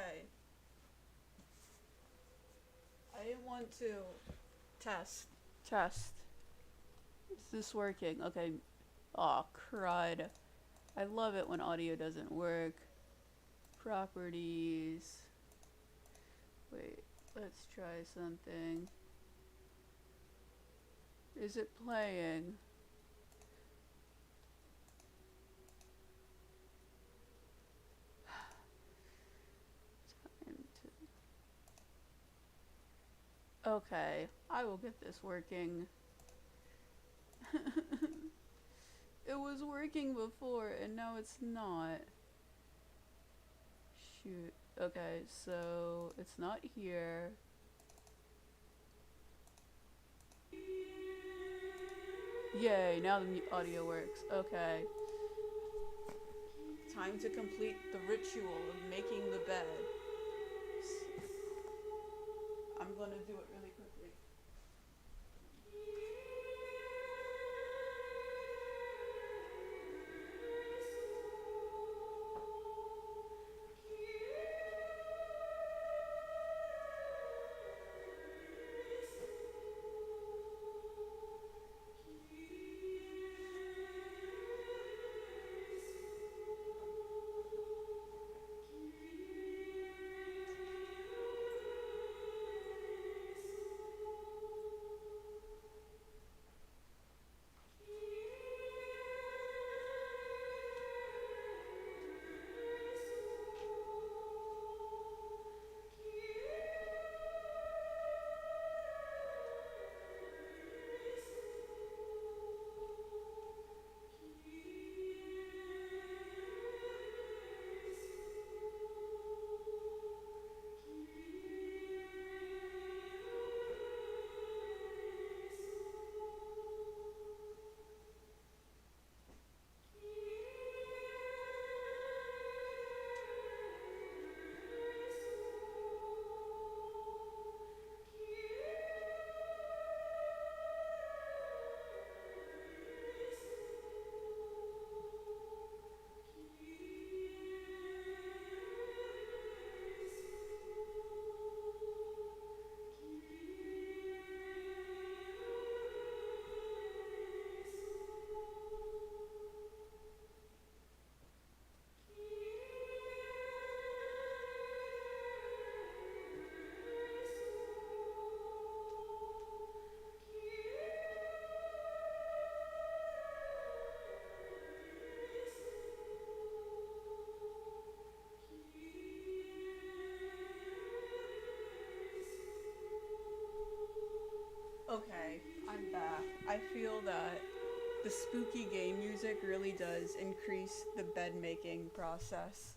Okay. I want to test. Test. Is this working? Okay. Aw, crud. I love it when audio doesn't work. Properties. Wait, let's try something. Is it playing? Time to... Okay, I will get this working. It was working before and now it's not. Shoot. Okay, so it's not here. Yay, now the audio works. Okay. Time to complete the ritual of making the bed. I'm gonna do it really quickly. Okay, I'm back. I feel that the spooky game music really does increase the bed making process.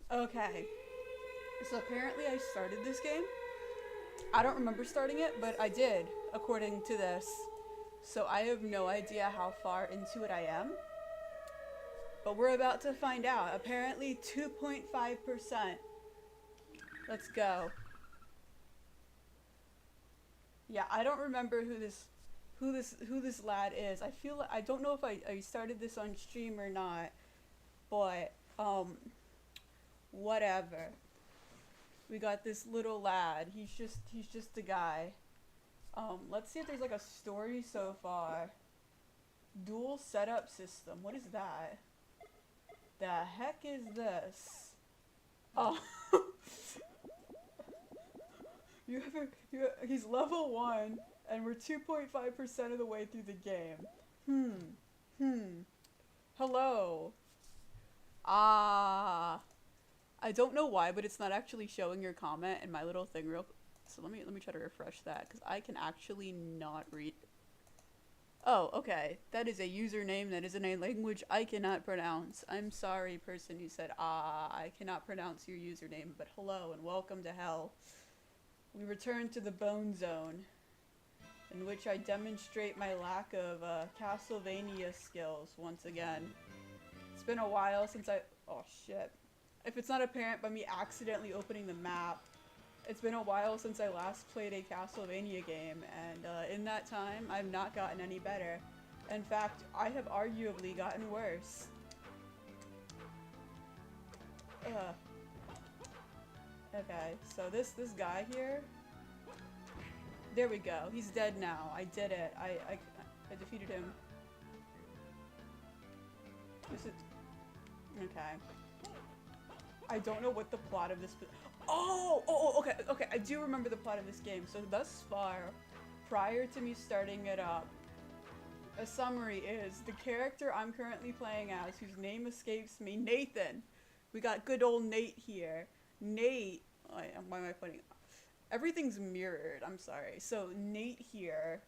Okay. So apparently I started this game. I don't remember starting it, but I did, according to this. So I have no idea how far into it I am. But we're about to find out. Apparently 2.5%. Let's go. Yeah, I don't remember who this lad is. I feel like I don't know if I started this on stream or not, but whatever. We got this little lad. He's just a guy. Let's see if there's like a story so far. Dual setup system. What is that? The heck is this? Oh. He's level 1 and we're 2.5% of the way through the game. Hello. Ah. I don't know why, but it's not actually showing your comment in my little thing so let me try to refresh that cuz I can actually not read. Oh, okay. That is a username that is in a language I cannot pronounce. I'm sorry, person who said, I cannot pronounce your username, but hello and welcome to hell. We return to the Bone Zone, in which I demonstrate my lack of Castlevania skills once again. It's been a while since oh shit. If it's not apparent by me accidentally opening the map, it's been a while since I last played a Castlevania game, and in that time, I've not gotten any better. In fact, I have arguably gotten worse. Okay, so this guy here. There we go. He's dead now. I did it. I defeated him. This is okay. I don't know what the plot of this. Okay. I do remember the plot of this game. So thus far, prior to me starting it up, a summary is the character I'm currently playing as, whose name escapes me, Nathan. We got good old Nate here. Nate. Why am I putting? Everything's mirrored. I'm sorry. So Nate here,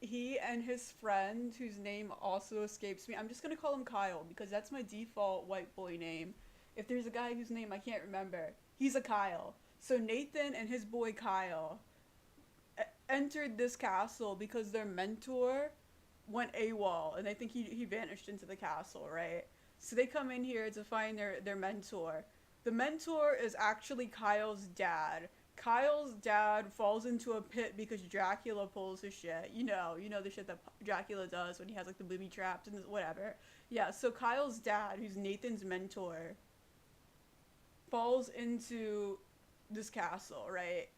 he and his friend, whose name also escapes me. I'm just gonna call him Kyle because that's my default white boy name. If there's a guy whose name I can't remember, he's a Kyle. So Nathan and his boy Kyle entered this castle because their mentor went AWOL and they think he vanished into the castle, right? So they come in here to find their mentor. The mentor is actually Kyle's dad. Kyle's dad falls into a pit because Dracula pulls his shit. You know the shit that Dracula does when he has like the booby trapped and whatever. Yeah, so Kyle's dad, who's Nathan's mentor, falls into this castle, right?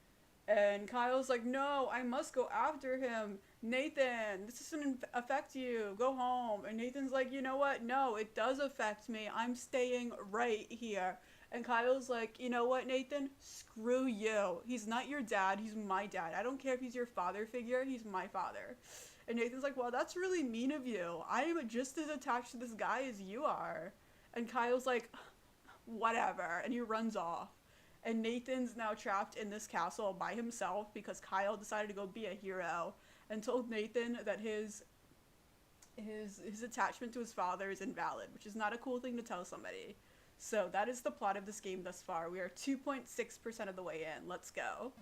And Kyle's like, no, I must go after him. Nathan, this doesn't affect you. Go home. And Nathan's like, you know what? No, it does affect me. I'm staying right here. And Kyle's like, you know what, Nathan? Screw you. He's not your dad. He's my dad. I don't care if he's your father figure. He's my father. And Nathan's like, well, that's really mean of you. I am just as attached to this guy as you are. And Kyle's like, whatever. And he runs off. And Nathan's now trapped in this castle by himself because Kyle decided to go be a hero and told Nathan that his attachment to his father is invalid, which is not a cool thing to tell somebody. So that is the plot of this game thus far. We are 2.6% of the way in. Let's go.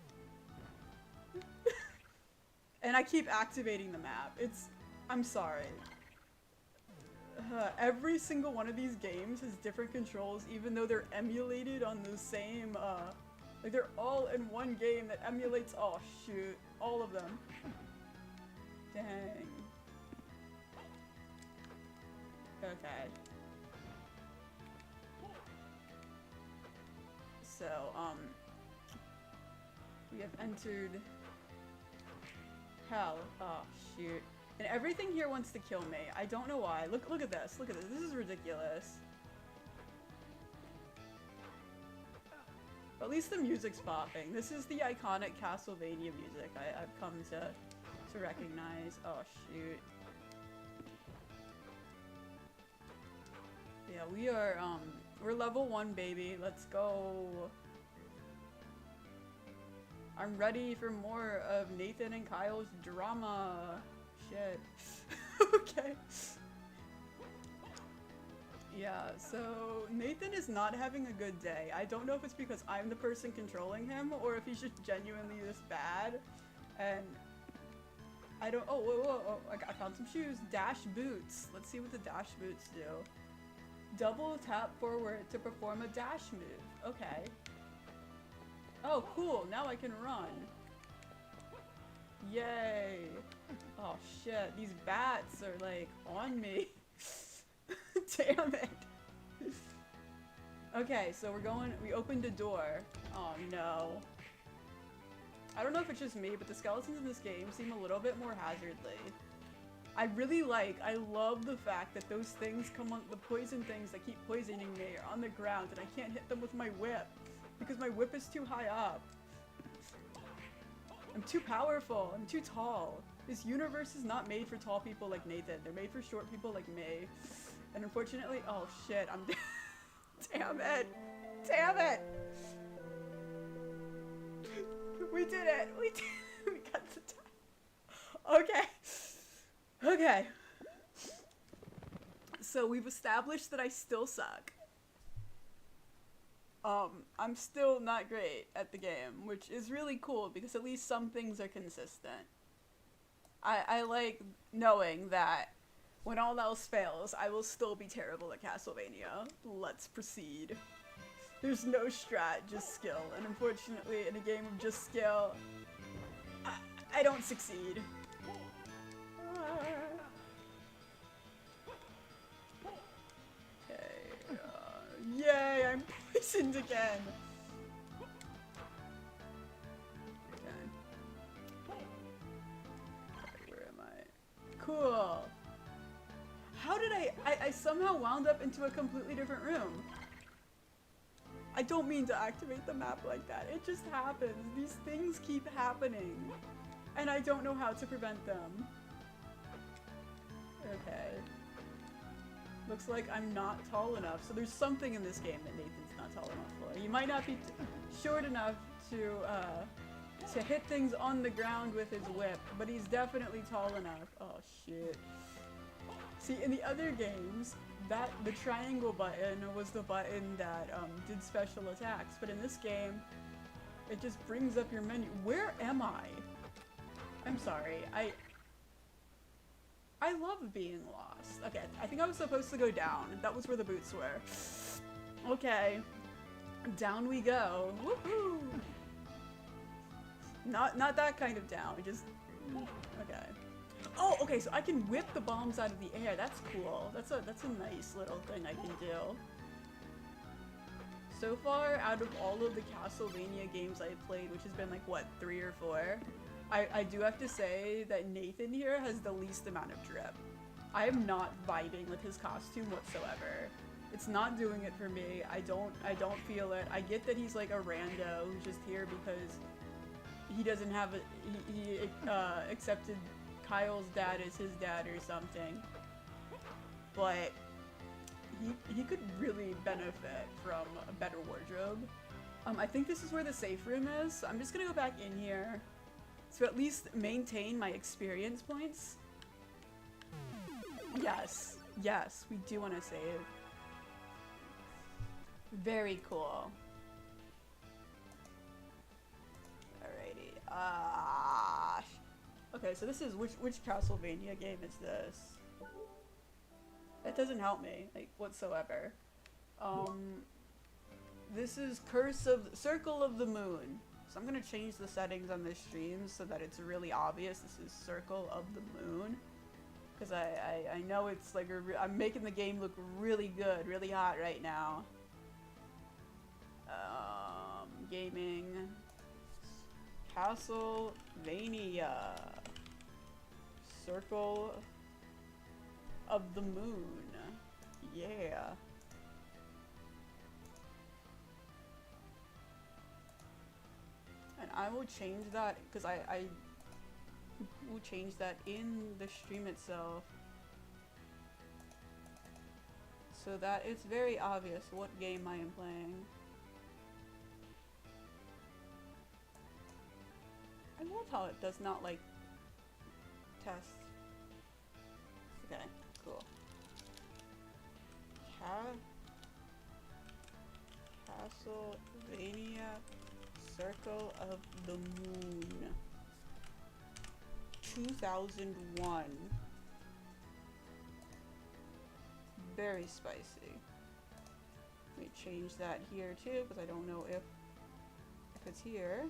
And I keep activating the map. I'm sorry. Every single one of these games has different controls, even though they're emulated on the same, like they're all in one game that emulates, oh shoot, all of them. Dang. Okay. So, we have entered hell. Oh shoot. And everything here wants to kill me. I don't know why. Look at this. Look at this. This is ridiculous. But at least the music's popping. This is the iconic Castlevania music I've come to recognize. Oh, shoot. Yeah, we're level 1, baby. Let's go. I'm ready for more of Nathan and Kyle's drama. Shit. Okay. Yeah, so Nathan is not having a good day. I don't know if it's because I'm the person controlling him or if he's just genuinely this bad. And I don't- oh, whoa. I found some shoes. Dash boots. Let's see what the dash boots do. Double tap forward to perform a dash move. Okay. Oh, cool. Now I can run. Yay. Oh shit, these bats are like on me. Damn it. Okay, so we opened a door. Oh no. I don't know if it's just me, but the skeletons in this game seem a little bit more hazardly. I love the fact that those things the poison things that keep poisoning me are on the ground and I can't hit them with my whip because my whip is too high up. I'm too powerful. I'm too tall. This universe is not made for tall people like Nathan. They're made for short people like me. And unfortunately, oh shit, I'm damn it. Damn it. We did it. We got the time. Okay. So we've established that I still suck. I'm still not great at the game, which is really cool because at least some things are consistent. I like knowing that when all else fails, I will still be terrible at Castlevania. Let's proceed. There's no strat, just skill, and unfortunately in a game of just skill, I don't succeed. Okay, yay, I'm poisoned again! somehow wound up into a completely different room. I don't mean to activate the map like that. It just happens. These things keep happening. And I don't know how to prevent them. Okay. Looks like I'm not tall enough. So there's something in this game that Nathan's not tall enough for. He might not be short enough to hit things on the ground with his whip, but he's definitely tall enough. Oh shit. See, in the other games, the triangle button was the button that did special attacks, but in this game, it just brings up your menu. Where am I? I'm sorry. I love being lost. Okay, I think I was supposed to go down. That was where the boots were. Okay. Down we go. Woohoo! Not that kind of down. Just okay. Oh, okay, so I can whip the bombs out of the air. That's cool. That's a nice little thing I can do. So far, out of all of the Castlevania games I've played, which has been like, what, 3 or 4, I do have to say that Nathan here has the least amount of drip. I am not vibing with his costume whatsoever. It's not doing it for me. I don't feel it. I get that he's like a rando who's just here because he doesn't have he accepted Kyle's dad as his dad or something. But he could really benefit from a better wardrobe. I think this is where the safe room is, so I'm just gonna go back in here to at least maintain my experience points. Yes, yes, we do want to save. Very cool. Alrighty. Okay, so this is which Castlevania game is this? That doesn't help me, like, whatsoever. This is Circle of the Moon. So I'm gonna change the settings on this stream so that it's really obvious this is Circle of the Moon. Because I know it's like, I'm making the game look really good, really hot right now. Gaming. Castlevania. Circle of the Moon. Yeah. And I will change that because I will change that in the stream itself so that it's very obvious what game I am playing. I love how it does not like test. Okay, cool. Castlevania Circle of the Moon 2001. Very spicy. Let me change that here too because I don't know if it's here.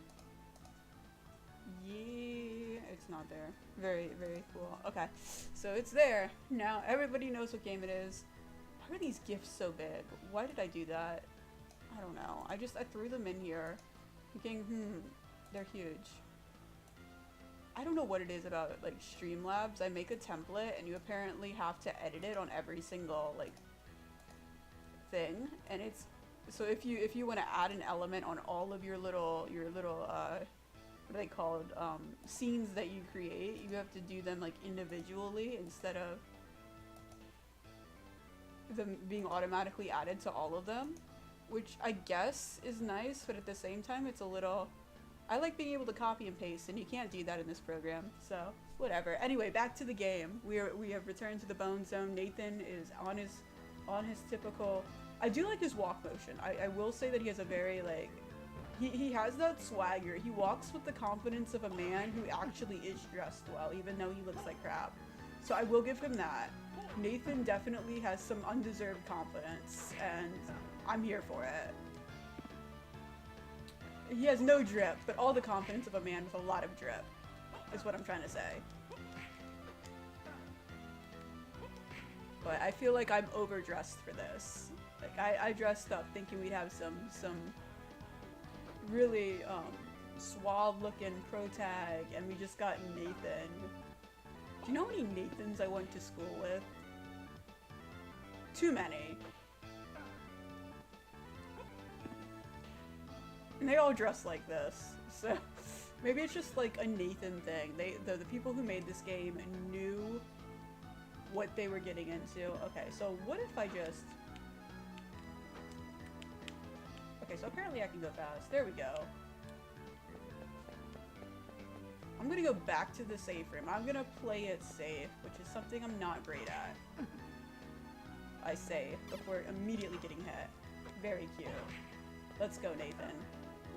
Yeah, it's not there. Very, very cool. Okay, so it's there. Now everybody knows what game it is. Why are these gifts so big? Why did I do that? I don't know. I threw them in here thinking, they're huge. I don't know what it is about like Streamlabs. I make a template and you apparently have to edit it on every single like thing, and it's so if you want to add an element on all of your little what are they called, scenes that you create, you have to do them like individually instead of them being automatically added to all of them, which I guess is nice, but at the same time it's a little, I like being able to copy and paste and you can't do that in this program, so whatever. Anyway, back to the game. We have returned to the Bone Zone. Nathan is on his typical, I do like his walk motion. I will say that he has a very like, he has that swagger. He walks with the confidence of a man who actually is dressed well, even though he looks like crap. So I will give him that. Nathan definitely has some undeserved confidence, and I'm here for it. He has no drip, but all the confidence of a man with a lot of drip, is what I'm trying to say. But I feel like I'm overdressed for this. Like, I dressed up thinking we'd have some really suave looking pro tag, and we just got Nathan. Do you know how many Nathans I went to school with? too many. And they all dress like this, so maybe it's just like a Nathan thing. The people who made this game knew what they were getting into. Okay, so what if I just... Okay, so apparently I can go fast. There we go. I'm gonna go back to the save room. I'm gonna play it safe, which is something I'm not great at. I save before immediately getting hit. Very cute. Let's go, Nathan.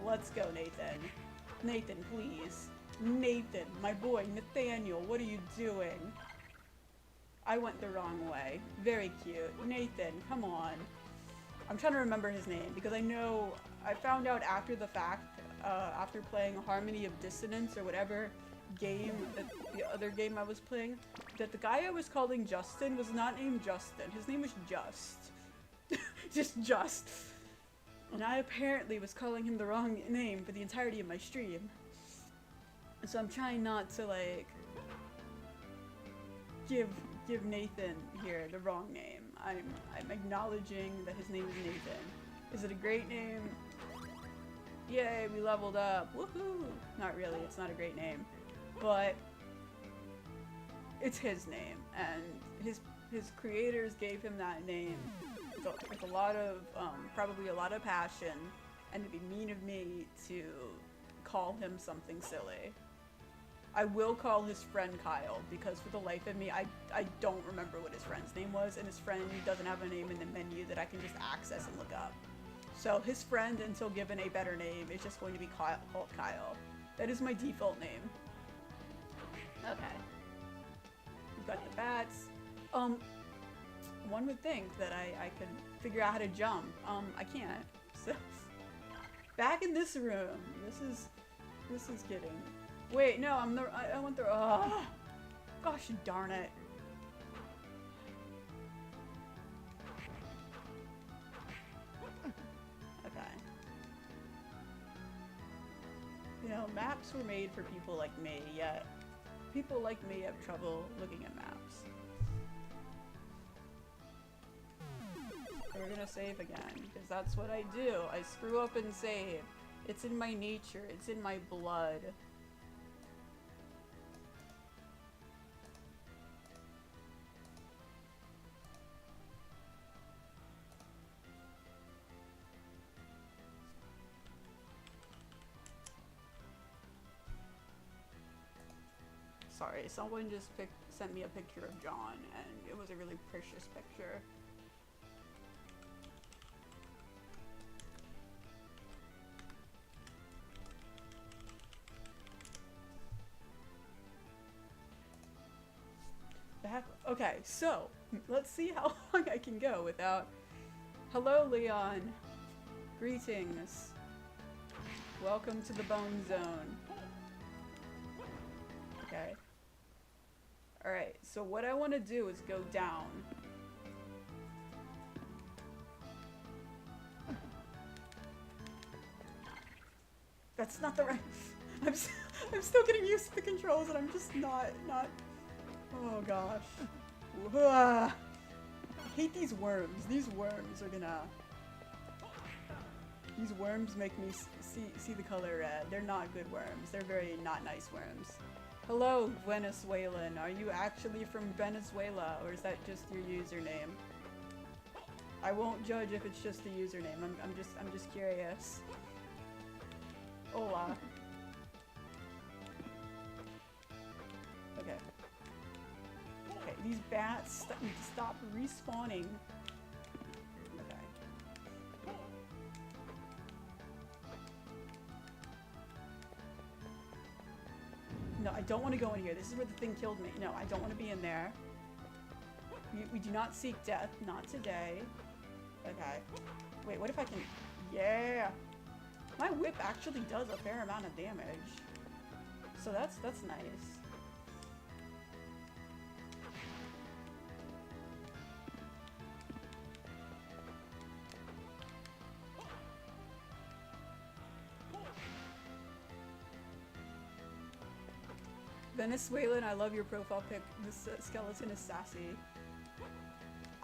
Let's go, Nathan. Nathan, please. Nathan, my boy, Nathaniel, what are you doing? I went the wrong way. Very cute. Nathan, come on. I'm trying to remember his name because I know I found out after the fact, after playing Harmony of Dissonance or whatever game, the other game I was playing, that the guy I was calling Justin was not named Justin. His name was Just. Just. And I apparently was calling him the wrong name for the entirety of my stream. So I'm trying not to, like, give Nathan here the wrong name. I'm acknowledging that his name is Nathan. Is it a great name? Yay, we leveled up. Woohoo! Not really, it's not a great name. But it's his name, and his creators gave him that name with a lot of, probably a lot of passion, and it'd be mean of me to call him something silly. I will call his friend Kyle, because for the life of me, I don't remember what his friend's name was, and his friend doesn't have a name in the menu that I can just access and look up. So his friend, until given a better name, is just going to be called Kyle. That is my default name. Okay. We've got the bats. One would think that I could figure out how to jump. I can't. So back in this room. This is getting... Wait, no, I went through... Oh, gosh darn it. Okay. You know, maps were made for people like me, yet people like me have trouble looking at maps. We're gonna save again, because that's what I do. I screw up and save. It's in my nature. It's in my blood. Sorry, someone just sent me a picture of John, and it was a really precious picture. Okay, so let's see how long I can go without... Hello, Leon. Greetings. Welcome to the Bone Zone. Okay. Alright, so what I want to do is go down. That's not the right... I'm still getting used to the controls, and I'm just not... Oh gosh. I hate these worms. These worms are gonna... These worms make me see the color red. They're not good worms. They're very not nice worms. Hello, Venezuelan. Are you actually from Venezuela, or is that just your username? I won't judge if it's just the username. I'm just curious. Hola. Okay. Okay, these bats need to stop respawning. Okay. No, I don't want to go in here. This is where the thing killed me. No, I don't want to be in there. We do not seek death. Not today. Okay. Wait, what if I can... Yeah! My whip actually does a fair amount of damage. So that's nice. Venezuelan, I love your profile pic. This skeleton is sassy.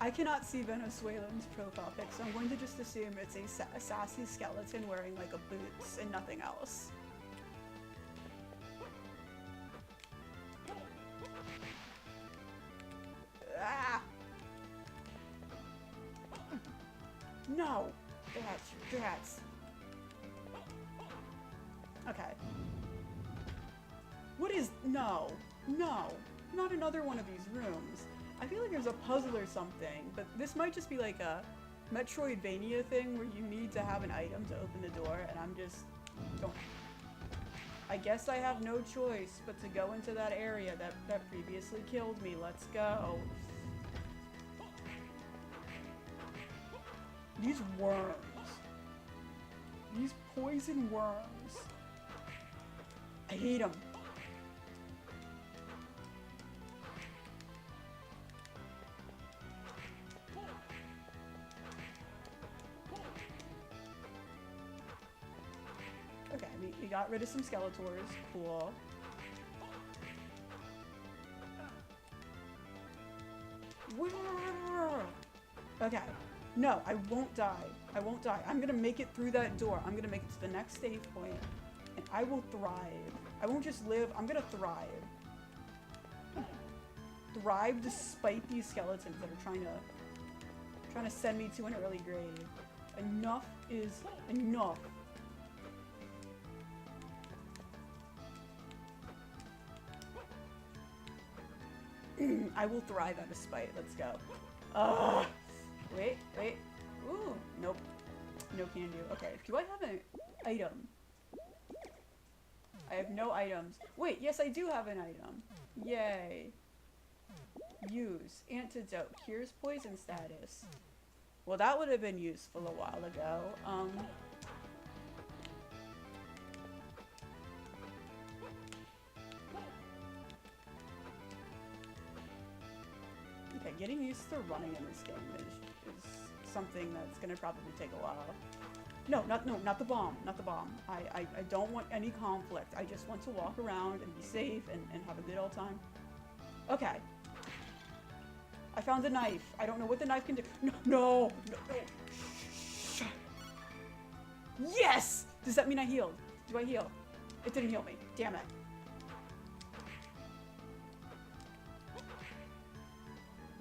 I cannot see Venezuelan's profile pic, so I'm going to just assume it's a sassy skeleton wearing like a boots and nothing else. Ah! No! That's... Okay. What is... No. No. Not another one of these rooms. I feel like there's a puzzle or something, but this might just be like a Metroidvania thing where you need to have an item to open the door, and I'm just... don't... I guess I have no choice but to go into that area that previously killed me. Let's go. These worms. These poison worms. I hate them. Okay, we got rid of some Skeletors. Cool. Okay. No, I won't die. I won't die. I'm gonna make it through that door. I'm gonna make it to the next save point, and I will thrive. I won't just live, I'm gonna thrive. Thrive despite these skeletons that are trying to send me to an early grave. Enough is enough. I will thrive out of spite. Let's go. Ugh. Wait. Ooh, nope. No can do. Okay, do I have an item? I have no items. Wait, yes I do have an item. Yay. Use. Antidote. Cures poison status. Well, that would have been useful a while ago. Okay, getting used to running in this game is something that's gonna probably take a while. No, not the bomb. Not the bomb. I don't want any conflict. I just want to walk around and be safe and have a good old time. Okay. I found a knife. I don't know what the knife can do. No. Yes! Does that mean I healed? Do I heal? It didn't heal me. Damn it.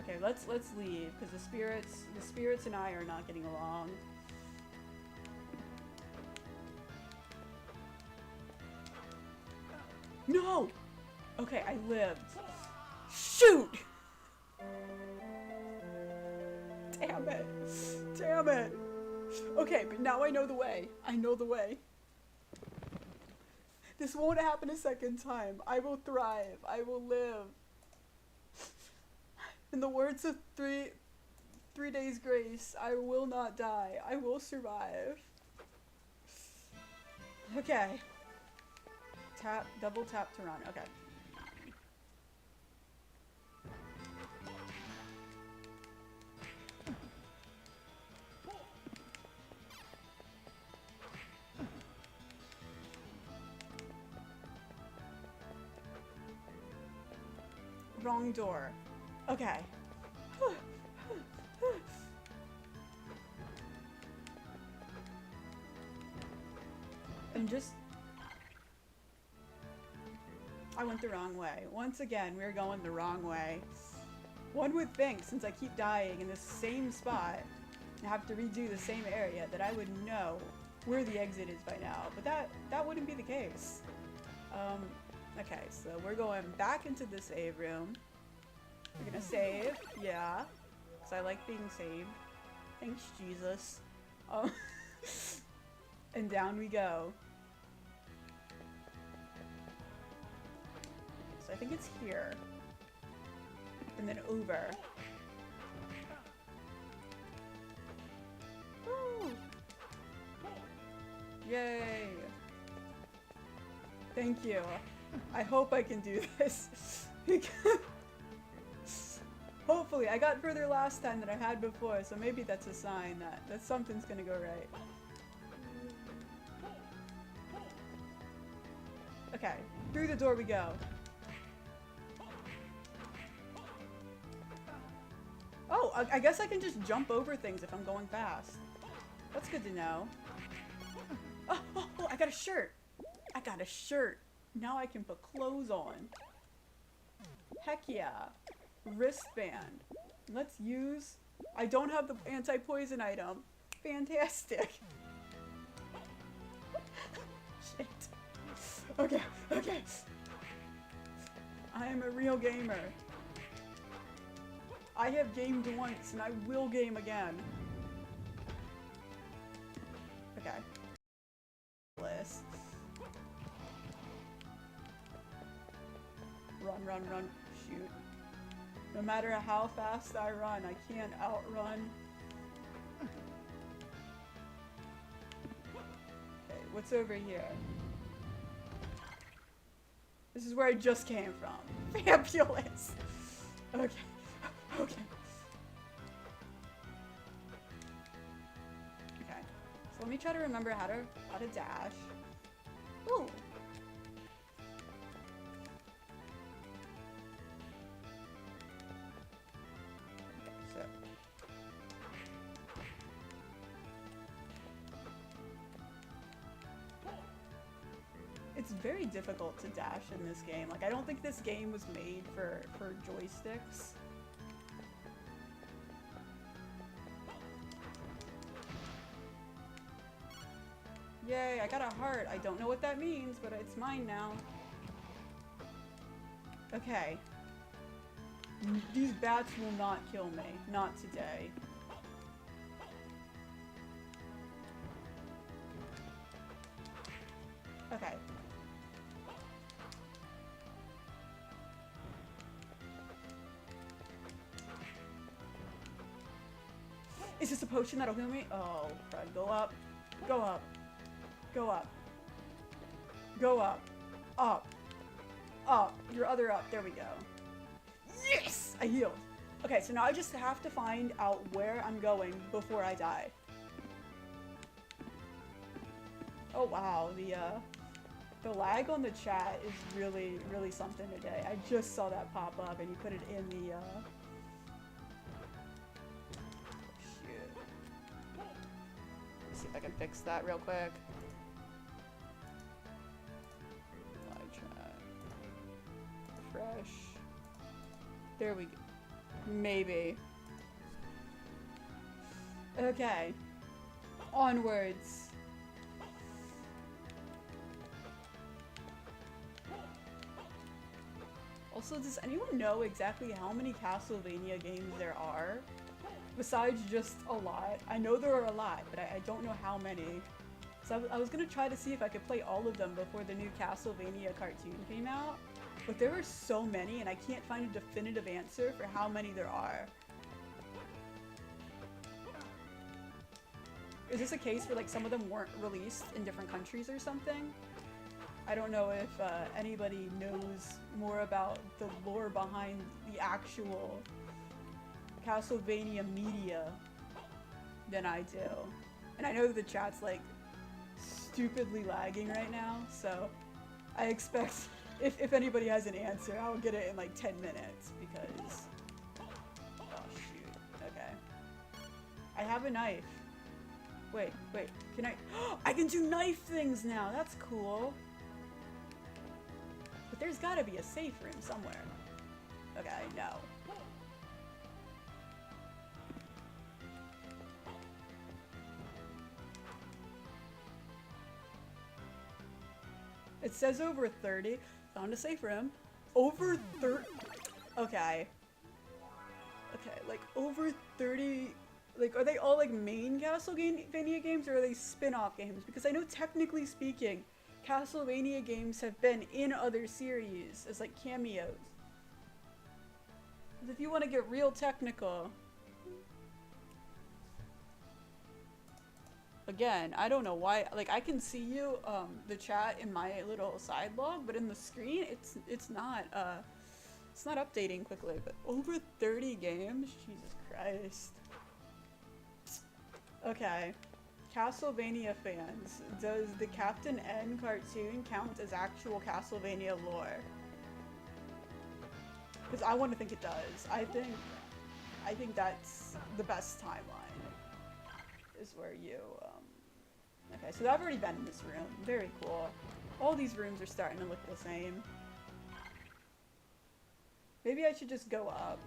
Okay, let's leave because the spirits and I are not getting along. No! Okay, I lived. Shoot! Damn it. Damn it. Okay, but now I know the way. I know the way. This won't happen a second time. I will thrive. I will live. In the words of three Days Grace, I will not die. I will survive. Okay. Tap, double tap to run. Okay. Wrong door. Okay. And just... I went the wrong way. Once again, we're going the wrong way. One would think, since I keep dying in the same spot, and have to redo the same area, that I would know where the exit is by now. But that wouldn't be the case. Okay, so we're going back into the save room. We're gonna save, yeah, because I like being saved. Thanks, Jesus. And down we go. So I think it's here. And then over. Woo! Yay! Thank you. I hope I can do this. Hopefully, I got further last time than I had before, so maybe that's a sign that something's gonna go right. Okay, through the door we go. Oh, I guess I can just jump over things if I'm going fast. That's good to know. Oh, I got a shirt. I got a shirt. Now I can put clothes on. Heck yeah. Wristband. Let's use... I don't have the anti-poison item. Fantastic. Shit. Okay. I am a real gamer. I have gamed once and I will game again. Okay. List. Run. Shoot. No matter how fast I run, I can't outrun. Okay, what's over here? This is where I just came from. Fabulous! Okay. Okay, so let me try to remember how to dash. Ooh. Okay, so. It's very difficult to dash in this game. Like, I don't think this game was made for joysticks. Yay, I got a heart. I don't know what that means, but it's mine now. Okay. These bats will not kill me. Not today. Okay. Is this a potion that'll heal me? Oh, crud. Go up. Go up. Go up. Go up. Up. Up. Your other up. There we go. Yes! I healed. Okay, so now I just have to find out where I'm going before I die. Oh wow, the lag on the chat is really, really something today. I just saw that pop up and you put it in the shoot. Let's see if I can fix that real quick. Fresh. There we go. Maybe. Okay. Onwards. Also, does anyone know exactly how many Castlevania games there are? Besides just a lot. I know there are a lot, but I don't know how many. So I was gonna try to see if I could play all of them before the new Castlevania cartoon came out. But there are so many, and I can't find a definitive answer for how many there are. Is this a case where like some of them weren't released in different countries or something? I don't know if anybody knows more about the lore behind the actual Castlevania media than I do. And I know that the chat's like stupidly lagging right now, so I expect if anybody has an answer, I'll get it in like 10 minutes because... Oh shoot, okay. I have a knife. Wait, can I... I can do knife things now, that's cool. But there's gotta be a safe room somewhere. Okay, no. It says over 30. Found a safe room. Over 30. Okay. Okay, like over 30. Like, are they all like main Castlevania games or are they spin-off games? Because I know technically speaking, Castlevania games have been in other series as like cameos. If you want to get real technical. Again, I don't know why, like I can see you, the chat in my little side log, but in the screen, it's not updating quickly, but over 30 games? Jesus Christ. Okay. Castlevania fans, does the Captain N cartoon count as actual Castlevania lore? Because I want to think it does. I I think that's the best timeline. Is where you, okay, so I've already been in this room. Very cool. All these rooms are starting to look the same. Maybe I should just go up.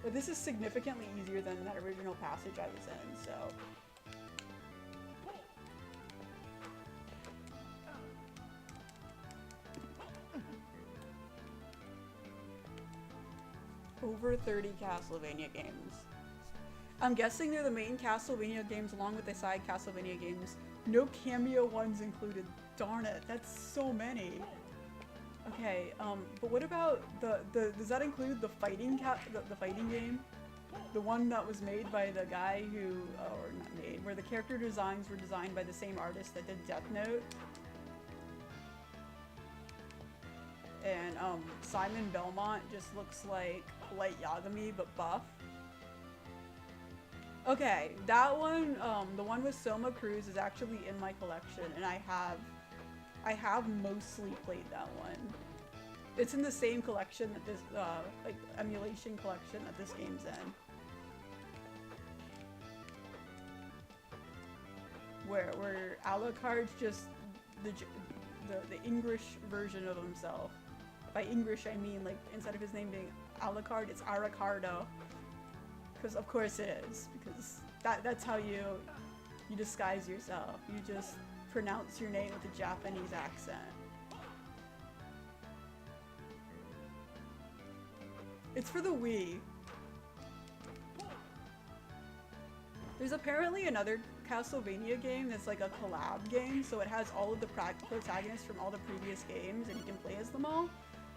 But this is significantly easier than that original passage I was in, so... Over 30 Castlevania games. I'm guessing they're the main Castlevania games along with the side Castlevania games. No cameo ones included. Darn it, that's so many. Okay, but what about does that include the fighting the fighting game? The one that was made by the guy who, or not made, where the character designs were designed by the same artist that did Death Note? And, Simon Belmont just looks like Light Yagami, but buff. Okay, that one, the one with Soma Cruz is actually in my collection, and I have mostly played that one. It's in the same collection that this, like, emulation collection that this game's in. Where Alucard's just the English version of himself. By English, I mean, like, instead of his name being Alucard, it's Aracardo. Because of course it is. Because that's how you disguise yourself. You just pronounce your name with a Japanese accent. It's for the Wii. There's apparently another Castlevania game that's like a collab game, so it has all of the protagonists from all the previous games, and you can play as them all.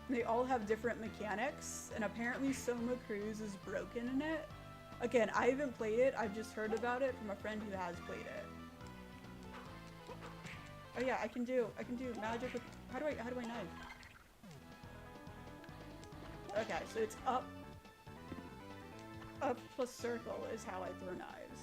And they all have different mechanics, and apparently Soma Cruz is broken in it. Again, I haven't played it, I've just heard about it from a friend who has played it. Oh yeah, I can do magic with, how do I knife? Okay, so it's up plus circle is how I throw knives.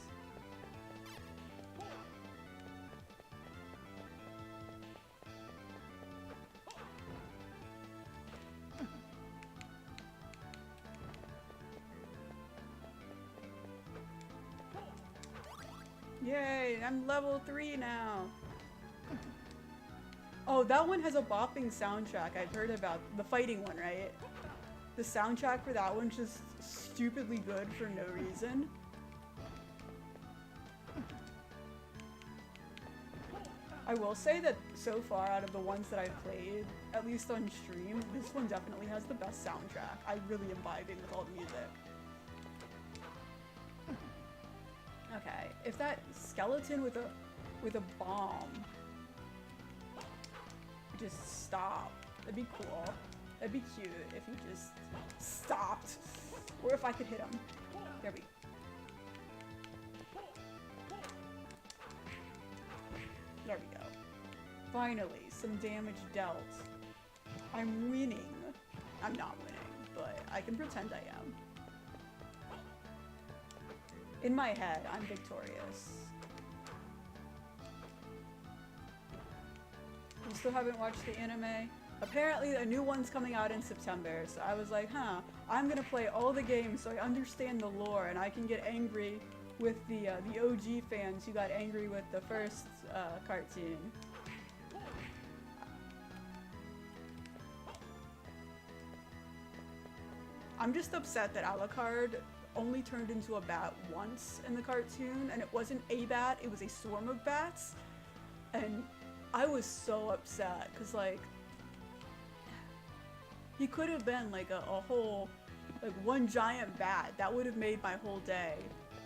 Yay, I'm level 3 now. Oh, that one has a bopping soundtrack. I've heard about the fighting one, right? The soundtrack for that one's just stupidly good for no reason. I will say that so far out of the ones that I've played, at least on stream, this one definitely has the best soundtrack. I really am vibing with all the music. Okay, if that skeleton with a bomb just stopped, that'd be cool. That'd be cute if he just stopped. Or if I could hit him. There we go. There we go. Finally, some damage dealt. I'm winning. I'm not winning, but I can pretend I am. In my head, I'm victorious. You still haven't watched the anime? Apparently a new one's coming out in September, so I was like, huh, I'm gonna play all the games so I understand the lore and I can get angry with the OG fans who got angry with the first cartoon. I'm just upset that Alucard only turned into a bat once in the cartoon, and it wasn't a bat, it was a swarm of bats. And I was so upset, because like, he could have been like a whole, like one giant bat. That would have made my whole day.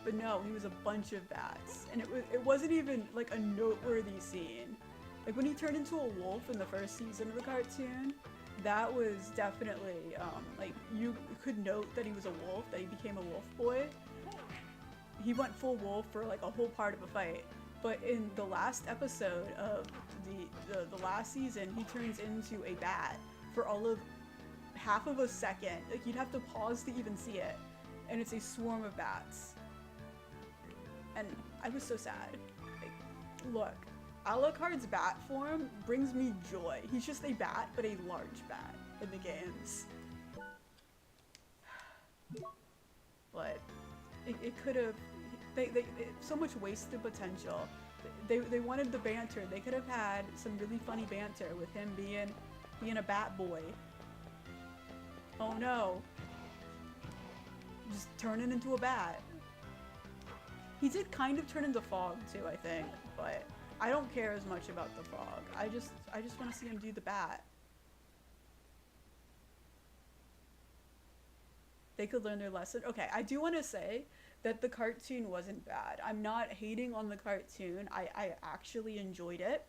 But no, he was a bunch of bats. And it wasn't even like a noteworthy scene. Like when he turned into a wolf in the first season of the cartoon, that was definitely, like, you could note that he was a wolf, that he became a wolf boy. He went full wolf for like a whole part of a fight. But in the last episode of the last season, he turns into a bat for all of half of a second. Like, you'd have to pause to even see it. And it's a swarm of bats. And I was so sad. Like, look, Alucard's bat form brings me joy. He's just a bat, but a large bat in the games. But it could have, so much wasted potential. They wanted the banter. They could have had some really funny banter with him being a bat boy. Oh no. Just turning into a bat. He did kind of turn into Fog too, I think, but I don't care as much about the Fog. I just want to see him do the bat. They could learn their lesson. Okay, I do want to say that the cartoon wasn't bad. I'm not hating on the cartoon. I actually enjoyed it.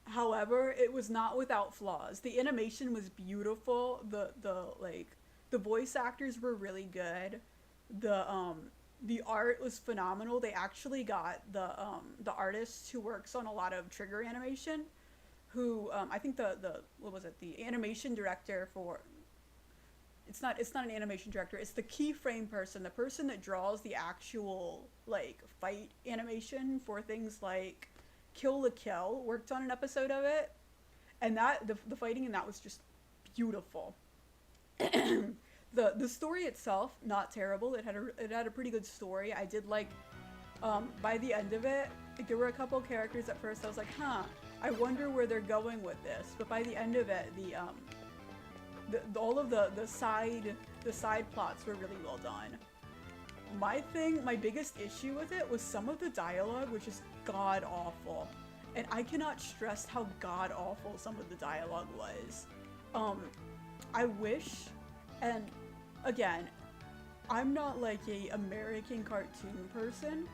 However, it was not without flaws. The animation was beautiful. The voice actors were really good. The art was phenomenal. They actually got the artist who works on a lot of trigger animation, who I think what was it? The animation director for, it's not an animation director, it's the keyframe person, the person that draws the actual like fight animation for things like Kill la Kill, worked on an episode of it, and that the fighting in that was just beautiful. The story itself, not terrible. It had a pretty good story. I did like, by the end of it, like, there were a couple characters at first I was like, huh, I wonder where they're going with this. But by the end of it, all of the side plots were really well done. My biggest issue with it was some of the dialogue was just god awful, and I cannot stress how god awful some of the dialogue was. I wish, and again, I'm not like a American cartoon person.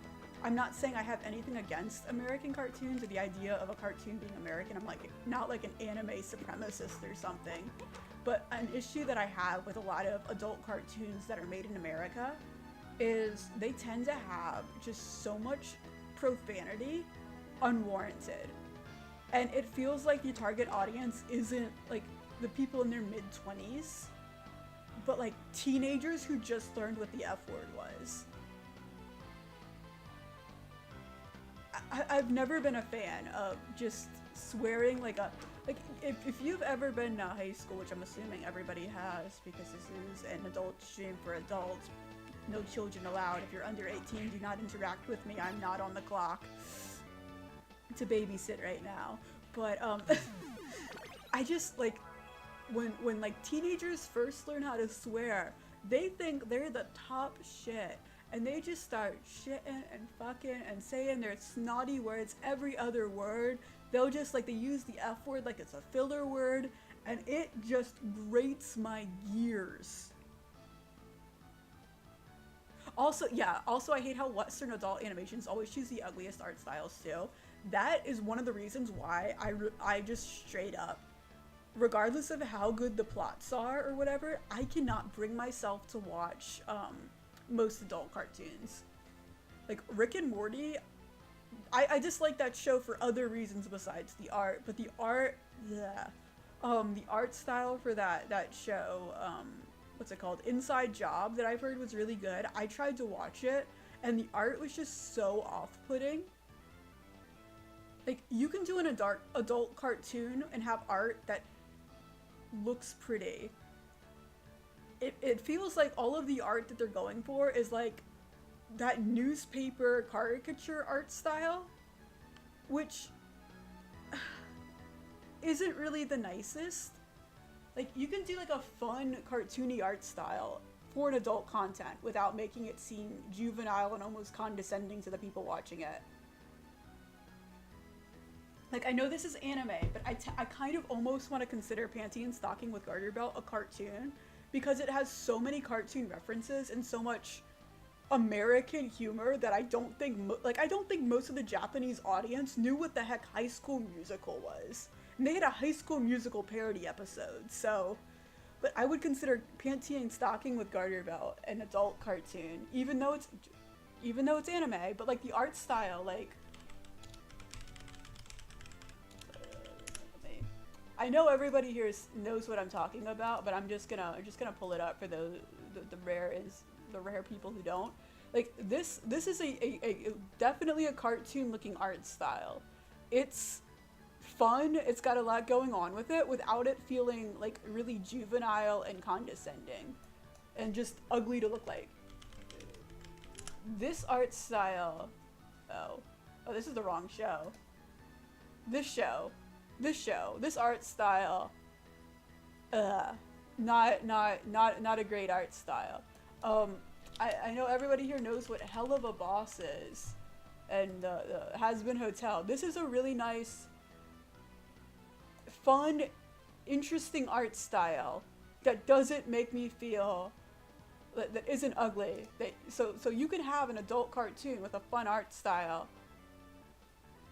I'm not saying I have anything against American cartoons or the idea of a cartoon being American. I'm like not like an anime supremacist or something. But an issue that I have with a lot of adult cartoons that are made in America is they tend to have just so much profanity unwarranted. And it feels like the target audience isn't like the people in their mid-20s, but like teenagers who just learned what the F word was. I've never been a fan of just swearing like if you've ever been to high school, which I'm assuming everybody has because this is an adult stream for adults, no children allowed. If you're under 18, do not interact with me. I'm not on the clock to babysit right now. But I just like when like teenagers first learn how to swear, they think they're the top shit. And they just start shitting and fucking and saying their snotty words every other word. They'll just like, they use the F word like it's a filler word, and it just grates my gears. Also, I hate how Western adult animations always choose the ugliest art styles too. That is one of the reasons why I just straight up, regardless of how good the plots are or whatever, I cannot bring myself to watch most adult cartoons. Like Rick and Morty, I dislike that show for other reasons besides the art, but the art style for that show, what's it called? Inside Job, that I've heard was really good. I tried to watch it, and the art was just so off-putting. Like, you can do an adult cartoon and have art that looks pretty. It feels like all of the art that they're going for is like that newspaper caricature art style, which isn't really the nicest. Like, you can do like a fun cartoony art style for an adult content without making it seem juvenile and almost condescending to the people watching it. Like, I know this is anime, but I kind of almost want to consider Panty and Stocking with Garter Belt a cartoon, because it has so many cartoon references and so much American humor that I don't think most of the Japanese audience knew what the heck High School Musical was. And they had a High School Musical parody episode, so... But I would consider Panty and Stocking with Garter Belt an adult cartoon, even though it's anime, but like the art style, like... I know everybody here knows what I'm talking about, but I'm just gonna pull it up for the rare people who don't. Like this is a definitely a cartoon looking art style. It's fun, it's got a lot going on with it without it feeling like really juvenile and condescending and just ugly to look like. This art style, oh, this is the wrong show. This art style, not a great art style. I know everybody here knows what Hell of a Boss is, and the Has Been Hotel. This is a really nice, fun, interesting art style that doesn't make me feel that isn't ugly. So you can have an adult cartoon with a fun art style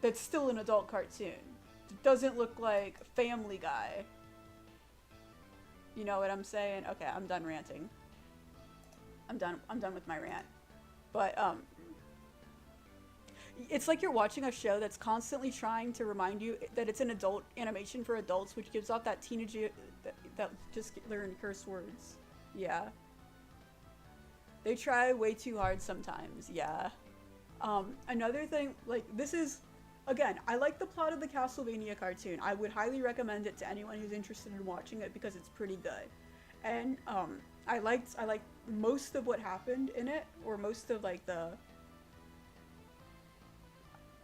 that's still an adult cartoon. It doesn't look like Family Guy. You know what I'm saying? Okay, I'm done ranting. I'm done with my rant. But it's like you're watching a show that's constantly trying to remind you that it's an adult animation for adults, which gives off that teenage that just learn curse words. Yeah. They try way too hard sometimes. Yeah. Another thing, like, this is, again, I like the plot of the Castlevania cartoon. I would highly recommend it to anyone who's interested in watching it because it's pretty good. And I liked most of what happened in it, or most of like the,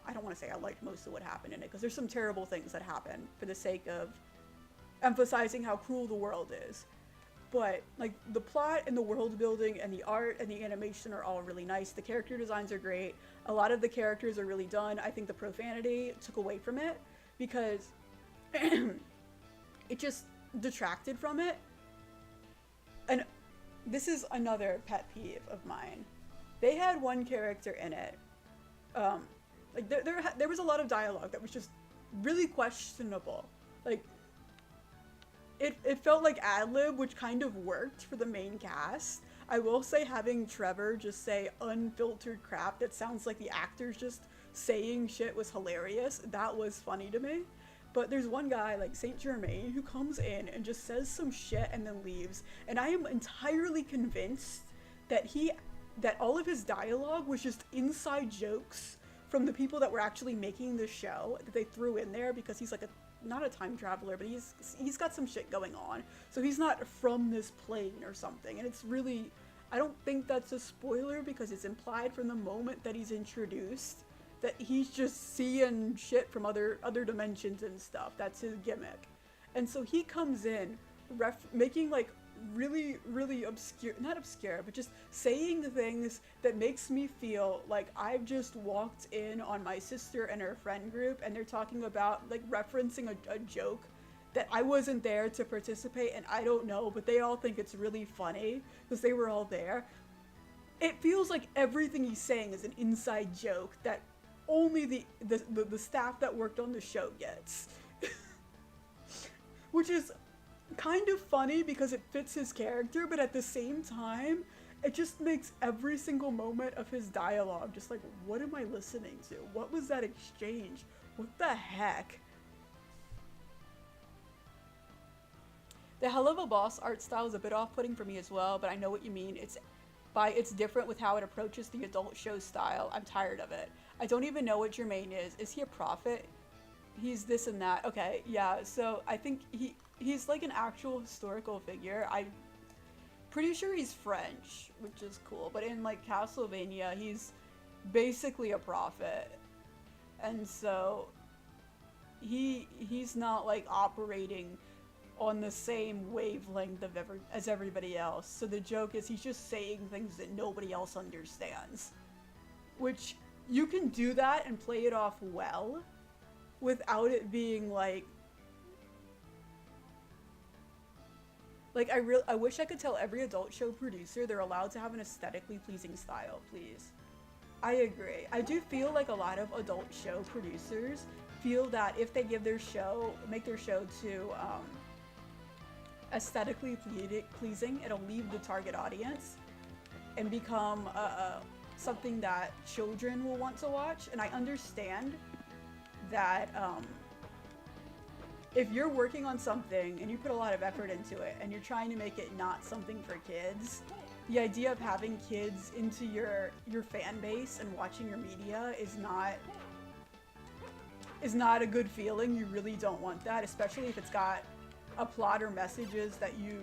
I don't want to say I liked most of what happened in it because there's some terrible things that happen for the sake of emphasizing how cruel the world is. But like the plot and the world building and the art and the animation are all really nice. The character designs are great. A lot of the characters are really done. I think the profanity took away from it because it just detracted from it. And this is another pet peeve of mine. They had one character in it. Like there was a lot of dialogue that was just really questionable. Like it felt like ad-lib, which kind of worked for the main cast. I will say having Trevor just say unfiltered crap that sounds like the actors just saying shit was hilarious. That was funny to me. But there's one guy, like Saint Germain, who comes in and just says some shit and then leaves. And I am entirely convinced that all of his dialogue was just inside jokes from the people that were actually making the show that they threw in there because he's like not a time traveler, but he's got some shit going on. So he's not from this plane or something. And it's really, I don't think that's a spoiler because it's implied from the moment that he's introduced that he's just seeing shit from other dimensions and stuff. That's his gimmick. And so he comes in making like really, really obscure, not obscure, but just saying things that makes me feel like I've just walked in on my sister and her friend group and they're talking about like referencing a joke that I wasn't there to participate and I don't know, but they all think it's really funny because they were all there. It feels like everything he's saying is an inside joke that only the staff that worked on the show gets. Which is kind of funny because it fits his character, but at the same time, it just makes every single moment of his dialogue just like, what am I listening to? What was that exchange? What the heck? The Hell of a Boss art style is a bit off-putting for me as well, but I know what you mean. It's different with how it approaches the adult show style. I'm tired of it. I don't even know what Jermaine is. Is he a prophet? He's this and that. Okay, yeah, so I think he's like an actual historical figure. I'm pretty sure he's French, which is cool. But in like Castlevania, he's basically a prophet. And so he's not like operating on the same wavelength as everybody else. So the joke is he's just saying things that nobody else understands. Which you can do that and play it off well without it being like I wish I could tell every adult show producer they're allowed to have an aesthetically pleasing style, please. I agree. I do feel like a lot of adult show producers feel that if they make their show to aesthetically pleasing, it'll leave the target audience and become something that children will want to watch. And I understand that if you're working on something and you put a lot of effort into it and you're trying to make it not something for kids, the idea of having kids into your fan base and watching your media is not a good feeling. You really don't want that, especially if it's got a plot or messages that you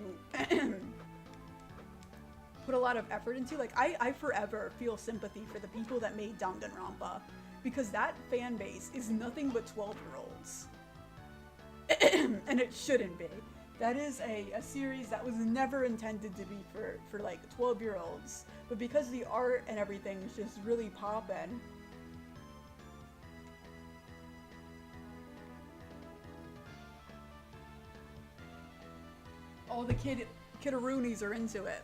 put a lot of effort into. Like, I forever feel sympathy for the people that made Danganronpa, because that fan base is nothing but 12-year-olds. And it shouldn't be. That is a series that was never intended to be for like 12-year-olds, but because the art and everything is just really poppin'. All the kiddaroonies are into it.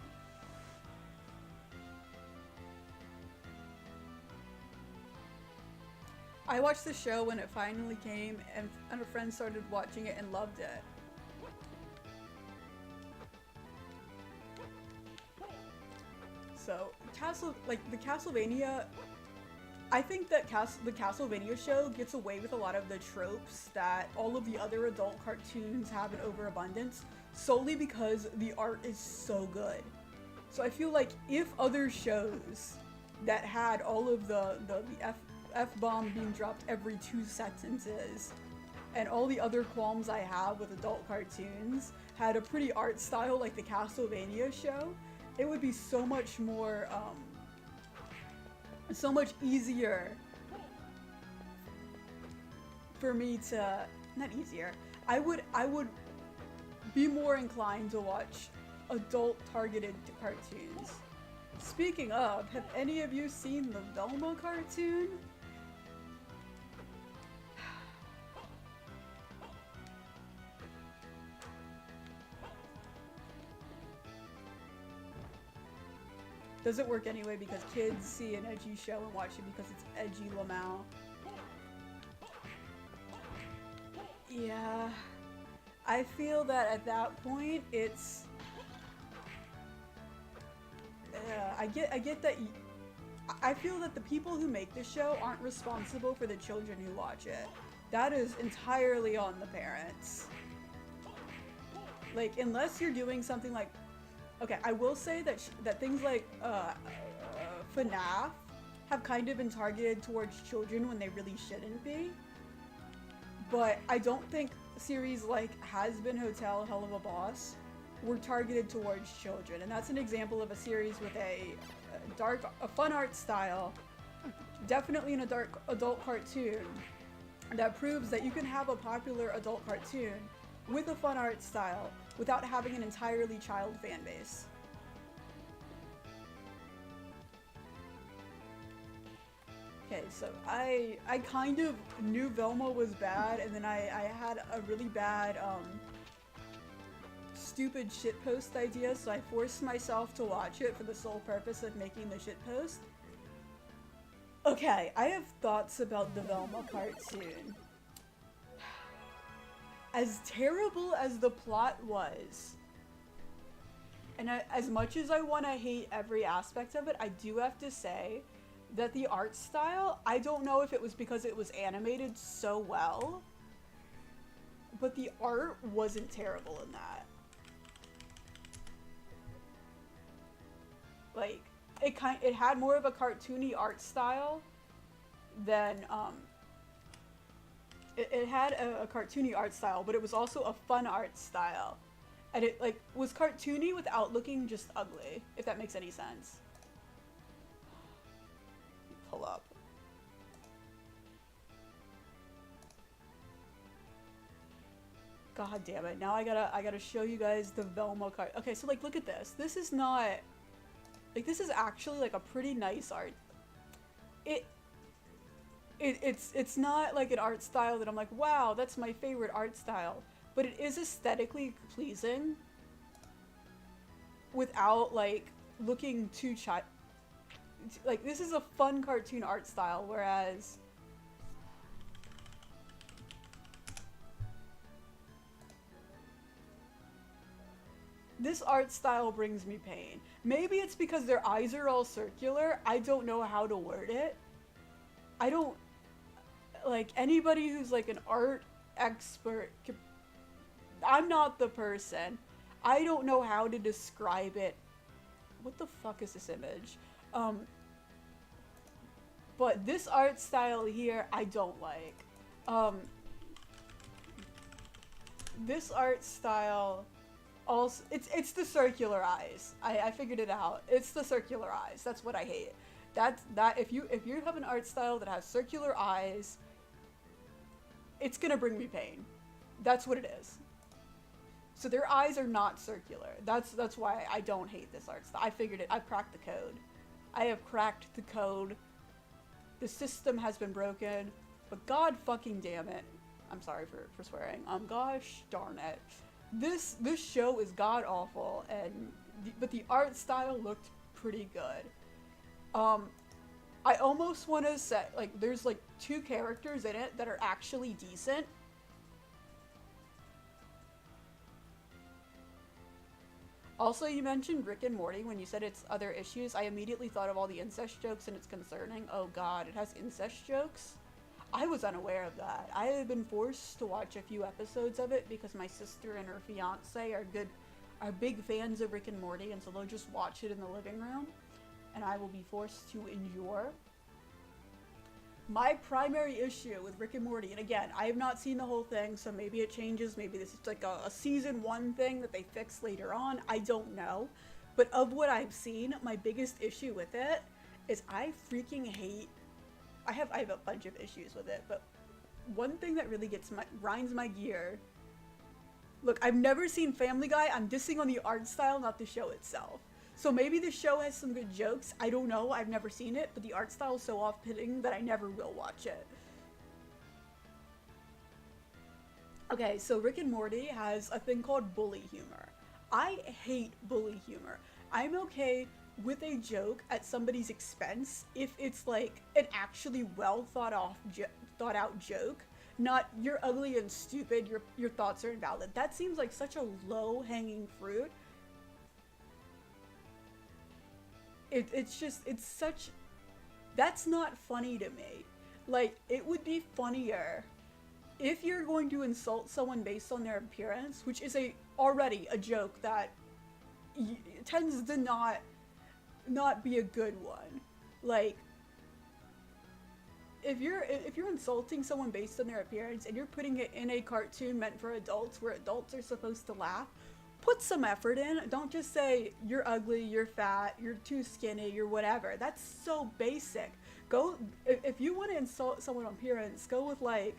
I watched the show when it finally came, and a friend started watching it and loved it. So, the Castlevania, I think that the Castlevania show gets away with a lot of the tropes that all of the other adult cartoons have in overabundance, solely because the art is so good. So I feel like if other shows that had all of the F-bomb being dropped every 2 sentences, and all the other qualms I have with adult cartoons had a pretty art style like the Castlevania show, it would be so much more, so much easier for me to, not easier, I would be more inclined to watch adult targeted cartoons. Speaking of, have any of you seen the Velma cartoon? Does it work anyway because kids see an edgy show and watch it because it's edgy Lamau? Yeah, I feel that at that point it's. I get that. I feel that the people who make the show aren't responsible for the children who watch it. That is entirely on the parents. Like, unless you're doing something like. Okay, I will say that that things like FNAF have kind of been targeted towards children when they really shouldn't be. But I don't think series like Has Been Hotel, Hell of a Boss were targeted towards children. And that's an example of a series with a fun art style, definitely an adult cartoon, that proves that you can have a popular adult cartoon with a fun art style without having an entirely child fan base. Okay, so I kind of knew Velma was bad, and then I had a really bad stupid shitpost idea, so I forced myself to watch it for the sole purpose of making the shitpost. Okay, I have thoughts about the Velma cartoon. As terrible as the plot was, and as much as I want to hate every aspect of it, I do have to say that the art style, I don't know if it was because it was animated so well, but the art wasn't terrible in that. Like, it had more of a cartoony art style than, it had a cartoony art style, but it was also a fun art style. And it, like, was cartoony without looking just ugly, if that makes any sense. Pull up. God damn it, now I gotta show you guys the Velma card. Okay, so, like, look at this. This is not, like, this is actually, like, a pretty nice art. It's not like an art style that I'm like, wow, that's my favorite art style. But it is aesthetically pleasing without, like, looking too like, this is a fun cartoon art style, whereas this art style brings me pain. Maybe it's because their eyes are all circular. I don't know how to word it. I don't, like, anybody who's like an art expert I'm not the person. I don't know how to describe it. What the fuck is this image? Um, but this art style here, I don't like. Um, this art style also, it's the circular eyes. I figured it out. It's the circular eyes. That's what I hate. That if you have an art style that has circular eyes, it's gonna bring me pain. That's what it is. So their eyes are not circular. That's why I don't hate this art style. I figured it. I've cracked the code. I have cracked the code. The system has been broken. But god fucking damn it. I'm sorry for swearing. Gosh darn it. This show is god awful, and but the art style looked pretty good. I almost want to say, like, there's like two characters in it that are actually decent. Also, you mentioned Rick and Morty when you said it's other issues. I immediately thought of all the incest jokes, and it's concerning. Oh god, it has incest jokes? I was unaware of that. I have been forced to watch a few episodes of it because my sister and her fiance are big fans of Rick and Morty, and so they'll just watch it in the living room, and I will be forced to endure. My primary issue with Rick and Morty, and again, I have not seen the whole thing, so maybe it changes, maybe this is like a season 1 thing that they fix later on, I don't know. But of what I've seen, my biggest issue with it is I freaking hate, I have a bunch of issues with it, but one thing that really grinds my gear, look, I've never seen Family Guy, I'm dissing on the art style, not the show itself. So maybe the show has some good jokes. I don't know. I've never seen it, but the art style is so off-putting that I never will watch it. Okay, so Rick and Morty has a thing called bully humor. I hate bully humor. I'm okay with a joke at somebody's expense if it's like an actually well thought out joke. Not you're ugly and stupid, your thoughts are invalid. That seems like such a low hanging fruit. It's such, that's not funny to me. Like, it would be funnier if you're going to insult someone based on their appearance, which is already a joke that tends to not be a good one. Like, if you're insulting someone based on their appearance and you're putting it in a cartoon meant for adults where adults are supposed to laugh, put some effort in. Don't just say, you're ugly, you're fat, you're too skinny, you're whatever. That's so basic. Go, if you want to insult someone on appearance, go with like,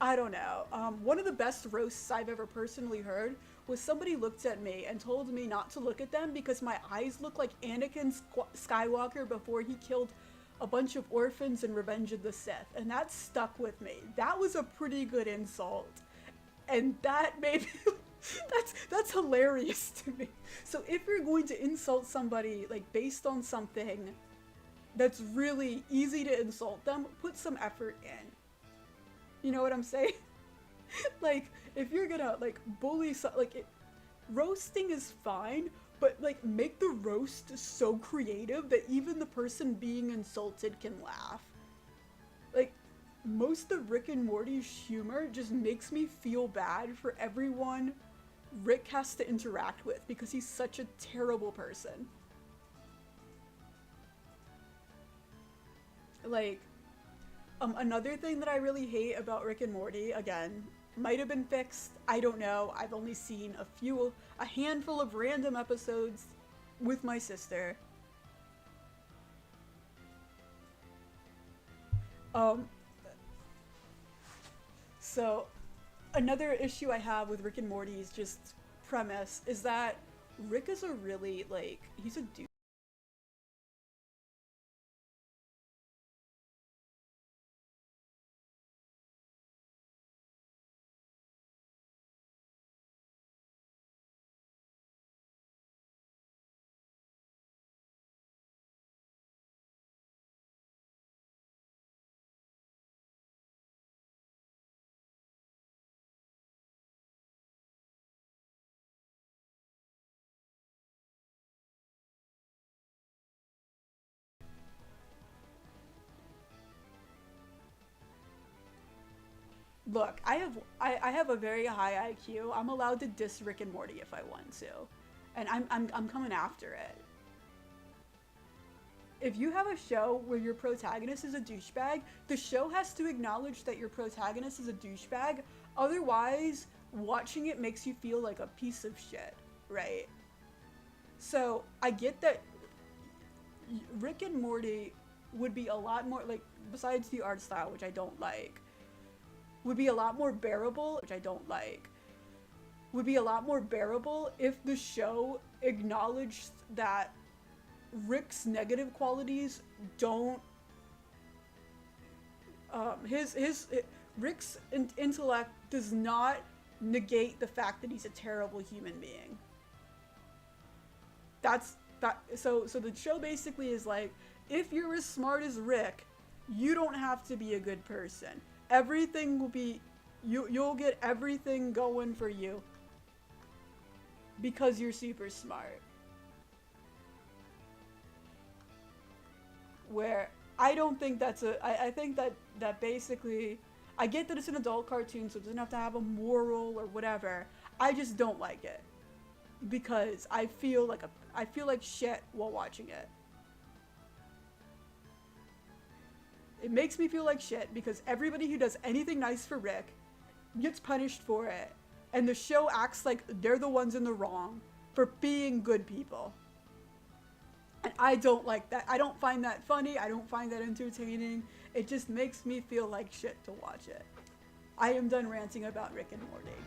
I don't know. One of the best roasts I've ever personally heard was somebody looked at me and told me not to look at them because my eyes look like Anakin Skywalker before he killed a bunch of orphans in Revenge of the Sith. And that stuck with me. That was a pretty good insult. And that made me... that's hilarious to me. So if you're going to insult somebody like based on something that's really easy to insult them, put some effort in. You know what I'm saying? Like if you're gonna like bully roasting is fine, but like make the roast so creative that even the person being insulted can laugh. Like most of Rick and Morty's humor just makes me feel bad for everyone Rick has to interact with because he's such a terrible person. Like, another thing that I really hate about Rick and Morty, again, might have been fixed, I don't know, I've only seen a handful of random episodes with my sister. Um, so another issue I have with Rick and Morty's just premise is that Rick is a really, like, he's a dude. Look, I have a very high IQ. I'm allowed to diss Rick and Morty if I want to, and I'm coming after it. If you have a show where your protagonist is a douchebag, the show has to acknowledge that your protagonist is a douchebag. Otherwise, watching it makes you feel like a piece of shit, right? So I get that Rick and Morty would be a lot more, like, besides the art style, which I don't like, would be a lot more bearable, which I don't like, would be a lot more bearable if the show acknowledged that Rick's negative qualities don't, Rick's intellect does not negate the fact that he's a terrible human being. So the show basically is like, if you're as smart as Rick, you don't have to be a good person. Everything will be, you'll get everything going for you because you're super smart. Where I don't think that's I think that basically, I get that it's an adult cartoon, so it doesn't have to have a moral or whatever. I just don't like it because I feel like shit while watching it. It makes me feel like shit because everybody who does anything nice for Rick gets punished for it, and the show acts like they're the ones in the wrong for being good people. And I don't like that. I don't find that funny. I don't find that entertaining. It just makes me feel like shit to watch it. I am done ranting about Rick and Morty.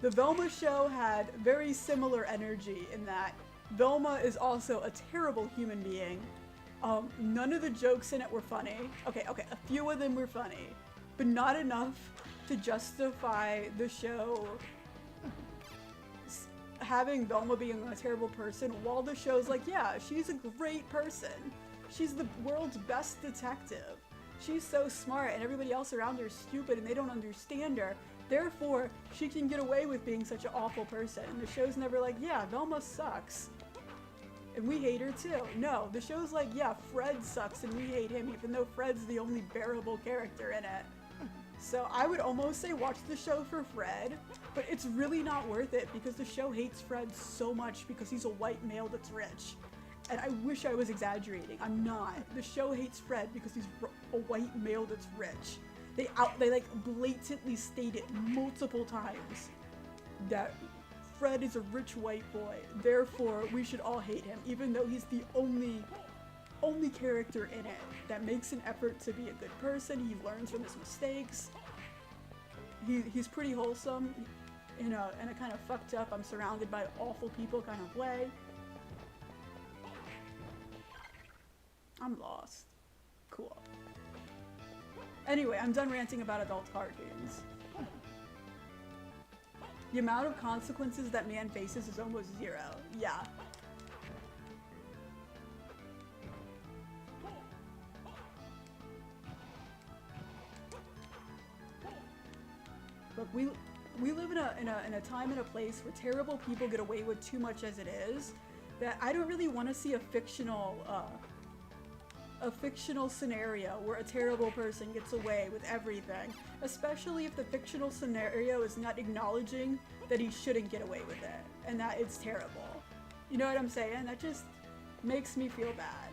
The Velma show had very similar energy in that Velma is also a terrible human being. None of the jokes in it were funny. Okay, a few of them were funny, but not enough to justify the show having Velma being a terrible person, while the show's like, yeah, she's a great person. She's the world's best detective. She's so smart and everybody else around her is stupid and they don't understand her. Therefore, she can get away with being such an awful person. And the show's never like, yeah, Velma sucks. And we hate her too. No, the show's like, yeah, Fred sucks and we hate him, even though Fred's the only bearable character in it. So I would almost say watch the show for Fred, but it's really not worth it because the show hates Fred so much because he's a white male that's rich. And I wish I was exaggerating. I'm not. The show hates Fred because he's a white male that's rich. They like blatantly state it multiple times that Fred is a rich white boy. Therefore, we should all hate him, even though he's the only character in it that makes an effort to be a good person. He learns from his mistakes. He's pretty wholesome in a kind of fucked up, I'm surrounded by awful people kind of way. I'm lost. Cool. Anyway, I'm done ranting about adult cartoons. The amount of consequences that man faces is almost zero. Yeah. Look, we live in a time and a place where terrible people get away with too much as it is, that I don't really want to see a fictional scenario where a terrible person gets away with everything, especially if the fictional scenario is not acknowledging that he shouldn't get away with it and that it's terrible. You know what I'm saying? That just makes me feel bad.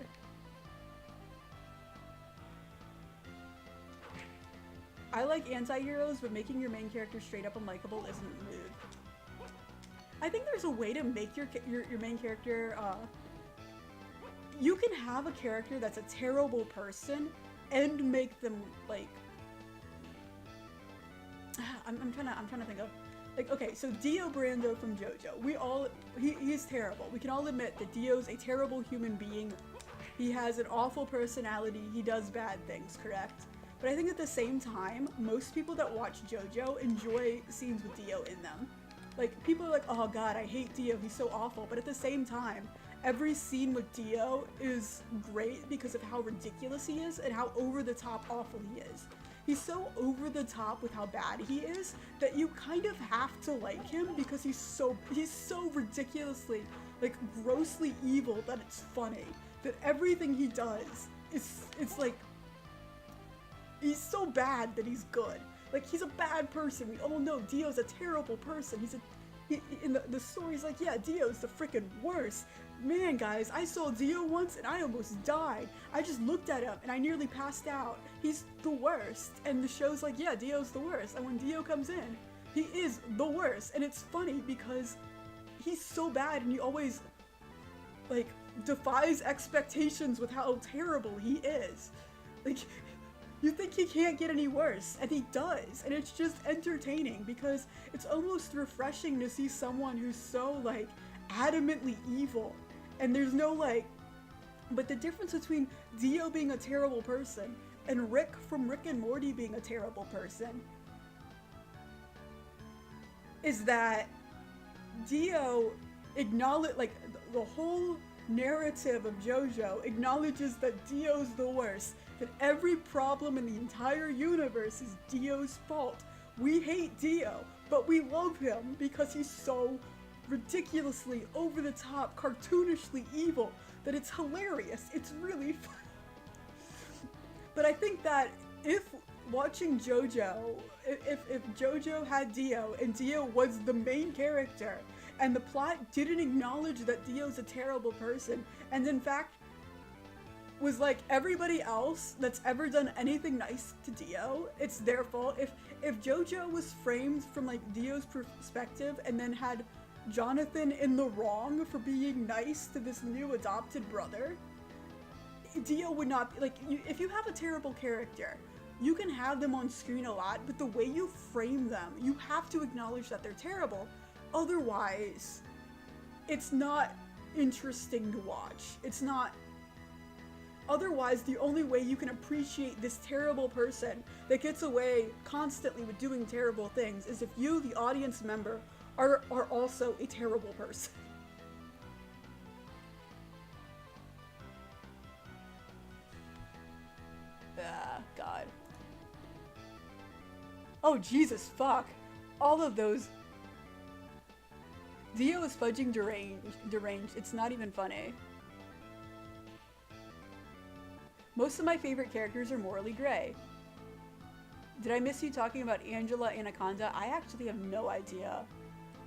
I like anti-heroes, but making your main character straight up unlikable isn't the move. I think there's a way to make your main character, you can have a character that's a terrible person and make them like, I'm trying to think of, like, okay, so Dio Brando from JoJo, he's terrible. We can all admit that Dio's a terrible human being. He has an awful personality. He does bad things, correct? But I think at the same time, most people that watch JoJo enjoy scenes with Dio in them. Like, people are like, oh god, I hate Dio, he's so awful. But at the same time, every scene with Dio is great because of how ridiculous he is and how over-the-top awful he is. He's so over-the-top with how bad he is that you kind of have to like him because he's so ridiculously, like, grossly evil that it's funny. That everything he does it's like, he's so bad that he's good. Like, he's a bad person. We all know Dio's a terrible person. In the story's like, yeah, Dio's the freaking worst. Man, guys, I saw Dio once and I almost died. I just looked at him and I nearly passed out. He's the worst. And the show's like, yeah, Dio's the worst. And when Dio comes in, he is the worst. And it's funny because he's so bad and he always, like, defies expectations with how terrible he is. Like, you think he can't get any worse, and he does, and it's just entertaining because it's almost refreshing to see someone who's so, like, adamantly evil, and there's no, like, but the difference between Dio being a terrible person and Rick from Rick and Morty being a terrible person is that Dio like, the whole narrative of JoJo acknowledges that Dio's the worst, that every problem in the entire universe is Dio's fault. We hate Dio, but we love him because he's so ridiculously over-the-top, cartoonishly evil that it's hilarious. It's really fun. But I think that if watching JoJo, if JoJo had Dio and Dio was the main character, and the plot didn't acknowledge that Dio's a terrible person, and in fact was like everybody else that's ever done anything nice to Dio, it's their fault. If JoJo was framed from like Dio's perspective and then had Jonathan in the wrong for being nice to this new adopted brother, Dio would not be, like, if you have a terrible character, you can have them on screen a lot, but the way you frame them, you have to acknowledge that they're terrible. Otherwise, it's not interesting to watch. It's not. Otherwise, the only way you can appreciate this terrible person that gets away constantly with doing terrible things is if you, the audience member, are also a terrible person. Ah, God. Oh, Jesus, fuck. All of those. Dio is fudging deranged. It's not even funny. Most of my favorite characters are morally gray. Did I miss you talking about Angela Anaconda? I actually have no idea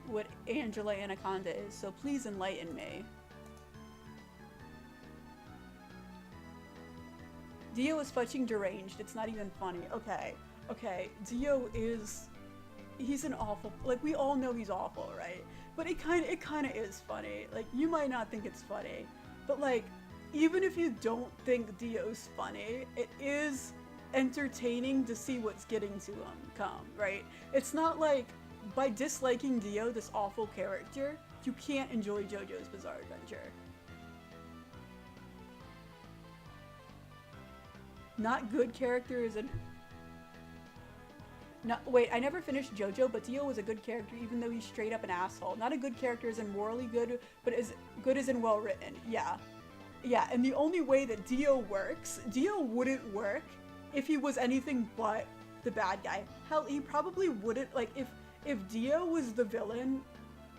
what Angela Anaconda is, so please enlighten me. Dio is fudging deranged. It's not even funny. Okay. Dio is... He's an awful... Like, we all know he's awful, right? But it kind of is funny. Like, you might not think it's funny, but like, even if you don't think Dio's funny, it is entertaining to see what's getting to him come, right? It's not like, by disliking Dio, this awful character, you can't enjoy JoJo's Bizarre Adventure. Not good characters and... Wait, I never finished JoJo, but Dio was a good character even though he's straight up an asshole. Not a good character as in morally good, but as good as in well written. Yeah. Yeah, and the only way that Dio works, Dio wouldn't work if he was anything but the bad guy. Hell, he probably wouldn't, like, if Dio was the villain,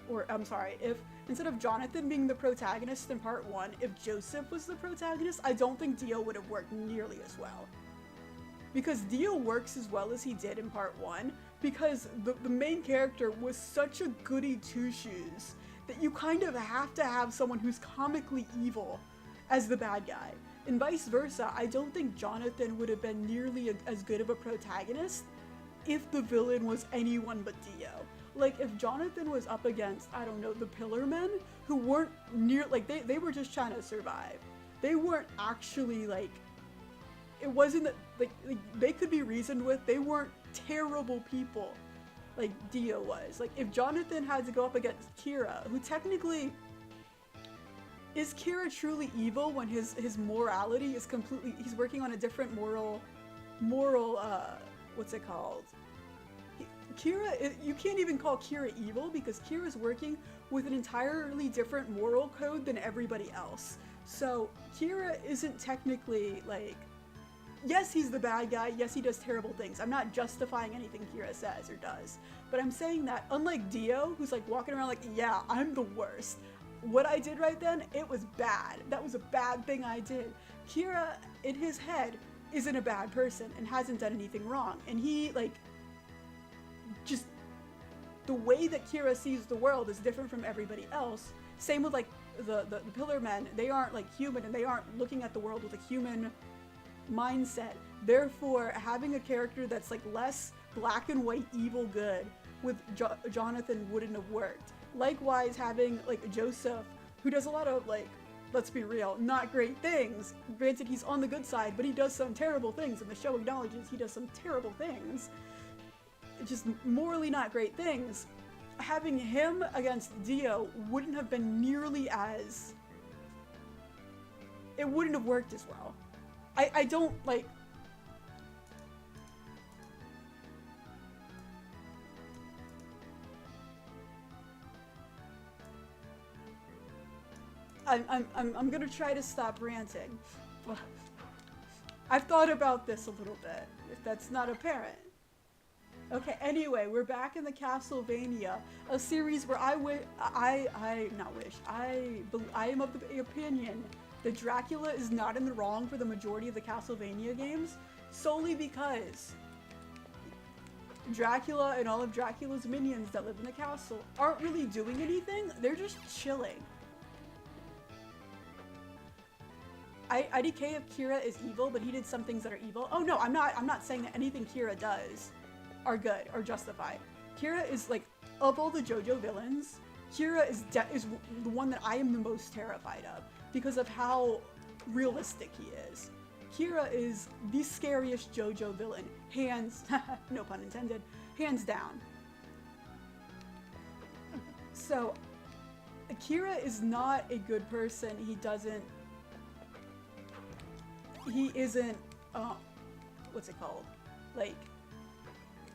or, I'm sorry, if, instead of Jonathan being the protagonist in part 1, if Joseph was the protagonist, I don't think Dio would have worked nearly as well. Because Dio works as well as he did in part 1, because the main character was such a goody two-shoes that you kind of have to have someone who's comically evil as the bad guy. And vice versa, I don't think Jonathan would have been nearly as good of a protagonist if the villain was anyone but Dio. Like, if Jonathan was up against, I don't know, the Pillar Men, who weren't near, like, they were just trying to survive. They weren't actually, like, it wasn't that, like, they could be reasoned with. They weren't terrible people like Dio was. Like, if Jonathan had to go up against Kira, who technically... Is Kira truly evil when his morality is completely... He's working on a different moral, what's it called? Kira, you can't even call Kira evil because Kira's working with an entirely different moral code than everybody else. So, Kira isn't technically, like... Yes, he's the bad guy. Yes, he does terrible things. I'm not justifying anything Kira says or does. But I'm saying that, unlike Dio, who's like walking around like, yeah, I'm the worst. What I did right then, it was bad. That was a bad thing I did. Kira, in his head, isn't a bad person and hasn't done anything wrong. And he, like, just the way that Kira sees the world is different from everybody else. Same with like the Pillar Men. They aren't like human, and they aren't looking at the world with a human mindset. Therefore, having a character that's like less black and white evil good with Jonathan wouldn't have worked. Likewise, having like Joseph, who does a lot of like, let's be real, not great things. Granted, he's on the good side, but he does some terrible things, and the show acknowledges he does some terrible things. Just morally not great things. Having him against Dio wouldn't have been nearly as... It wouldn't have worked as well. I don't, like... I'm gonna try to stop ranting. I've thought about this a little bit, if that's not apparent. Okay, anyway, we're back in the Castlevania, a series where I am of the opinion that Dracula is not in the wrong for the majority of the Castlevania games, solely because Dracula and all of Dracula's minions that live in the castle aren't really doing anything, they're just chilling. IDK of Kira is evil, but he did some things that are evil. Oh no, I'm not saying that anything Kira does are good or justified. Kira is like, of all the JoJo villains, Kira is the one that I am the most terrified of because of how realistic he is. Kira is the scariest JoJo villain, hands, no pun intended, hands down. So, Kira is not a good person. He isn't, what's it called? Like,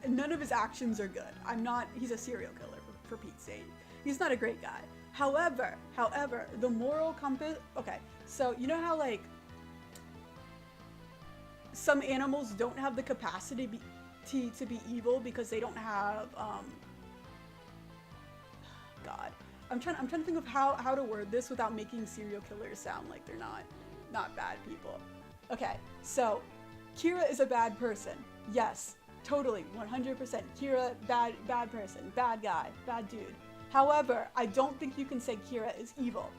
none of his actions are good. He's a serial killer, for Pete's sake. He's not a great guy. However, the moral compass, okay, so you know how like, some animals don't have the capacity to be evil because they don't have, God. I'm trying to think of how to word this without making serial killers sound like they're not bad people. Okay, so Kira is a bad person. Yes, totally, 100%. Kira, bad person, bad guy, bad dude. However, I don't think you can say Kira is evil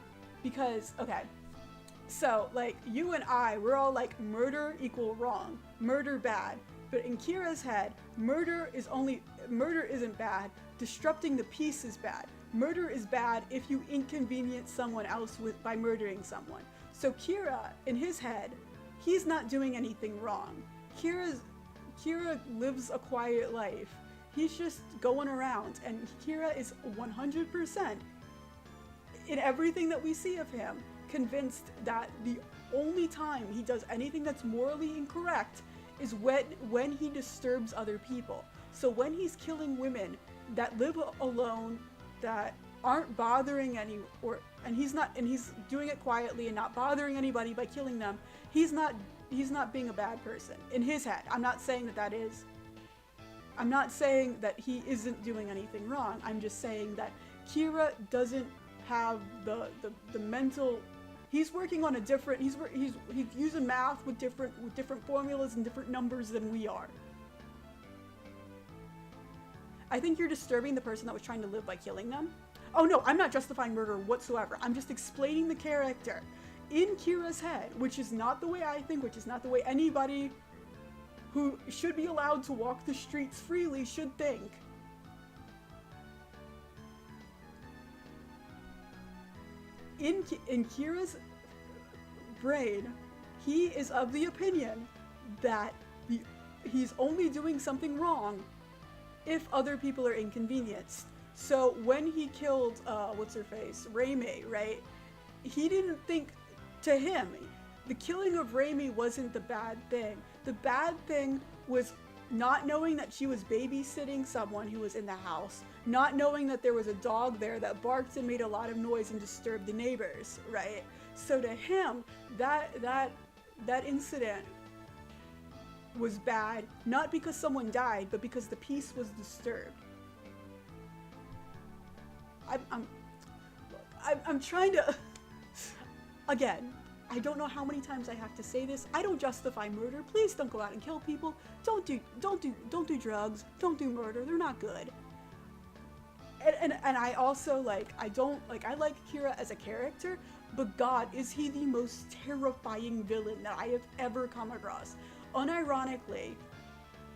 because, okay, so like you and we're all like murder equal wrong, murder bad. But in Kira's head, murder isn't bad. Disrupting the peace is bad. Murder is bad if you inconvenience someone else by murdering someone. So Kira, in his head, he's not doing anything wrong. Kira lives a quiet life. He's just going around, and Kira is 100% in everything that we see of him, convinced that the only time he does anything that's morally incorrect is when he disturbs other people. So when he's killing women that live alone, that aren't bothering and he's doing it quietly and not bothering anybody by killing them, he's not being a bad person in his head. I'm not saying that he isn't doing anything wrong. I'm just saying that Kira doesn't have the mental. He's working on a different. He's using math with different formulas and different numbers than we are. I think you're disturbing the person that was trying to live by killing them. Oh no, I'm not justifying murder whatsoever. I'm just explaining the character in Kira's head, which is not the way I think, which is not the way anybody who should be allowed to walk the streets freely should think. In Kira's brain, he is of the opinion that he's only doing something wrong if other people are inconvenienced. So when he killed, what's-her-face, Raimi, right? He didn't think, to him, the killing of Raimi wasn't the bad thing. The bad thing was not knowing that she was babysitting someone who was in the house, not knowing that there was a dog there that barked and made a lot of noise and disturbed the neighbors, right? So to him, that incident was bad, not because someone died, but because the peace was disturbed. I'm trying to, again, I don't know how many times I have to say this. I don't justify murder. Please don't go out and kill people. Don't do drugs. Don't do murder. They're not good. And I also like, I like Kira as a character, but God, is he the most terrifying villain that I have ever come across. Unironically,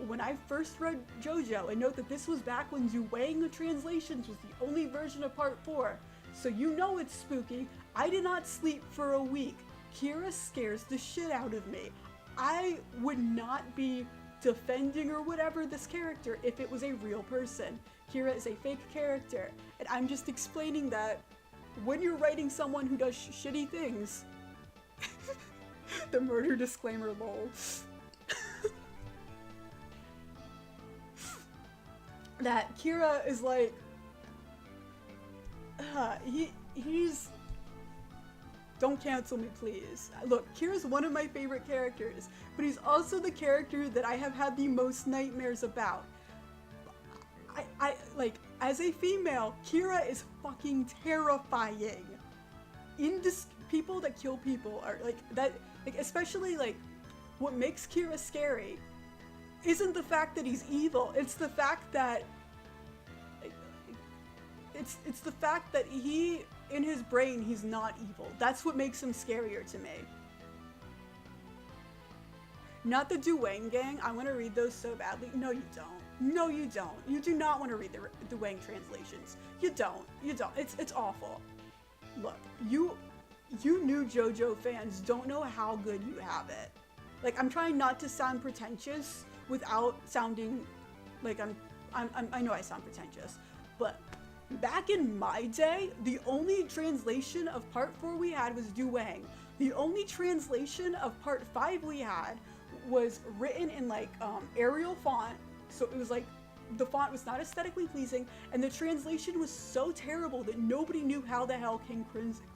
when I first read JoJo, and note that this was back when Duwang Translations was the only version of Part 4, so you know it's spooky, I did not sleep for a week. Kira scares the shit out of me. I would not be defending or whatever this character if it was a real person. Kira is a fake character, and I'm just explaining that when you're writing someone who does shitty things, the murder disclaimer lol, that Kira is like, he's, don't cancel me please. Look, Kira's one of my favorite characters, but he's also the character that I have had the most nightmares about. I like, as a female, Kira is fucking terrifying. People that kill people are like, that, like, especially like, what makes Kira scary isn't the fact that he's evil, it's the fact that, it's the fact that he, in his brain, he's not evil. That's what makes him scarier to me. Not the Duwang gang. I want to read those so badly. No, you don't. No, you don't. You do not want to read the Duwang translations. You don't. You don't. It's awful. Look, you new JoJo fans don't know how good you have it. Like, I'm trying not to sound pretentious without sounding like I know I sound pretentious, but back in my day, the only translation of Part 4 we had was Duwang. The only translation of Part 5 we had was written in like Arial font, so it was like, the font was not aesthetically pleasing, and the translation was so terrible that nobody knew how the hell King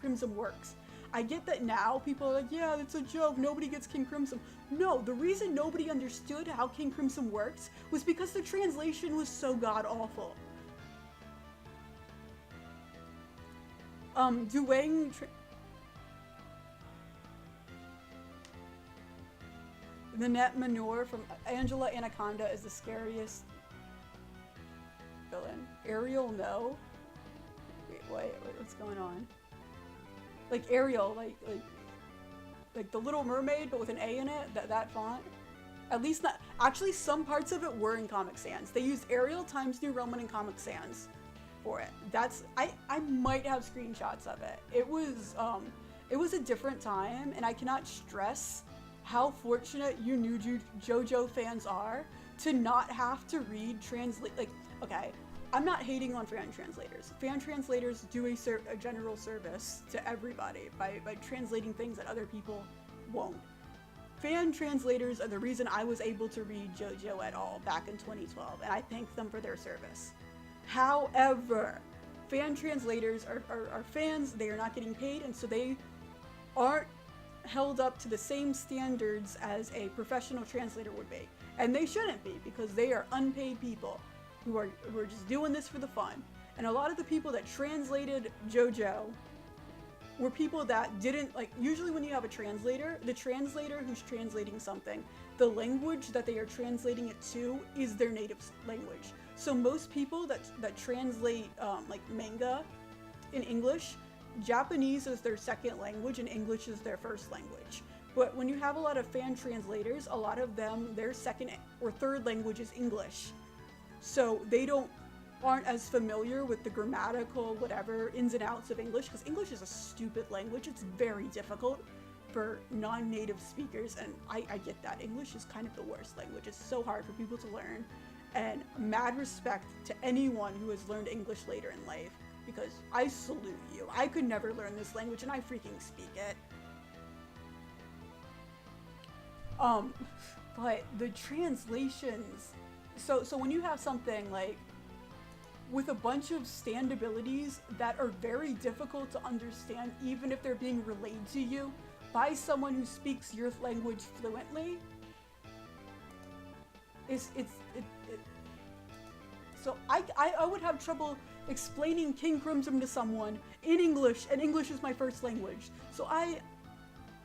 Crimson works. I get that now people are like, yeah, it's a joke, nobody gets King Crimson. No, the reason nobody understood how King Crimson works was because the translation was so god-awful. Duwang the net manure from Angela Anaconda is the scariest villain. Ariel, no. Wait, what's going on? Like Ariel, like the Little Mermaid, but with an A in it. That font. At least not. Actually, some parts of it were in Comic Sans. They used Arial Times New Roman in Comic Sans for it. That's I might have screenshots of it. It was a different time, and I cannot stress how fortunate you new JoJo fans are to not have to read like, okay, I'm not hating on fan translators. Fan translators do a general service to everybody by translating things that other people won't. Fan translators are the reason I was able to read JoJo at all back in 2012, and I thank them for their service. However, fan translators are fans, they are not getting paid, and so they aren't held up to the same standards as a professional translator would be. And they shouldn't be, because they are unpaid people who are just doing this for the fun. And a lot of the people that translated JoJo were people that didn't, like, usually when you have a translator, the translator who's translating something, the language that they are translating it to is their native language. So most people that translate like manga in English, Japanese is their second language and English is their first language. But when you have a lot of fan translators, a lot of them, their second or third language is English. So they aren't as familiar with the grammatical whatever ins and outs of English, because English is a stupid language. It's very difficult for non-native speakers, and I get that. English is kind of the worst language. It's so hard for people to learn, and mad respect to anyone who has learned English later in life, because I salute you. I could never learn this language, and I freaking speak it. But the translations, so when you have something like with a bunch of stand abilities that are very difficult to understand, even if they're being relayed to you by someone who speaks your language fluently, so I would have trouble explaining King Crimson to someone in English, and English is my first language. So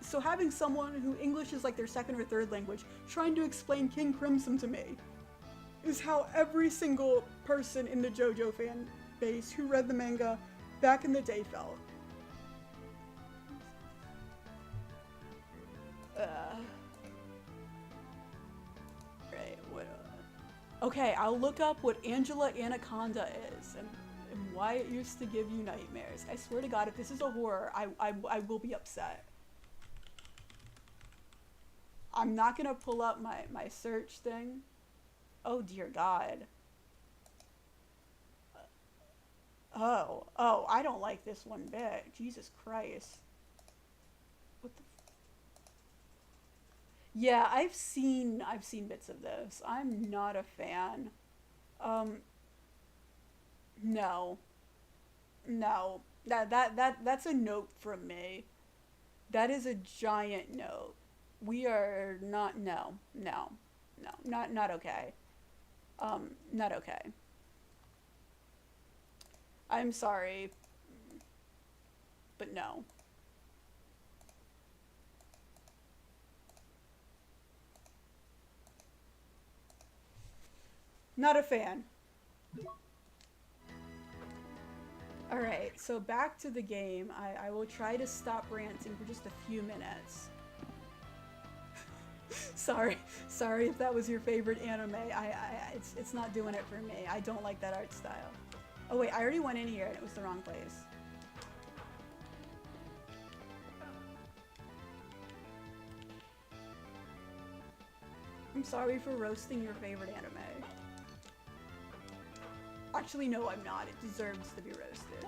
So having someone who English is like their second or third language trying to explain King Crimson to me is how every single person in the JoJo fan base who read the manga back in the day felt. Right, what, okay, I'll look up what Angela Anaconda is and why it used to give you nightmares. I swear to God, if this is a horror, I will be upset. I'm not gonna pull up my search thing. Oh dear God. Oh, I don't like this one bit. Jesus Christ. What the Yeah, I've seen bits of this. I'm not a fan. No. No. That's a note from me. That is a giant note. We are not, no, not okay. Not okay. I'm sorry, but no. Not a fan. Alright, so back to the game. I will try to stop ranting for just a few minutes. Sorry if that was your favorite anime. It's not doing it for me. I don't like that art style. Oh wait, I already went in here and it was the wrong place. I'm sorry for roasting your favorite anime. Actually, no, I'm not. It deserves to be roasted.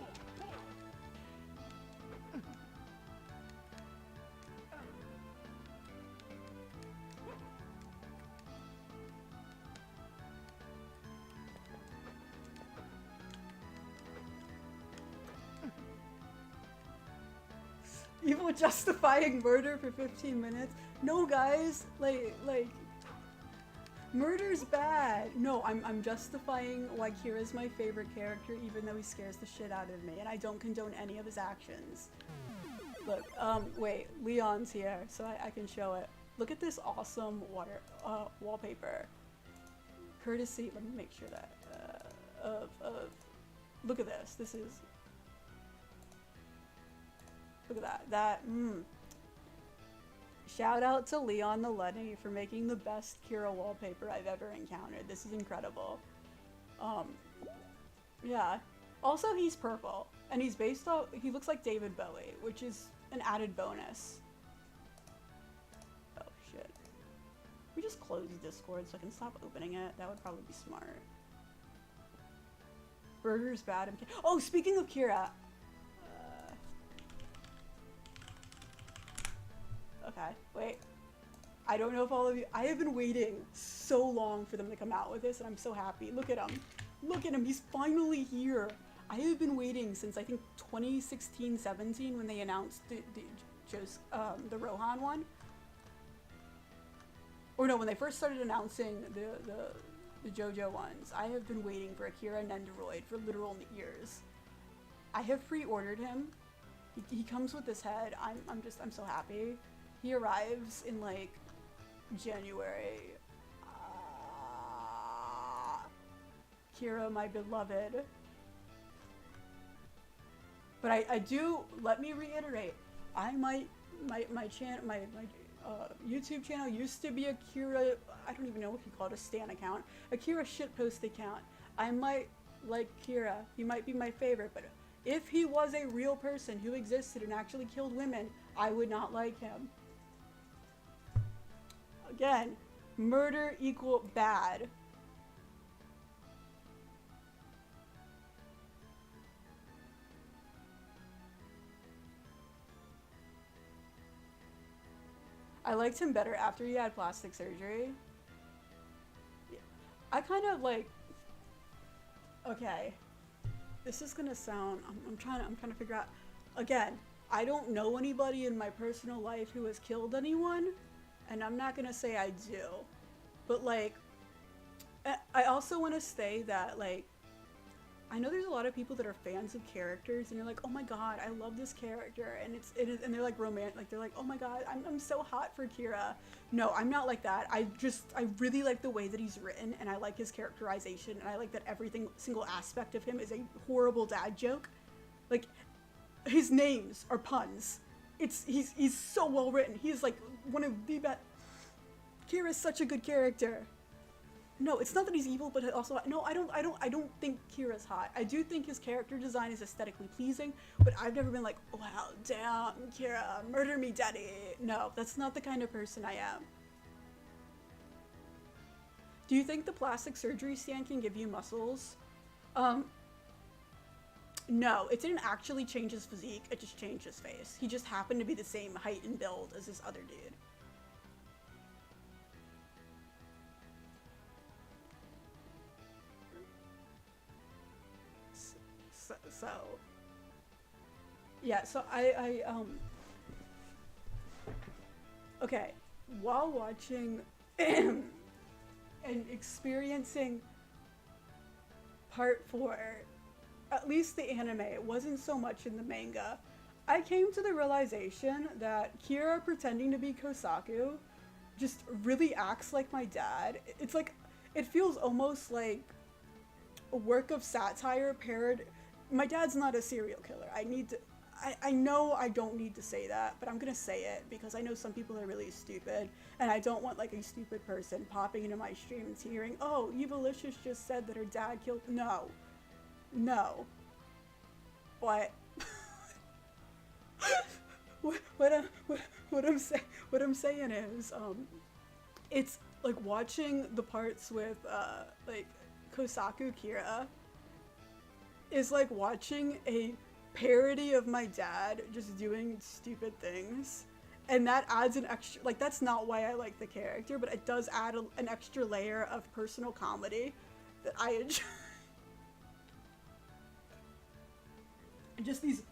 Evil justifying murder for 15 minutes? No, guys, like, murder's bad. No, I'm justifying why Kira's my favorite character, even though he scares the shit out of me, and I don't condone any of his actions. Look, wait, Leon's here, so I can show it. Look at this awesome wallpaper. Courtesy, let me make sure that, look at this. This is, look at that. Shout out to Leon the Lenny for making the best Kira wallpaper I've ever encountered. This is incredible. Yeah. Also, he's purple, and he's based off, he looks like David Bowie, which is an added bonus. Oh, shit. We just close Discord so I can stop opening it. That would probably be smart. Burger's bad. Oh, speaking of Kira. Okay, wait. I don't know if all of you... I have been waiting so long for them to come out with this, and I'm so happy. Look at him. Look at him. He's finally here. I have been waiting since, I think, 2016-17 when they announced the Rohan one. Or no, when they first started announcing the JoJo ones. I have been waiting for Akira Nendoroid for literal years. I have pre-ordered him. He comes with this head. I'm so happy. He arrives in, like, January. Kira, my beloved. But I do, let me reiterate, my YouTube channel used to be a Kira, I don't even know what you call it, a stan account, a Kira shitpost account. I might like Kira, he might be my favorite, but if he was a real person who existed and actually killed women, I would not like him. Again, murder equal bad. I liked him better after he had plastic surgery. Yeah. I kind of like, okay, this is gonna sound, I'm trying to figure out, again, I don't know anybody in my personal life who has killed anyone, and I'm not gonna say I do, but like, I also want to say that, like, I know there's a lot of people that are fans of characters and you're like, oh my god, I love this character, and and they're like romantic, like they're like, oh my god, I'm so hot for Kira. No, I'm not like that. I really like the way that he's written, and I like his characterization, and I like that everything single aspect of him is a horrible dad joke. Like, his names are puns. He's so well written. He's like one of the best. Kira's such a good character. No, it's not that he's evil, but also no, I don't think Kira's hot. I do think his character design is aesthetically pleasing, but I've never been like, wow, damn, Kira, murder me, daddy. No, that's not the kind of person I am. Do you think the plastic surgery stand can give you muscles? No, it didn't actually change his physique, it just changed his face. He just happened to be the same height and build as this other dude. So yeah, so okay, while watching and experiencing part 4, at least the anime, it wasn't so much in the manga, I came to the realization that Kira pretending to be Kosaku just really acts like my dad. It's like, it feels almost like a work of satire paired. My dad's not a serial killer. I know I don't need to say that, but I'm gonna say it because I know some people are really stupid, and I don't want like a stupid person popping into my stream and hearing, oh, Evilicious just said that her dad killed. No. No. What? what I'm saying is, it's like watching the parts with like Kosaku Kira is like watching a parody of my dad just doing stupid things, and that adds an extra, like, that's not why I like the character, but it does add an extra layer of personal comedy that I enjoy. And just these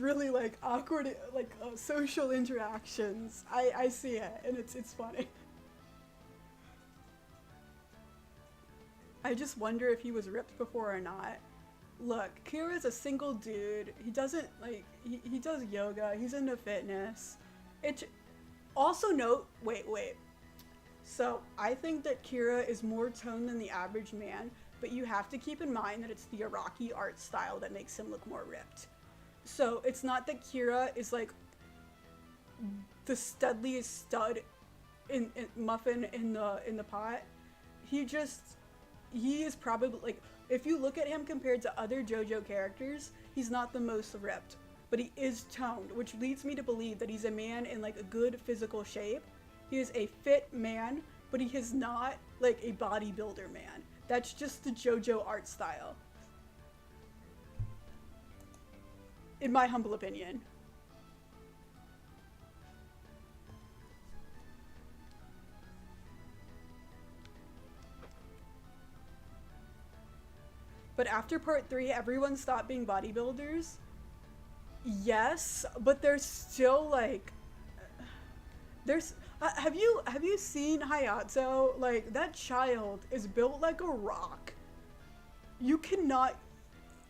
really like awkward like social interactions. I see it, and it's funny. I just wonder if he was ripped before or not. Look, Kira's a single dude. He doesn't like, he does yoga. He's into fitness. Also note, wait. So I think that Kira is more toned than the average man, but you have to keep in mind that it's the Iraqi art style that makes him look more ripped. So it's not that Kira is like the studliest stud in muffin in the pot. He is probably, like, if you look at him compared to other JoJo characters, he's not the most ripped, but he is toned, which leads me to believe that he's a man in like a good physical shape. He is a fit man, but he is not like a bodybuilder man. That's just the JoJo art style, in my humble opinion. But after part 3, everyone stopped being bodybuilders. Yes, but there's still like, there's, have you seen Hayato? Like, that child is built like a rock. You cannot,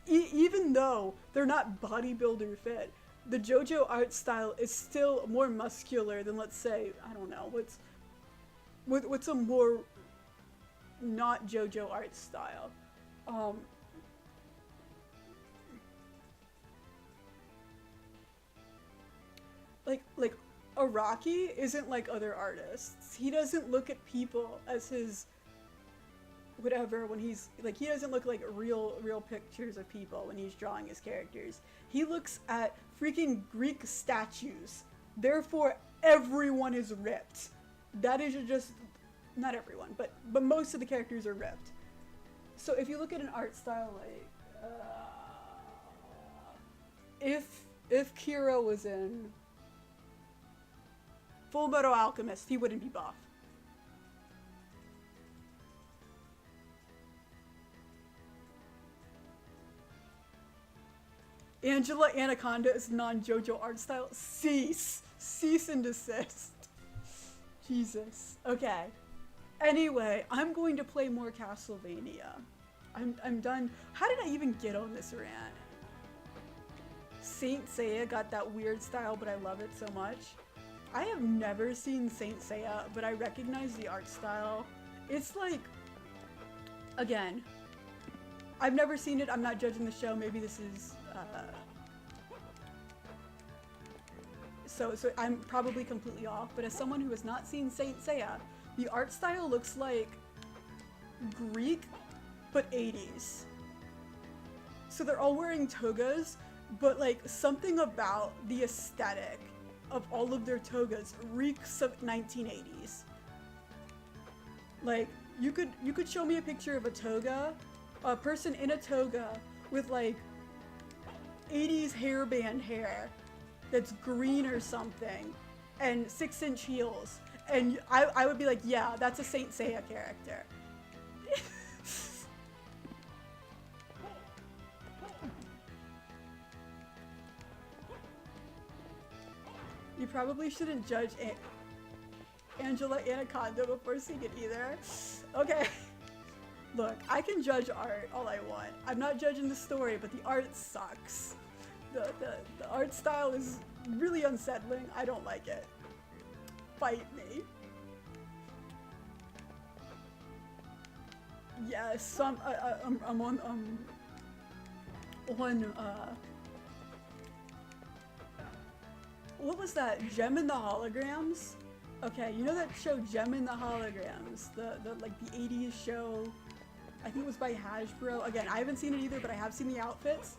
even though they're not bodybuilder fit, the JoJo art style is still more muscular than, let's say, I don't know, what's a more not JoJo art style? Like Araki isn't like other artists. He doesn't look at people as his whatever when he's like, he doesn't look like real pictures of people when he's drawing his characters. He looks at freaking Greek statues. Therefore, everyone is ripped. That is just, not everyone, but most of the characters are ripped. So if you look at an art style like, if Kira was in Full Metal Alchemist, he wouldn't be buff. Angela Anaconda is non-JoJo art style. Cease and desist. Jesus. Okay. Anyway, I'm going to play more Castlevania. I'm done. How did I even get on this rant? Saint Seiya got that weird style, but I love it so much. I have never seen Saint Seiya, but I recognize the art style. It's like, again, I've never seen it. I'm not judging the show. Maybe this is, so I'm probably completely off, but as someone who has not seen Saint Seiya, the art style looks like Greek, but 80s. So they're all wearing togas, but like something about the aesthetic of all of their togas reeks of 1980s. Like you could show me a picture of a toga, a person in a toga with like 80s hairband hair that's green or something and 6-inch heels, and I would be like, yeah, that's a Saint Seiya character. You probably shouldn't judge Angela Anaconda before seeing it either. Okay. Look, I can judge art all I want. I'm not judging the story, but the art sucks. The art style is really unsettling. I don't like it. Fight me. Yes, I'm on what was that? Gem in the Holograms? Okay, you know that show Gem in the Holograms? The like the 80s show. I think it was by Hasbro. Again, I haven't seen it either, but I have seen the outfits.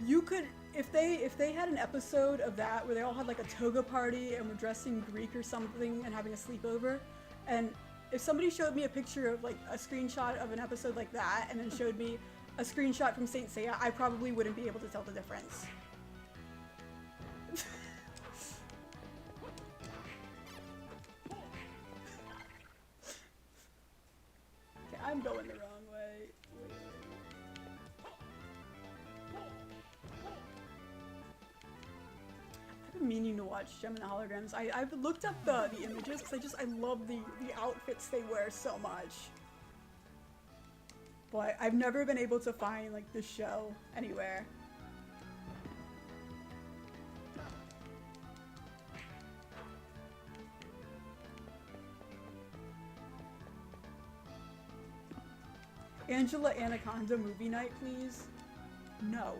You could, if they had an episode of that where they all had like a toga party and were dressing Greek or something and having a sleepover, and if somebody showed me a picture of like a screenshot of an episode like that and then showed me a screenshot from Saint Seiya, I probably wouldn't be able to tell the difference. Okay, I'm going the wrong way. Wait. I've been meaning to watch Gem in the Holograms. I've looked up the images because I love the outfits they wear so much. But I've never been able to find like the show anywhere. Angela Anaconda movie night, please? No.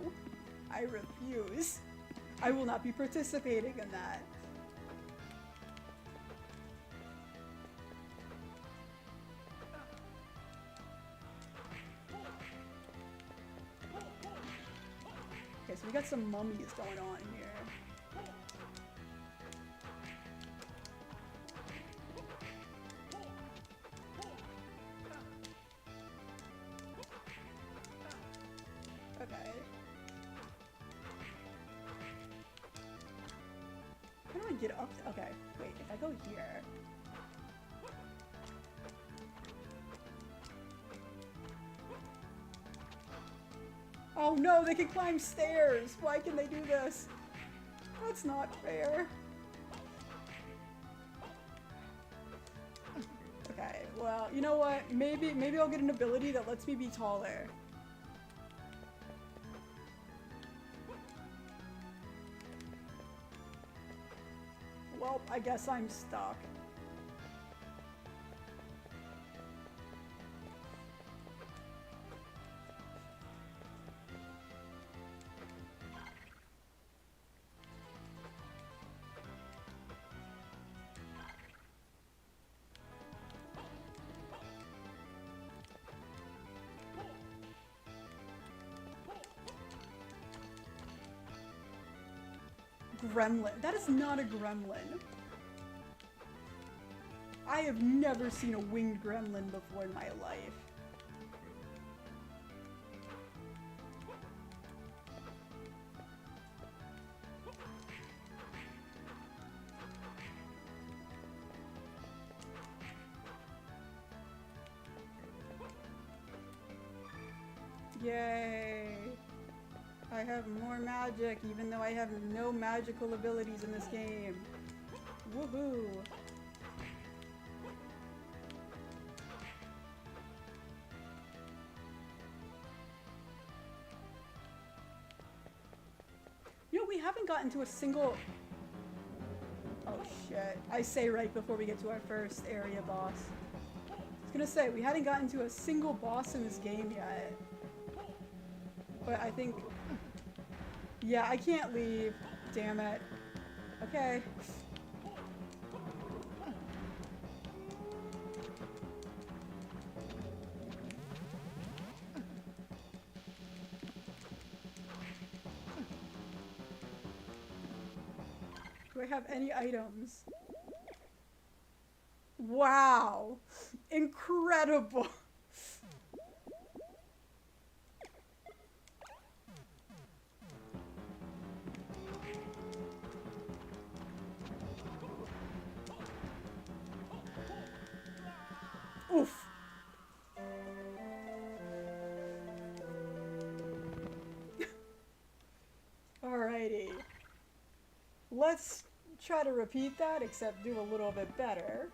I refuse. I will not be participating in that. Okay, so we got some mummies going on here. Okay. How do I get up? Okay, wait, if I go here. Oh no, they can climb stairs! Why can they do this? That's not fair. Okay, well, you know what? Maybe I'll get an ability that lets me be taller. Well, I guess I'm stuck. Gremlin. That is not a gremlin. I have never seen a winged gremlin before in my life. Yay! I have more magic, even though I have no magical abilities in this game. Woohoo! haven't gotten to a single... Oh shit. I say right before we get to our first area boss. I was gonna say, we hadn't gotten to a single boss in this game yet. But I think... Yeah, I can't leave. Damn it. Okay. Do I have any items? Wow! Incredible! Oof! Alrighty. Let's try to repeat that, except do a little bit better.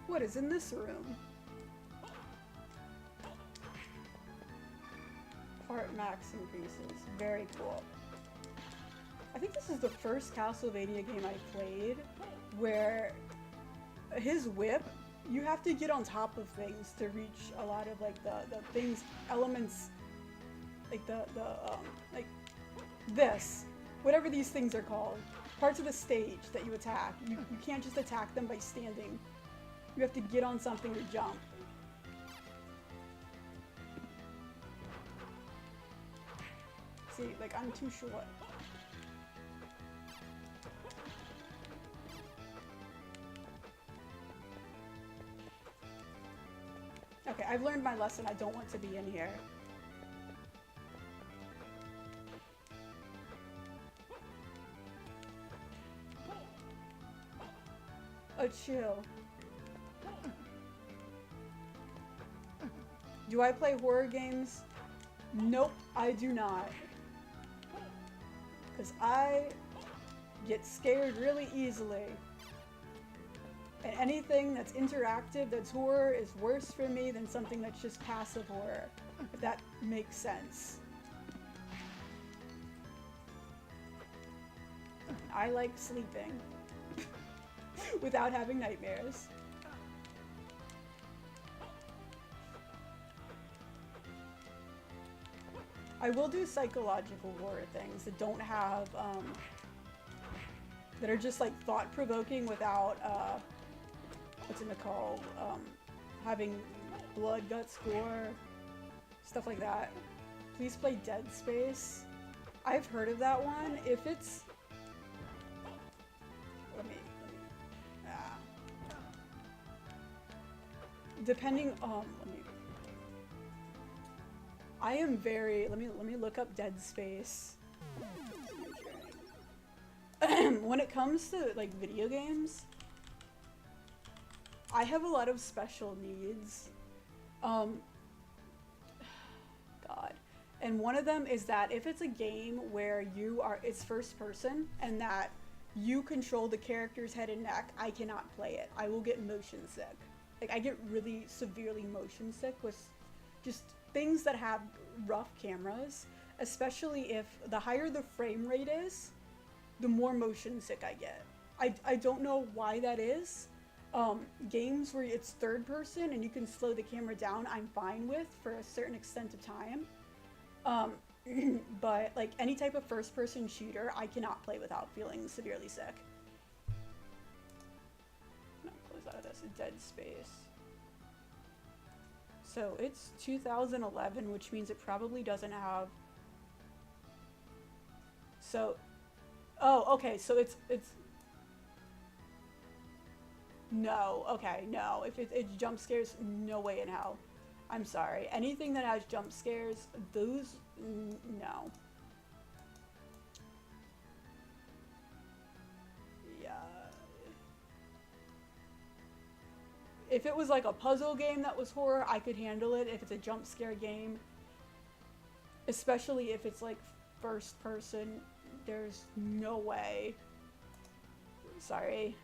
What is in this room? Part max increases. Very cool. I think this is the first Castlevania game I played where his whip, you have to get on top of things to reach a lot of like the things, elements, like like this, whatever these things are called, parts of the stage that you attack. You can't just attack them by standing. You have to get on something or jump. See, like, I'm too short. Okay, I've learned my lesson. I don't want to be in here. Oh, chill. Do I play horror games? Nope, I do not. Because I get scared really easily. And anything that's interactive, that's horror, is worse for me than something that's just passive horror. If that makes sense. I like sleeping. Without having nightmares. I will do psychological horror things that don't have, that are just like thought-provoking without, what's it called, having blood, guts, gore, stuff like that. Please play Dead Space. I've heard of that one. If it's, depending, I am very, let me look up Dead Space. When it comes to like video games, I have a lot of special needs. God. And one of them is that if it's a game where it's first person and that you control the character's head and neck, I cannot play it. I will get motion sick. Like, I get really severely motion sick with just things that have rough cameras, especially if the higher the frame rate is, the more motion sick I get. I don't know why that is. Games where it's third person and you can slow the camera down, I'm fine with for a certain extent of time. But like any type of first person shooter, I cannot play without feeling severely sick. No, close out of this. Dead Space. So it's 2011, which means it probably doesn't have. So, oh, okay. So it's. No, okay, no. If it's jump scares, no way in hell. I'm sorry. Anything that has jump scares, those, no. Yeah. If it was like a puzzle game that was horror, I could handle it. If it's a jump scare game, Especially if it's like first person, there's no way. Sorry.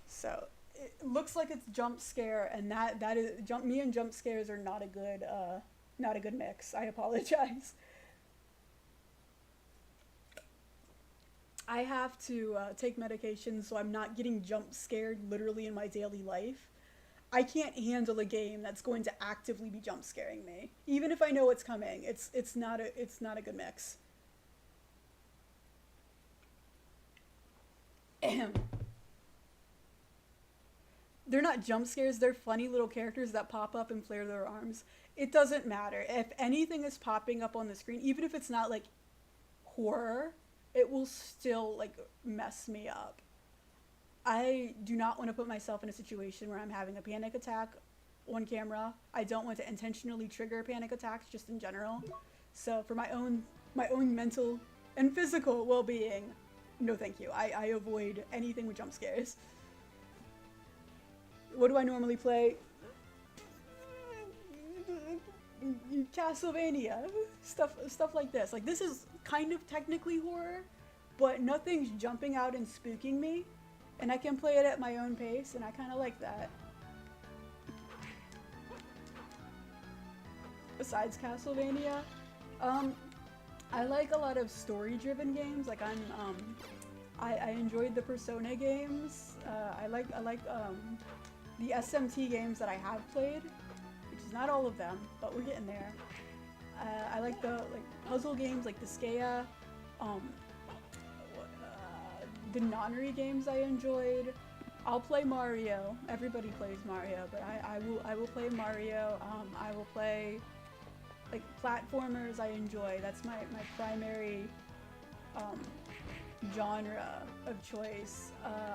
So it looks like it's jump scare, and that is me and jump scares are not a good mix. I apologize. I have to take medication so I'm not getting jump scared literally in my daily life. I can't handle a game that's going to actively be jump scaring me, even if I know it's coming. It's not a good mix. They're not jump scares, they're funny little characters that pop up and flare their arms. It doesn't matter. If anything is popping up on the screen, even if it's not like horror, it will still like mess me up. I do not want to put myself in a situation where I'm having a panic attack on camera. I don't want to intentionally trigger panic attacks just in general. So for my own mental and physical well-being, no thank you. I avoid anything with jump scares. What do I normally play? Castlevania, stuff like this. Like, this is kind of technically horror, but nothing's jumping out and spooking me, and I can play it at my own pace, and I kind of like that. Besides Castlevania, I like a lot of story-driven games. Like I enjoyed the Persona games. I like the SMT games that I have played, which is not all of them, but we're getting there. I like the puzzle games like the Skea, the Nonary games I enjoyed. I'll play Mario. Everybody plays Mario, but I will play Mario. I will play like platformers. I enjoy. That's my primary genre of choice.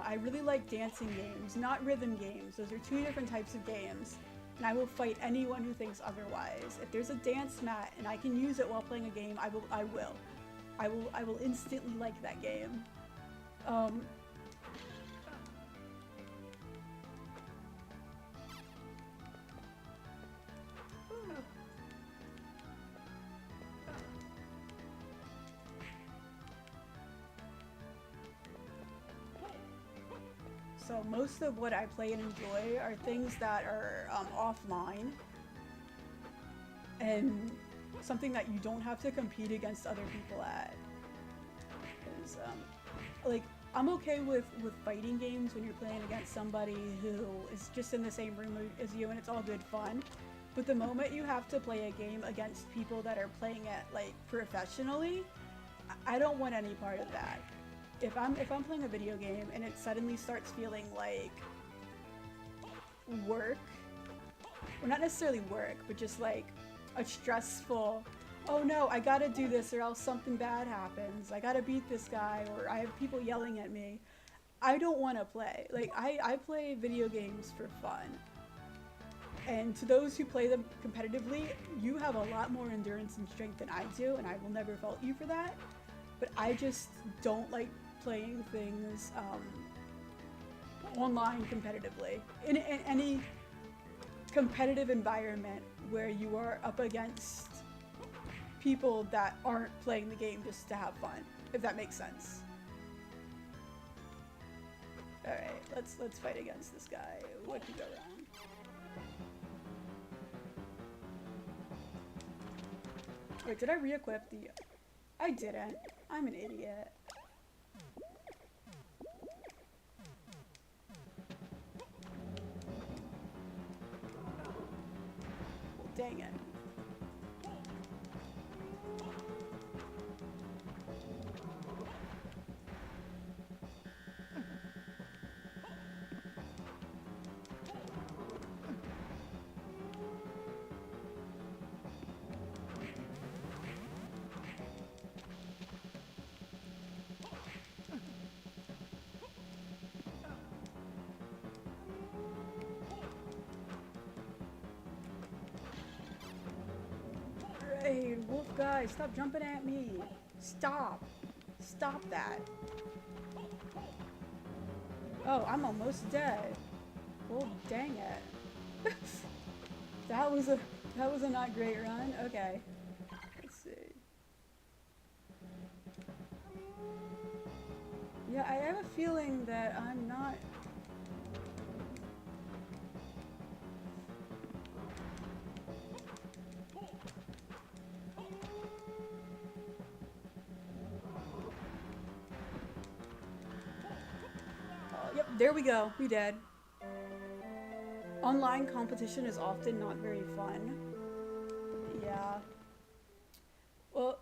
I really like dancing games, not rhythm games. Those are two different types of games, and I will fight anyone who thinks otherwise. If there's a dance mat and I can use it while playing a game, I will instantly like that game. So most of what I play and enjoy are things that are offline, and something that you don't have to compete against other people at. Because, like, I'm okay with fighting games when you're playing against somebody who is just in the same room as you and it's all good fun. But the moment you have to play a game against people that are playing it, like, professionally, I don't want any part of that. If I'm playing a video game and it suddenly starts feeling like work, well, not necessarily work, but just like a stressful, oh no, I gotta do this or else something bad happens, I gotta beat this guy, or I have people yelling at me, I don't want to play. Like, I play video games for fun. And to those who play them competitively, you have a lot more endurance and strength than I do, and I will never fault you for that. But I just don't like playing things online competitively. In any competitive environment where you are up against people that aren't playing the game just to have fun, if that makes sense. Alright, let's fight against this guy. What could go wrong? Wait, did I re-equip the... I didn't. I'm an idiot. Dang it. Hey, wolf guy, stop jumping at me. Stop. Stop that. Oh, I'm almost dead. Well, dang it. That was a not great run. Okay. Let's see. Yeah, I have a feeling that I'm not. Yep, there we go. We did. Online competition is often not very fun. Yeah. Well,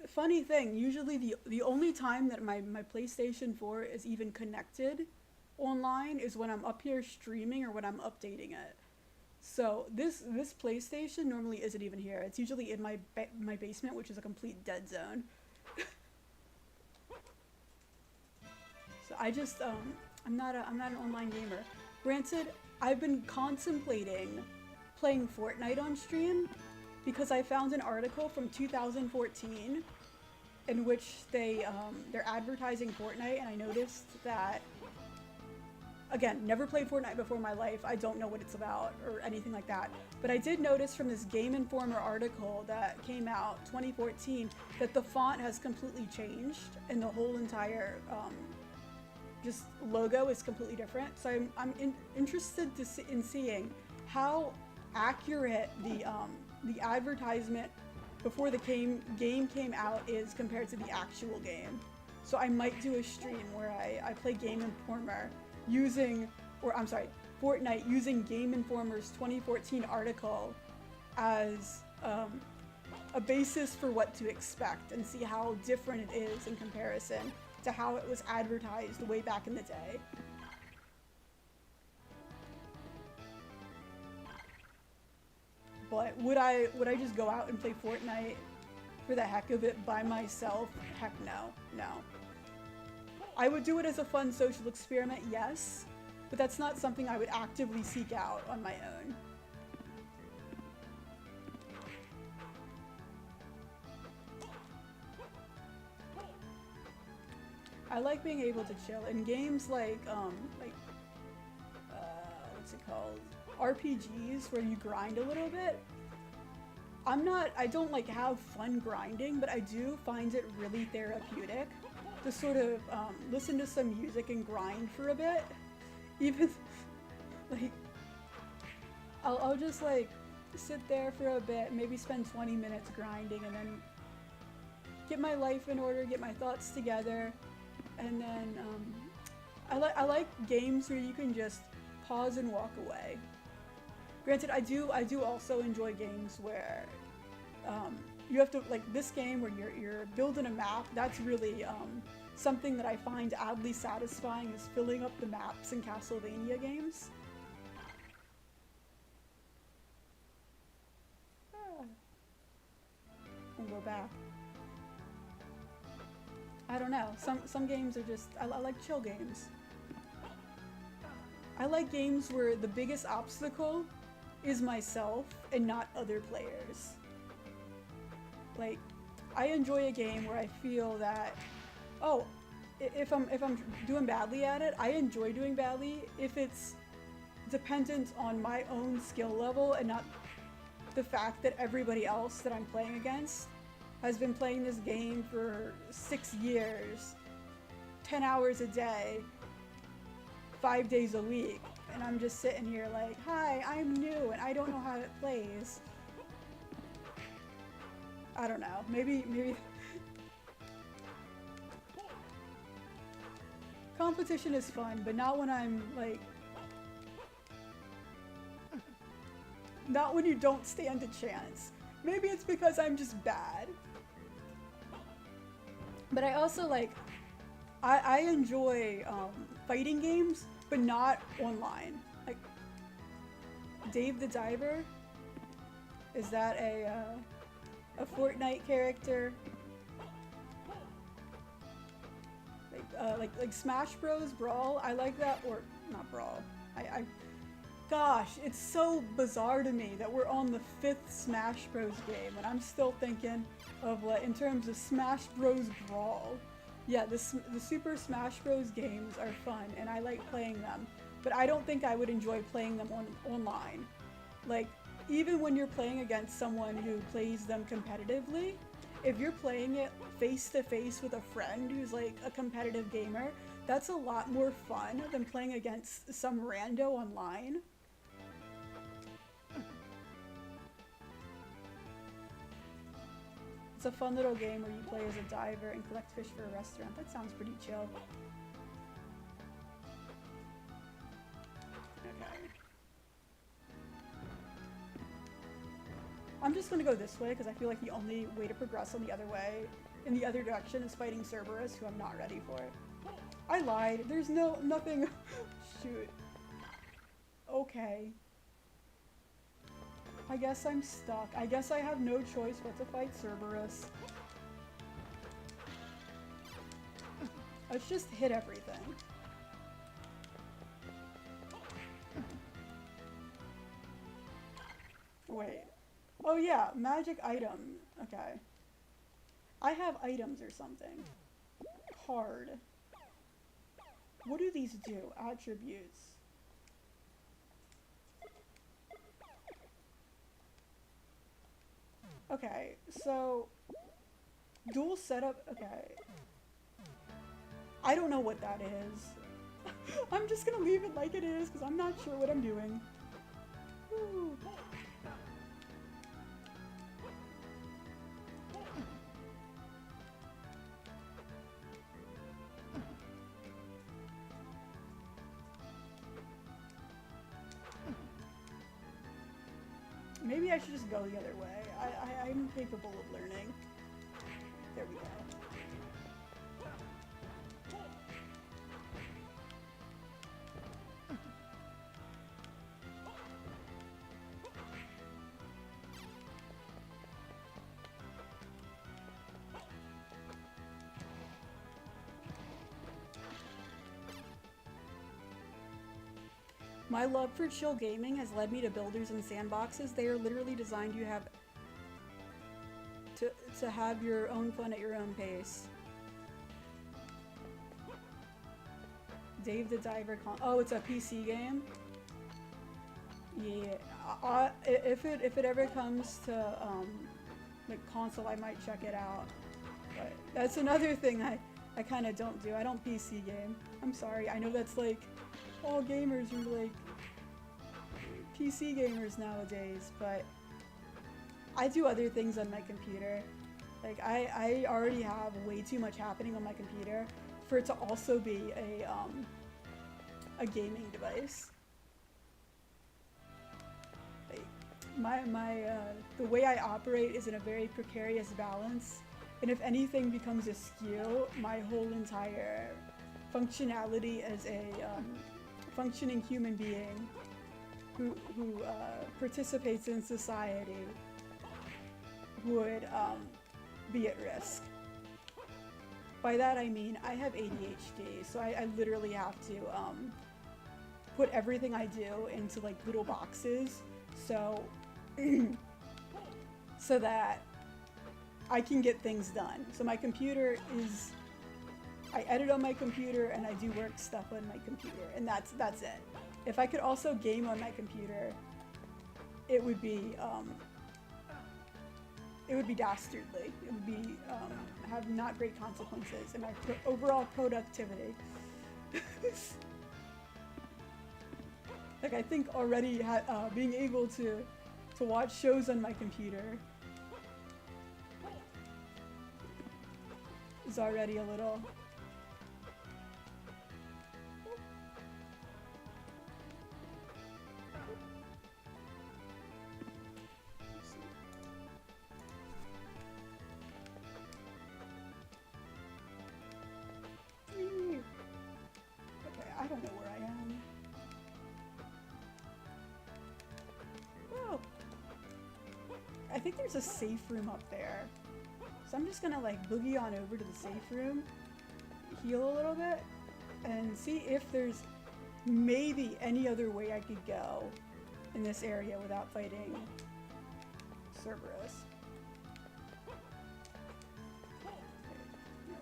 funny thing, usually the only time that my PlayStation 4 is even connected online is when I'm up here streaming or when I'm updating it. So this PlayStation normally isn't even here. It's usually in my basement, which is a complete dead zone. So I'm not an online gamer. Granted, I've been contemplating playing Fortnite on stream because I found an article from 2014 in which they're advertising Fortnite, and I noticed that, again, never played Fortnite before in my life. I don't know what it's about or anything like that. But I did notice from this Game Informer article that came out 2014 that the font has completely changed and the whole entire just logo is completely different. So I'm interested in seeing how accurate the advertisement before the game came out is compared to the actual game. So I might do a stream where I play Game Informer Fortnite using Game Informer's 2014 article as a basis for what to expect and see how different it is in comparison to how it was advertised way back in the day. But would I just go out and play Fortnite for the heck of it by myself? Heck no, no. I would do it as a fun social experiment, yes, but that's not something I would actively seek out on my own. I like being able to chill in games like what's it called? RPGs where you grind a little bit. I don't like have fun grinding, but I do find it really therapeutic to sort of listen to some music and grind for a bit. Even like I'll just like sit there for a bit, maybe spend 20 minutes grinding and then get my life in order, get my thoughts together, and then I like games where you can just pause and walk away. Granted, I do also enjoy games where you have to, like this game where you're building a map. That's really something that I find oddly satisfying, is filling up the maps in Castlevania games. And go back. I don't know. Some games are just I like chill games. I like games where the biggest obstacle is myself and not other players. Like, I enjoy a game where I feel that, oh, if I'm doing badly at it, I enjoy doing badly if it's dependent on my own skill level and not the fact that everybody else that I'm playing against has been playing this game for 6 years, 10 hours a day, 5 days a week, and I'm just sitting here like, hi, I'm new and I don't know how it plays. I don't know, maybe competition is fun, but not when I'm like, not when you don't stand a chance. Maybe it's because I'm just bad. But I also like, I enjoy fighting games, but not online. Like, Dave the Diver, is that a Fortnite character? Like Smash Bros. Brawl, I like that, or not Brawl. Gosh, it's so bizarre to me that we're on the 5th Smash Bros. Game, and I'm still thinking of what, in terms of Smash Bros. Brawl. Yeah, the Super Smash Bros. Games are fun, and I like playing them. but I don't think I would enjoy playing them online. Like, even when you're playing against someone who plays them competitively, if you're playing it face to face with a friend who's like a competitive gamer, that's a lot more fun than playing against some rando online. It's a fun little game where you play as a diver and collect fish for a restaurant. That sounds pretty chill. Okay. I'm just gonna go this way because I feel like the only way to progress on the other way, in the other direction, is fighting Cerberus, who I'm not ready for. I lied. There's nothing. Shoot. Okay. I guess I'm stuck. I guess I have no choice but to fight Cerberus. Let's just hit everything. Wait. Oh yeah, magic item. Okay. I have items or something. Card. What do these do? Attributes. Okay, so dual setup. Okay. I don't know what that is. I'm just gonna leave it like it is because I'm not sure what I'm doing. Woo. Maybe I should just go the other way. I'm capable of learning. There we go. My love for chill gaming has led me to builders and sandboxes. They are literally designed to have your own fun at your own pace. Dave the Diver oh, it's a PC game? Yeah. If it ever comes to like console, I might check it out. But that's another thing I kind of don't do. I don't PC game. I'm sorry. I know that's like all gamers are like PC gamers nowadays, but I do other things on my computer. Like I already have way too much happening on my computer for it to also be a gaming device. Like the way I operate is in a very precarious balance, and if anything becomes askew, my whole entire functionality as a functioning human being who participates in society would be at risk. By that I mean I have ADHD, so I literally have to put everything I do into like little boxes, so so that I can get things done. So my computer is, I edit on my computer and I do work stuff on my computer, and that's it. If I could also game on my computer, it would be dastardly. It would be have not great consequences in my overall productivity. Like I think already being able to watch shows on my computer is already a little. Okay, I don't know where I am. Oh! I think there's a safe room up there. So I'm just gonna like boogie on over to the safe room, heal a little bit, and see if there's maybe any other way I could go in this area without fighting Cerberus.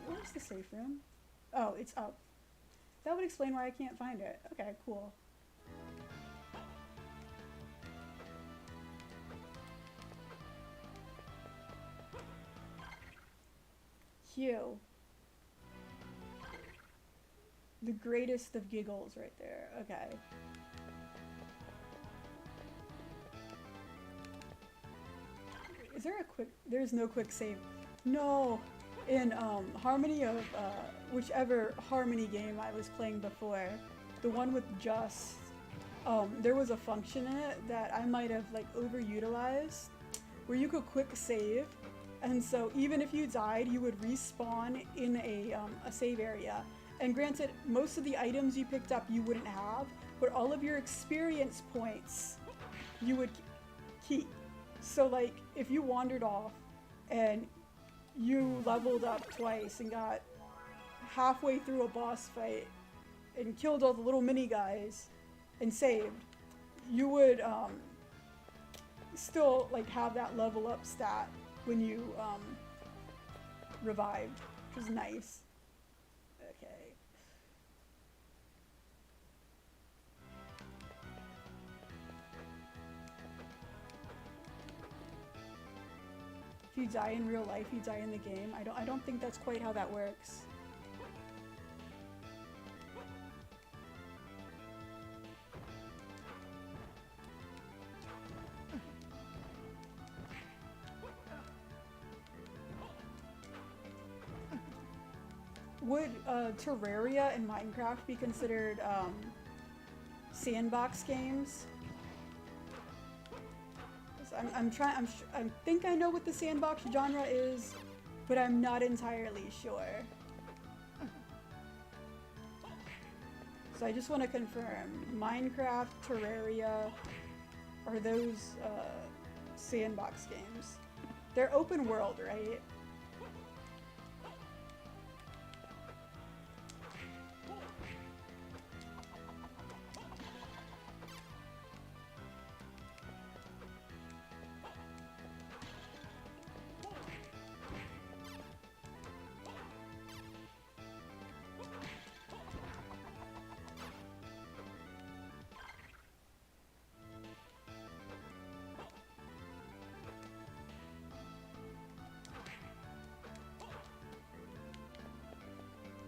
Where's the safe room? Oh, it's up. That would explain why I can't find it. Okay, cool. Q. The greatest of giggles right there. Okay. Is there a quick... There's no quick save. No! In Harmony of... whichever Harmony game I was playing before, the one with Just, there was a function in it that I might have like overutilized where you could quick save, and so even if you died you would respawn in a save area, and granted most of the items you picked up you wouldn't have, but all of your experience points you would keep. So like if you wandered off and you leveled up twice and got halfway through a boss fight and killed all the little mini guys and saved, you would still like have that level up stat when you revived, which is nice. Okay. If you die in real life, you die in the game. I don't think that's quite how that works. Would Terraria and Minecraft be considered sandbox games? I think I know what the sandbox genre is, but I'm not entirely sure. So I just want to confirm, Minecraft, Terraria, are those sandbox games? They're open world, right?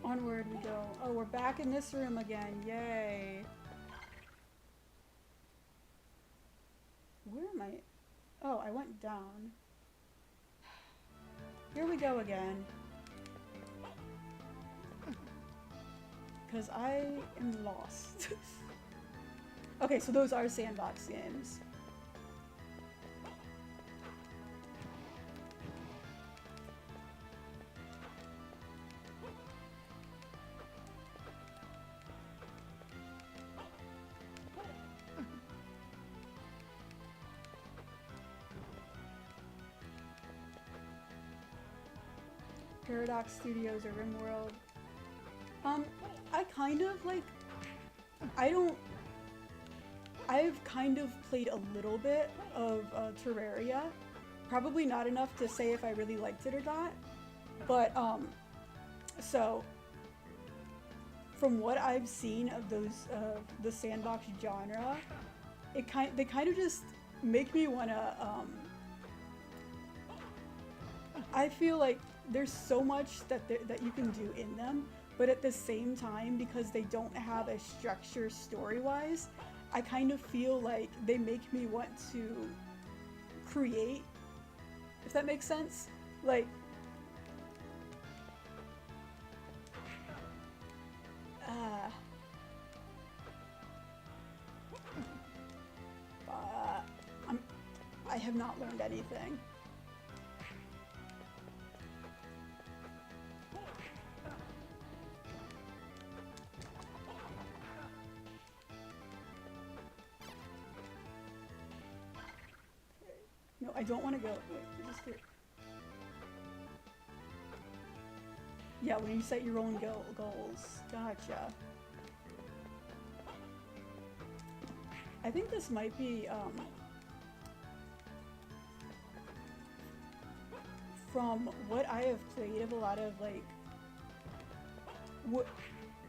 Onward we go. Oh, we're back in this room again. Yay. Where am I? Oh, I went down. Here we go again. Because I am lost. Okay, so those are sandbox games. Paradox Studios or RimWorld. I kind of like, I've kind of played a little bit of Terraria. Probably not enough to say if I really liked it or not. But, so, from what I've seen of those, the sandbox genre, they kind of just make me wanna, I feel like there's so much that you can do in them, but at the same time, because they don't have a structure story-wise, I kind of feel like they make me want to create, if that makes sense. Like, I have not learned anything. No, I don't want to go. Wait, just here. Yeah, when you set your own goals. Gotcha. I think this might be, from what I have played of a lot of, like,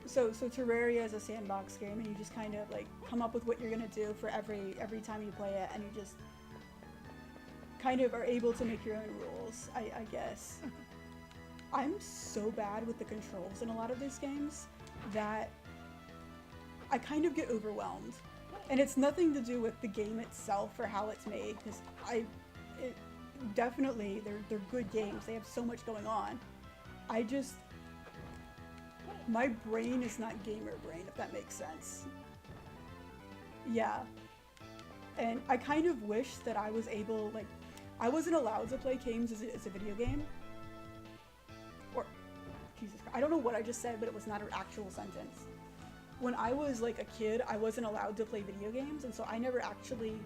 so Terraria is a sandbox game, and you just kind of, like, come up with what you're gonna do for every time you play it, and you just kind of are able to make your own rules, I guess. I'm so bad with the controls in a lot of these games that I kind of get overwhelmed. And it's nothing to do with the game itself or how it's made, because definitely they're good games. They have so much going on. My brain is not gamer brain, if that makes sense. Yeah. And I kind of wish that I was able, like, I wasn't allowed to play games as a video game. Or, Jesus Christ, I don't know what I just said, but it was not an actual sentence. When I was like a kid, I wasn't allowed to play video games, and so I never actually,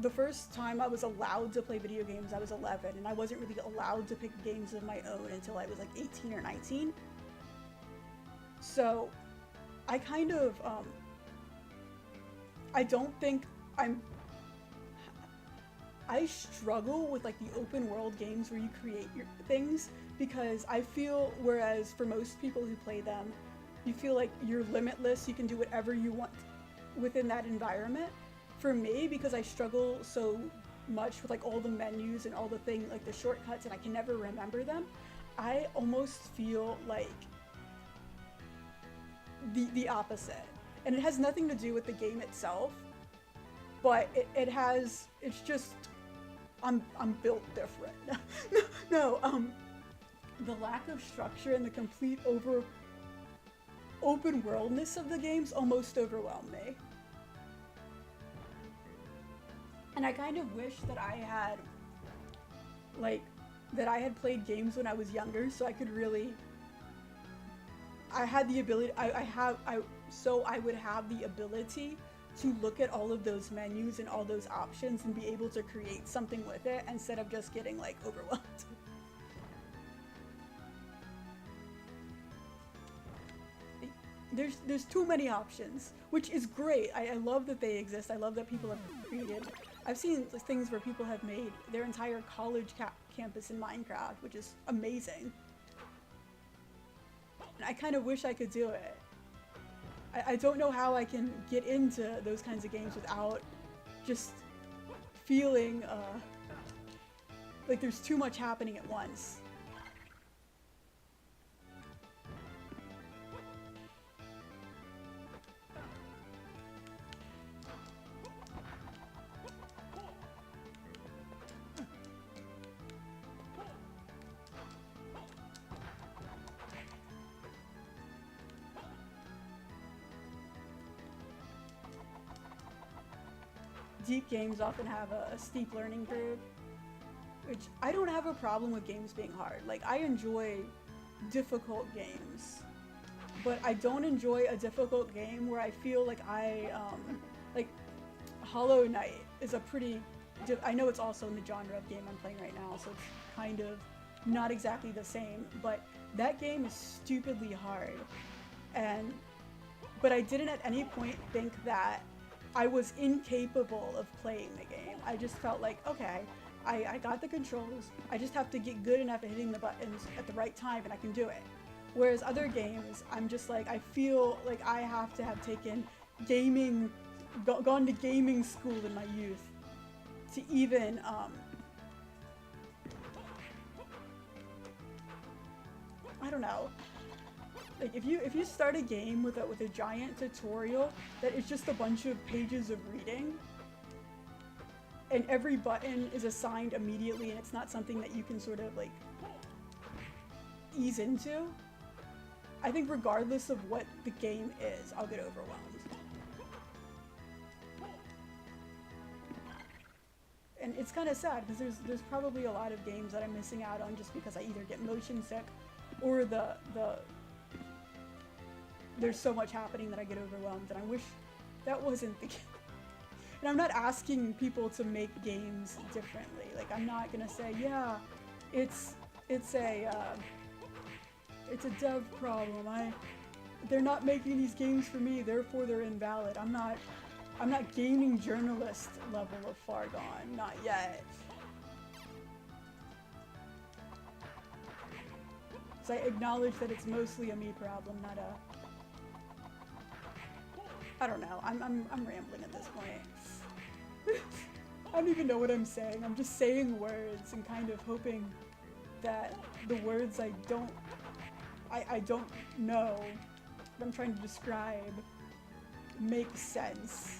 the first time I was allowed to play video games, I was 11, and I wasn't really allowed to pick games of my own until I was like 18 or 19. So I kind of, I don't think I struggle with like the open world games where you create your things, because I feel, whereas for most people who play them, you feel like you're limitless, you can do whatever you want within that environment. For me, because I struggle so much with like all the menus and all the things, like the shortcuts, and I can never remember them, I almost feel like the opposite. And it has nothing to do with the game itself, but it's just, I'm built different. No, the lack of structure and the complete open worldness of the games almost overwhelmed me. And I kind of wish that I had played games when I was younger, so I could really, I had the ability, so I would have the ability to look at all of those menus and all those options and be able to create something with it instead of just getting like overwhelmed. There's too many options, which is great. I love that they exist. I love that people have created. I've seen things where people have made their entire college campus in Minecraft, which is amazing. And I kind of wish I could do it. I don't know how I can get into those kinds of games without just feeling like there's too much happening at once. Deep games often have a steep learning curve, which I don't have a problem with games being hard. Like, I enjoy difficult games, but I don't enjoy a difficult game where I feel like like Hollow Knight is a pretty, I know it's also in the genre of game I'm playing right now, so it's kind of not exactly the same, but that game is stupidly hard. But I didn't at any point think that I was incapable of playing the game. I just felt like, okay, I got the controls, I just have to get good enough at hitting the buttons at the right time and I can do it. Whereas other games, I'm just like, I feel like I have to have taken gaming, gone to gaming school in my youth to even, I don't know. Like, if you start a game with a giant tutorial that is just a bunch of pages of reading, and every button is assigned immediately and it's not something that you can sort of like ease into, I think regardless of what the game is, I'll get overwhelmed. And it's kind of sad because there's probably a lot of games that I'm missing out on just because I either get motion sick or there's so much happening that I get overwhelmed, and I wish that wasn't the case. And I'm not asking people to make games differently. Like, I'm not gonna say, yeah, it's a dev problem. They're not making these games for me, therefore they're invalid. I'm not gaming journalist level of Far Gone, not yet. So I acknowledge that it's mostly a me problem, not a. I don't know. I'm rambling at this point. I don't even know what I'm saying. I'm just saying words and kind of hoping that the words I don't know what I'm trying to describe make sense.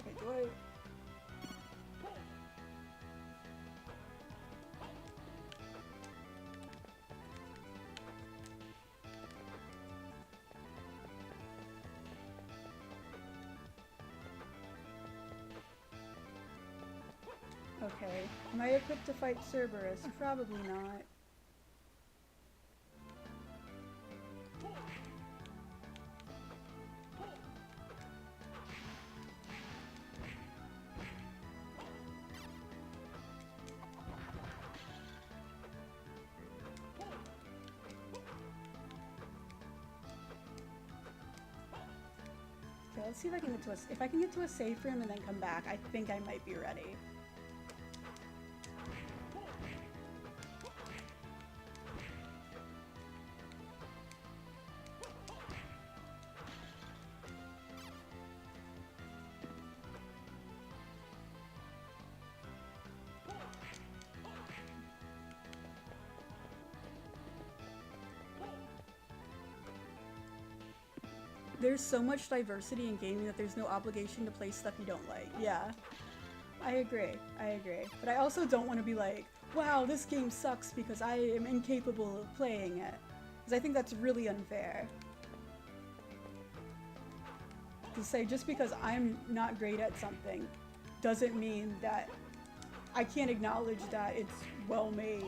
Okay, do I... Okay. Am I equipped to fight Cerberus? Probably not. Okay, let's see if I can get to if I can get to a safe room and then come back, I think I might be ready. There's so much diversity in gaming that there's no obligation to play stuff you don't like. Yeah. I agree. I agree. But I also don't want to be like, wow, this game sucks because I am incapable of playing it. Because I think that's really unfair. To say just because I'm not great at something doesn't mean that I can't acknowledge that it's well made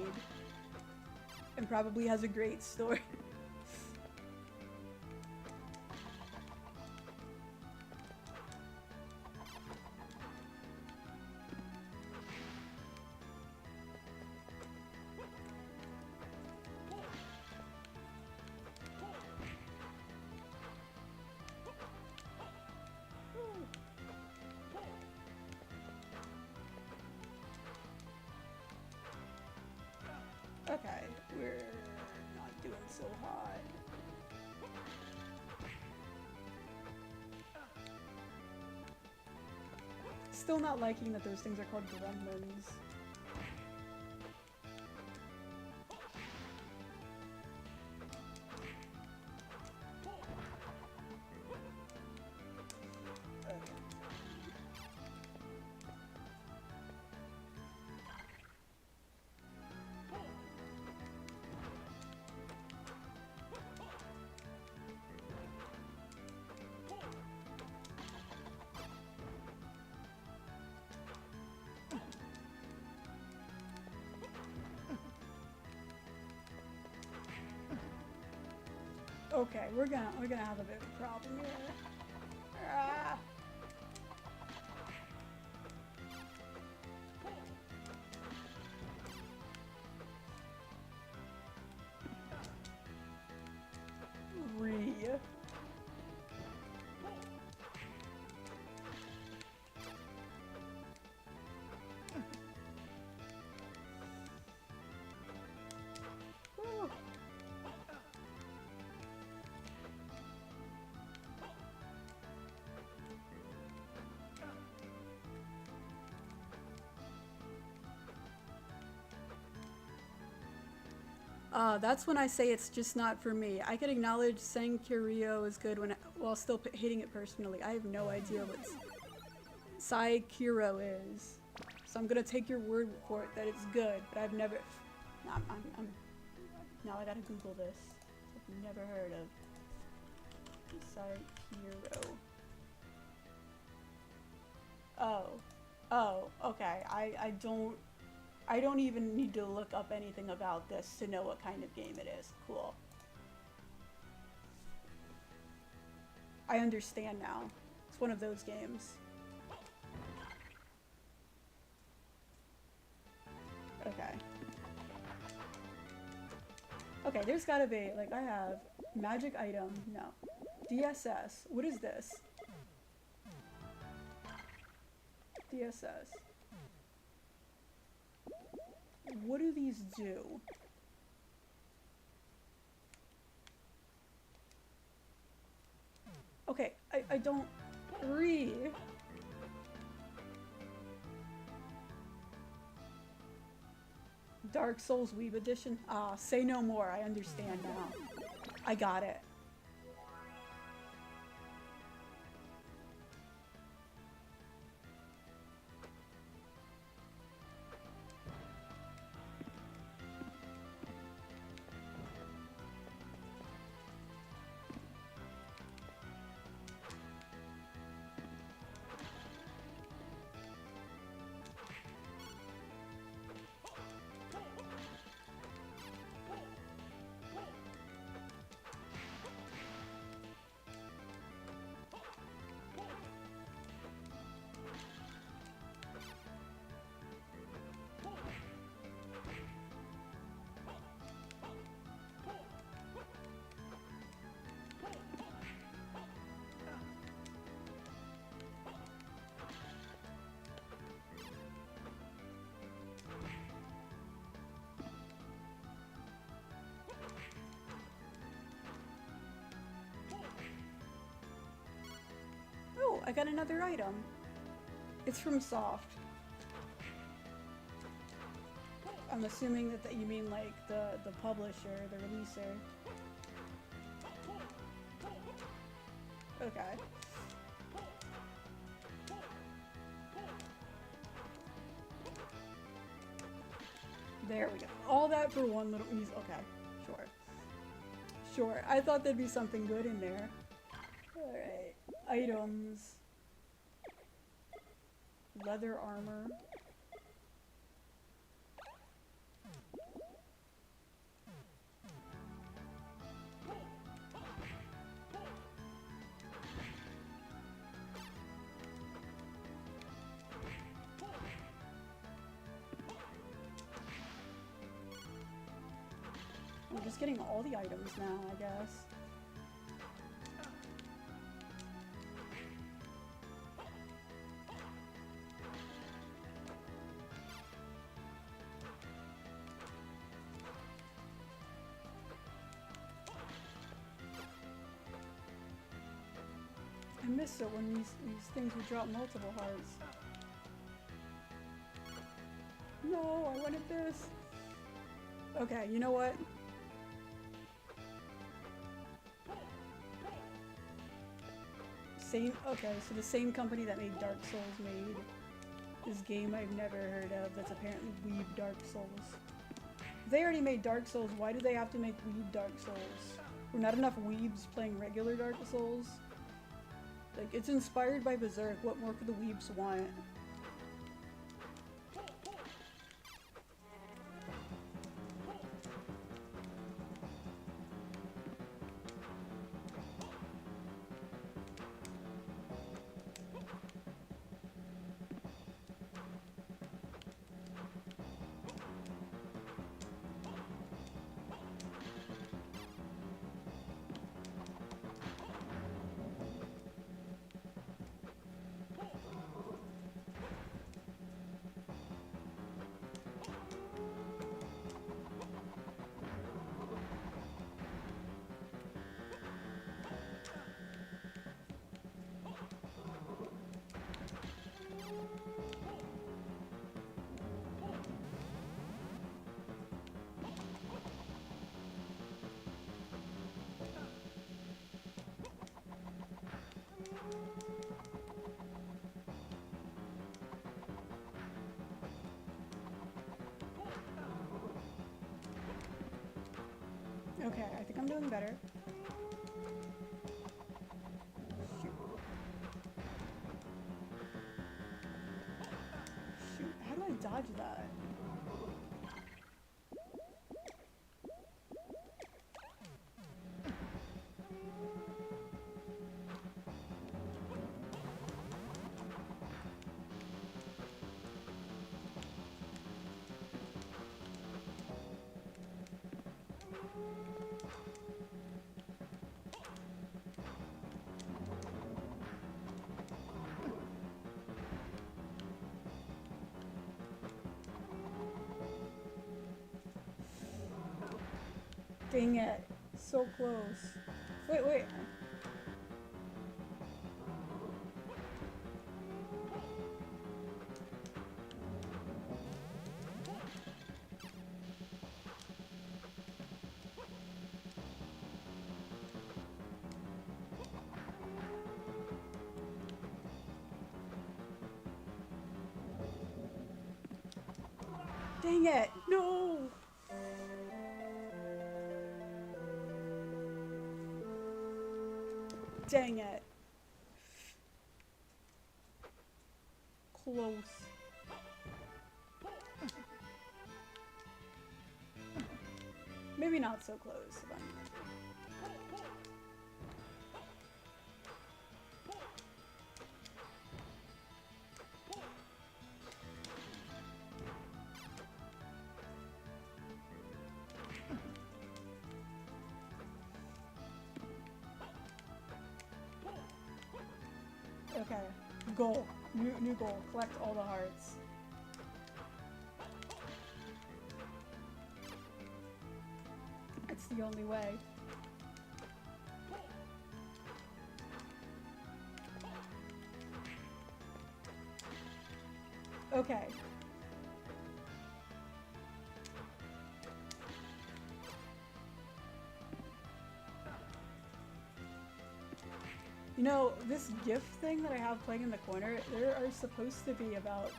and probably has a great story. Okay, we're not doing so hot. Still not liking that those things are called gremlins. Okay, we're gonna have a bit of a problem here. Ah. That's when I say it's just not for me. I can acknowledge Sankiryo is good while still hating it personally. I have no idea what Saikiro is. So I'm gonna take your word for it that it's good, but I've never... Now I gotta Google this. I've never heard of Saikiro. Oh, okay. I don't even need to look up anything about this to know what kind of game it is. Cool. I understand now. It's one of those games. Okay. Okay, there's gotta be, like, I have magic item, no. DSS, what is this? DSS. What do these do? Okay, I don't read. Dark Souls Weeb Edition? Ah, say no more. I understand now. I got it. Oh, I got another item. It's from Soft. I'm assuming that you mean like the publisher, the releaser. Okay. There we go. All that for one little easy. Okay, sure. Sure. I thought there'd be something good in there. Alright. Items. Leather armor. I'm just getting all the items now, I guess. I miss it when these things would drop multiple hearts. No, I wanted this. Okay, you know what? Okay, so the same company that made Dark Souls made this game I've never heard of that's apparently Weeb Dark Souls. If they already made Dark Souls, why do they have to make Weeb Dark Souls? Were not enough weebs playing regular Dark Souls? Like, it's inspired by Berserk, what more could the weebs want? Okay, I think I'm doing better. Shoot. Shoot, how do I dodge that? Dang it. So close. Wait, wait. Dang it! No! Dang it. Close. Maybe not so close. Okay. Goal. New goal. Collect all the hearts. It's the only way. Okay. You know, this GIF thing that I have playing in the corner, there are supposed to be about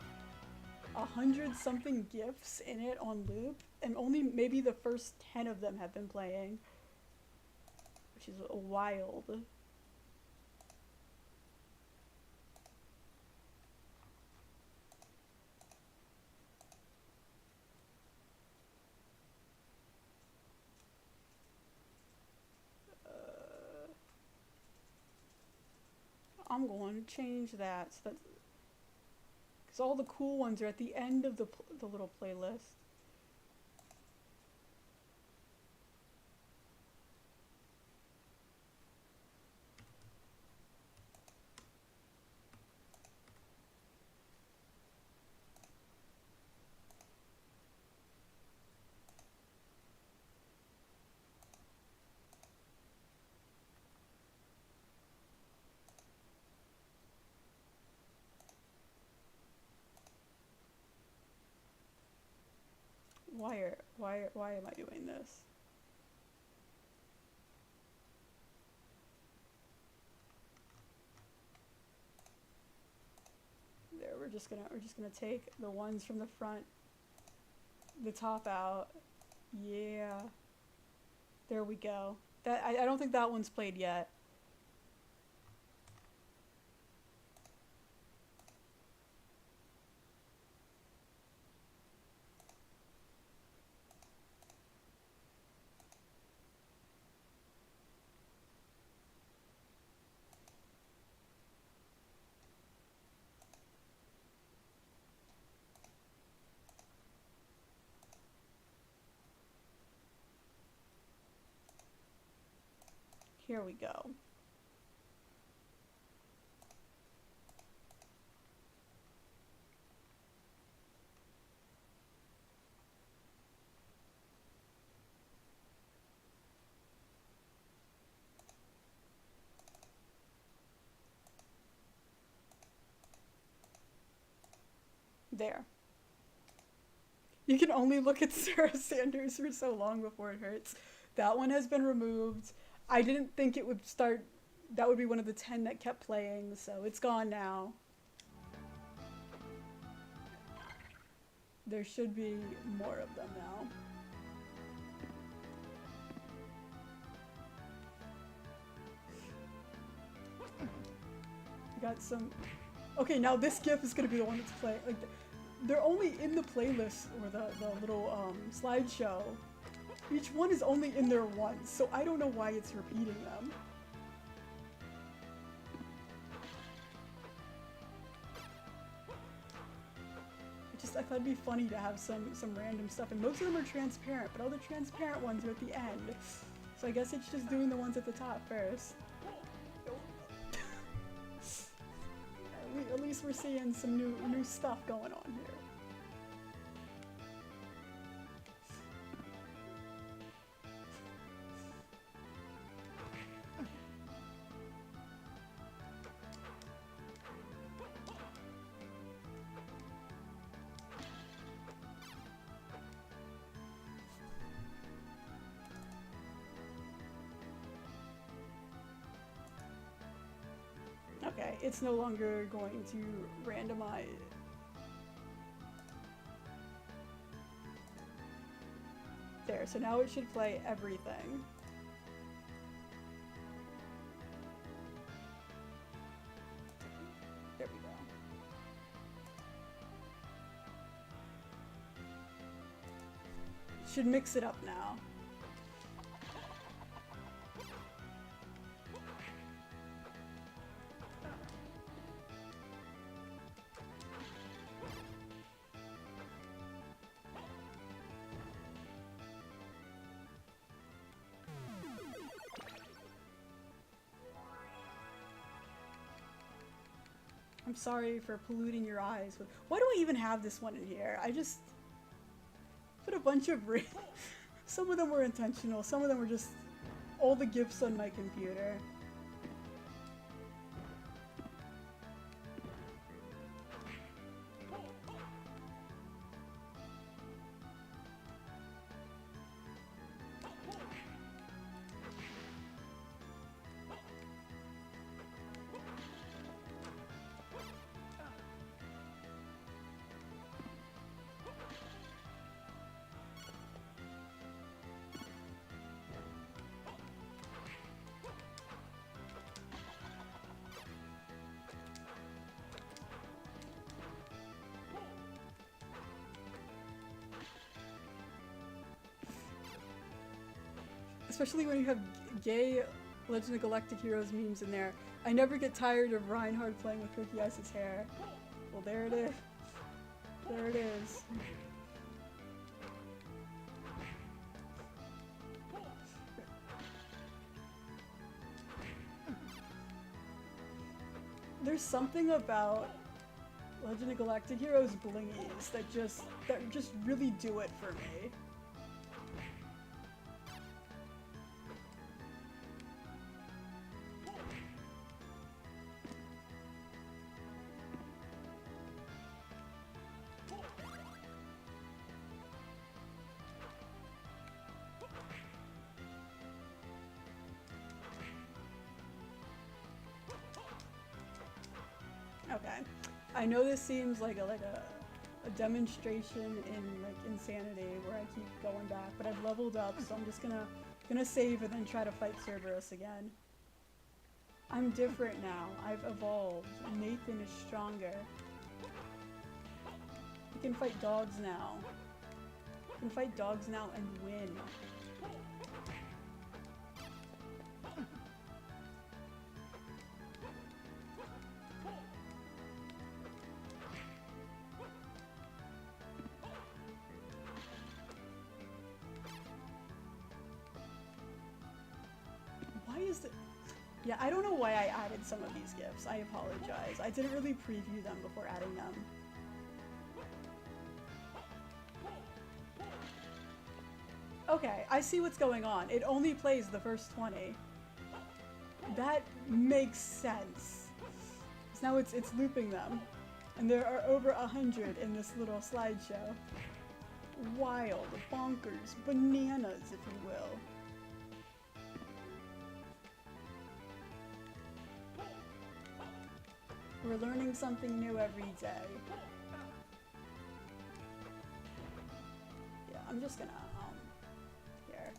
100-something GIFs in it on loop, and only maybe the first 10 of them have been playing, which is wild. I'm going to change that so that, because all the cool ones are at the end of the little playlist. Why am I doing this? There, we're just gonna take the ones from the front, the top out. Yeah. There we go. That I don't think that one's played yet. Here we go. There. You can only look at Sarah Sanders for so long before it hurts. That one has been removed. I didn't think it would start. That would be one of the 10 that kept playing, so it's gone now. There should be more of them now. Got some. Okay, now this GIF is gonna be the one that's playing. Like, they're only in the playlist or the little slideshow. Each one is only in there once, so I don't know why it's repeating them. I thought it'd be funny to have some random stuff, and most of them are transparent, but all the transparent ones are at the end. So I guess it's just doing the ones at the top first. At least we're seeing some new stuff going on here. it's no longer going to randomize. There, so now it should play everything. There we go. Should mix it up now. I'm sorry for polluting your eyes. Why do I even have this one in here? I just put a bunch of some of them were intentional, some of them were just all the GIFs on my computer. Especially when you have gay Legend of Galactic Heroes memes in there. I never get tired of Reinhardt playing with Ricky Ice's hair. Well, there it is. There it is. There's something about Legend of Galactic Heroes blingies that just really do it for me. Okay, I know this seems like a demonstration in like insanity where I keep going back, but I've leveled up, so I'm just gonna save and then try to fight Cerberus again. I'm different now. I've evolved. Nathan is stronger. We can fight dogs now. We can fight dogs now and win. Yeah, I don't know why I added some of these GIFs. I apologize. I didn't really preview them before adding them. Okay, I see what's going on. It only plays the first 20. That makes sense. So now it's looping them. And there are over 100 in this little slideshow. Wild, bonkers, bananas, if you will. We're learning something new every day. Yeah, I'm just gonna, here.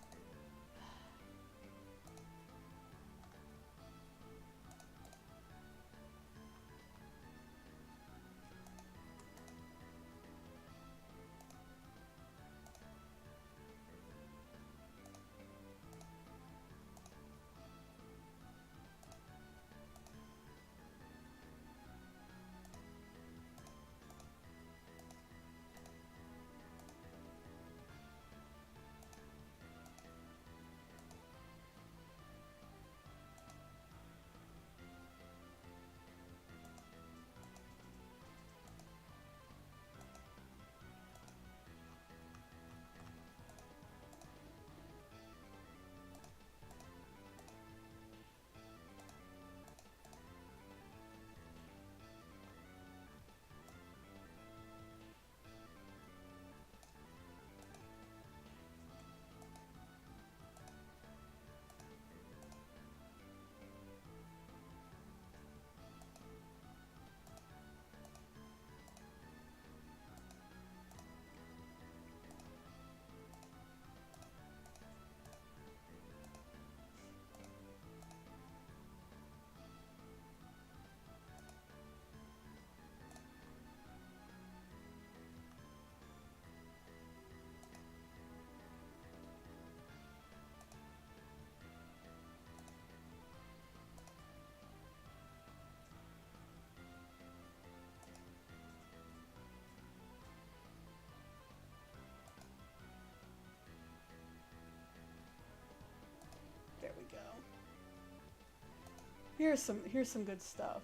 Here's some good stuff.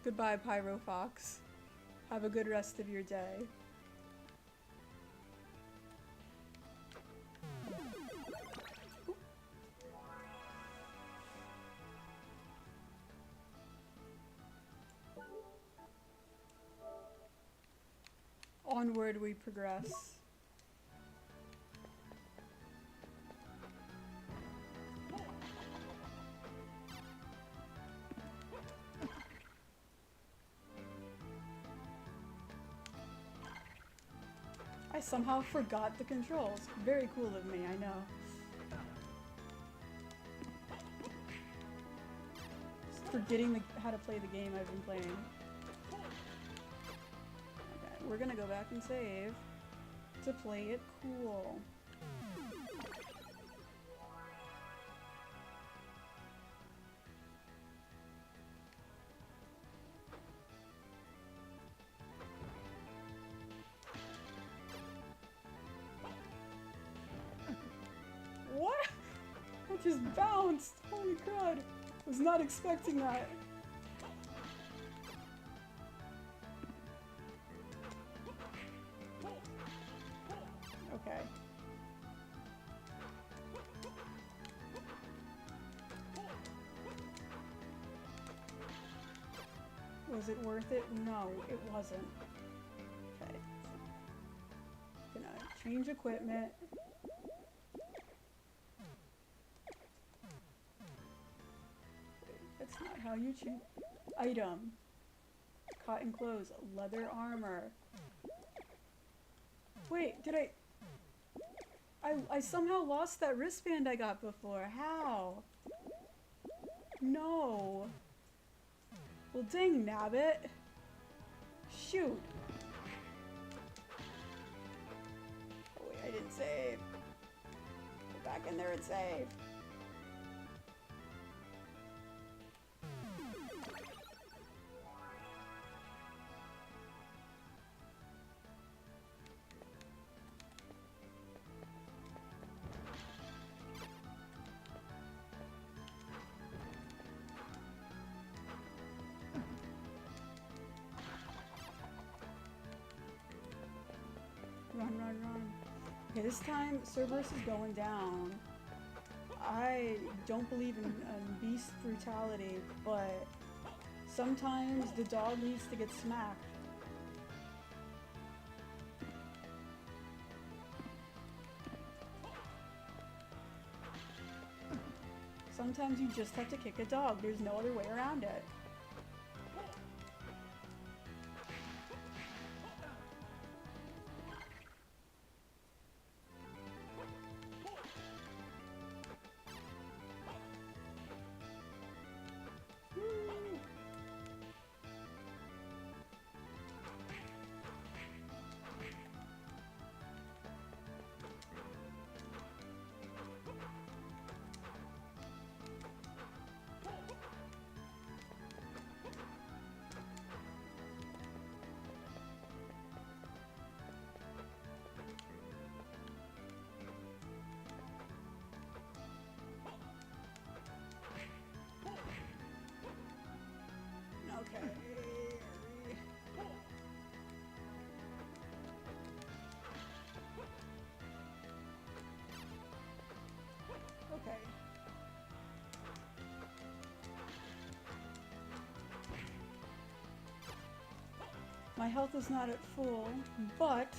Goodbye, Pyro Fox. Have a good rest of your day. Onward we progress. I somehow forgot the controls. Very cool of me, I know. Just forgetting how to play the game I've been playing. Okay, we're gonna go back and save to play it cool. What? I just bounced! Holy crud! Was not expecting that. Okay. Was it worth it? No, it wasn't. Okay. Gonna change equipment. That's not how you choose. Item. Cotton clothes. Leather armor. Wait, did I somehow lost that wristband I got before. How? No. Well, dang nabbit. Shoot. Oh wait, I didn't save. Go back in there and save. Run, run, run. Okay, this time Cerberus is going down. I don't believe in beast brutality, but sometimes the dog needs to get smacked. Sometimes you just have to kick a dog. There's no other way around it. Okay. Okay. My health is not at full, but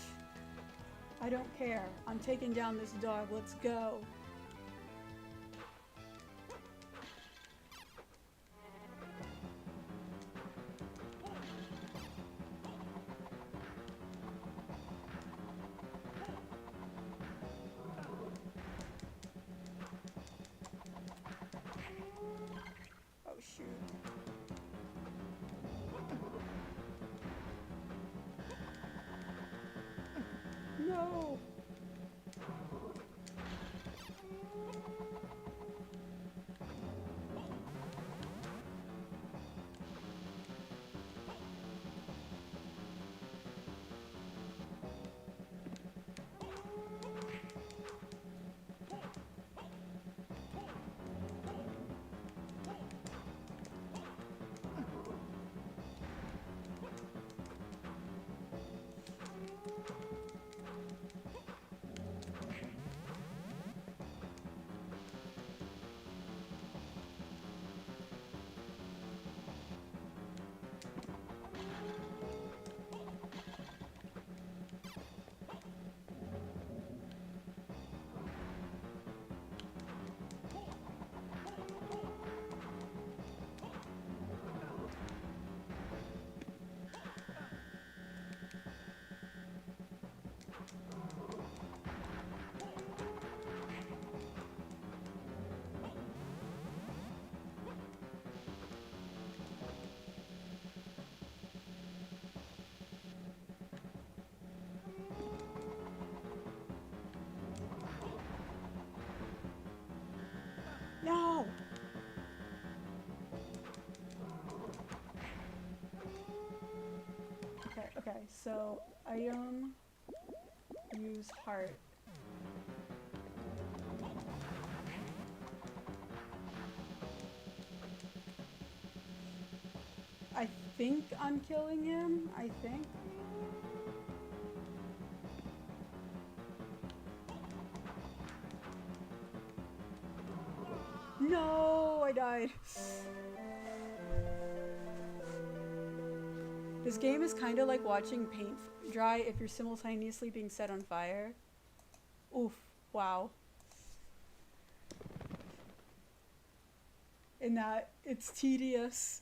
I don't care. I'm taking down this dog. Let's go. Oh shoot. No. Okay, so item, use heart. I think I'm killing him, I think. No, I died. This game is kind of like watching paint dry if you're simultaneously being set on fire. Oof, wow. In that it's tedious,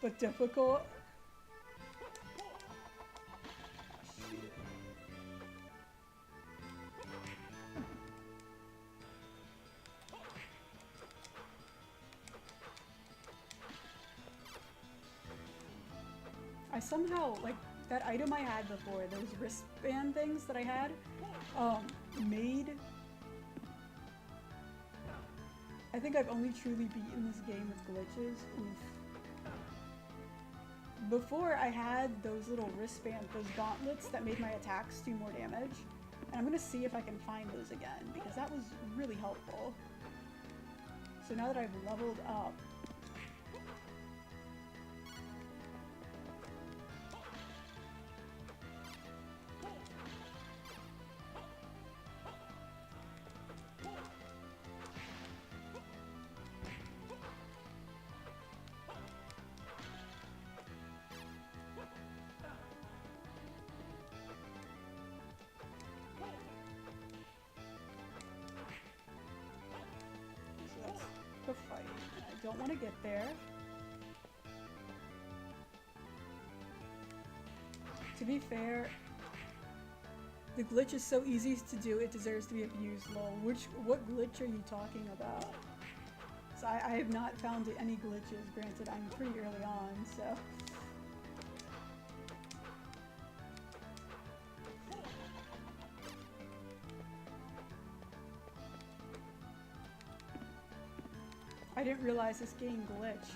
but difficult. I somehow, like, that item I had before, those wristband things that I had, made... I think I've only truly beaten this game with glitches. Oof. Before, I had those little wristband, those gauntlets that made my attacks do more damage. And I'm gonna see if I can find those again, because that was really helpful. So now that I've leveled up, the fight. I don't want to get there. To be fair, the glitch is so easy to do, it deserves to be abused, lol. What glitch are you talking about? So I have not found any glitches, granted I'm pretty early on, so... I didn't realize this game glitched.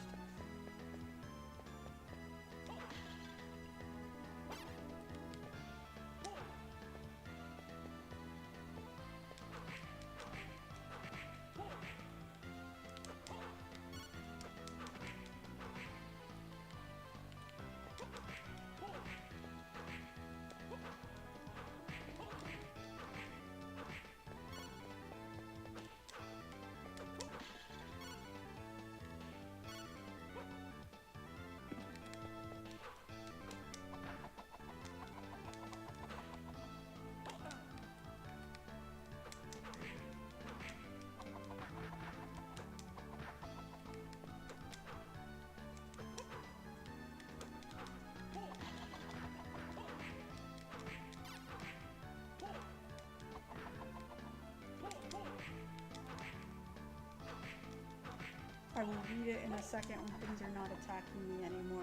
I will read it in a second when things are not attacking me anymore.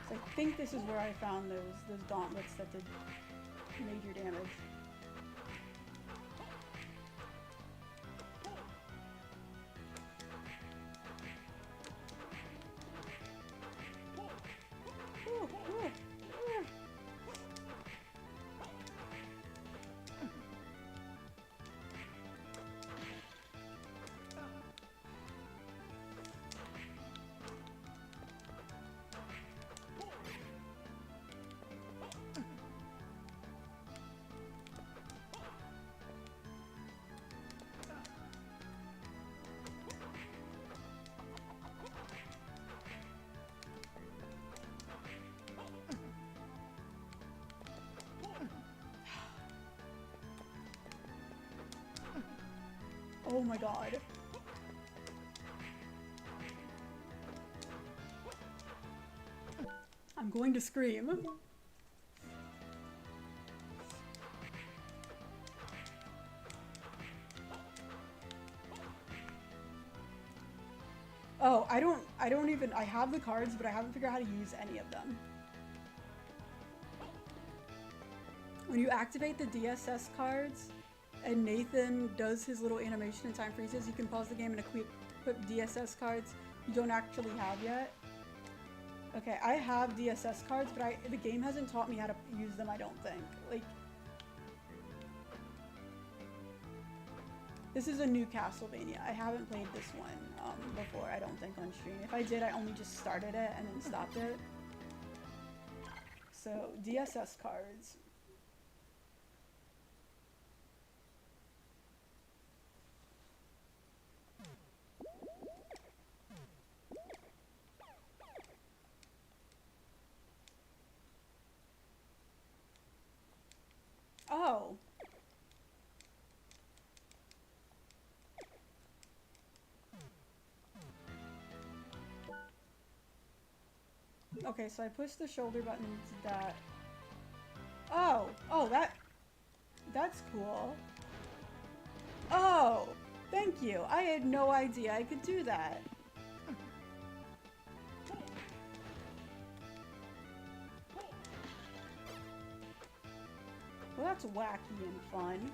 So I think this is where I found those gauntlets that did major damage. Oh my god. I'm going to scream. Oh, I don't even, I have the cards, but I haven't figured out how to use any of them. When you activate the DSS cards, and Nathan does his little animation and time freezes, you can pause the game and equip DSS cards you don't actually have yet. Okay, I have DSS cards, but the game hasn't taught me how to use them, I don't think. Like, this is a new Castlevania. I haven't played this one before, I don't think, on stream. If I did, I only just started it and then stopped it. So, DSS cards. Oh. Okay, so I push the shoulder button to that. Oh! Oh, that's cool. Oh! Thank you! I had no idea I could do that. Well, that's wacky and fun.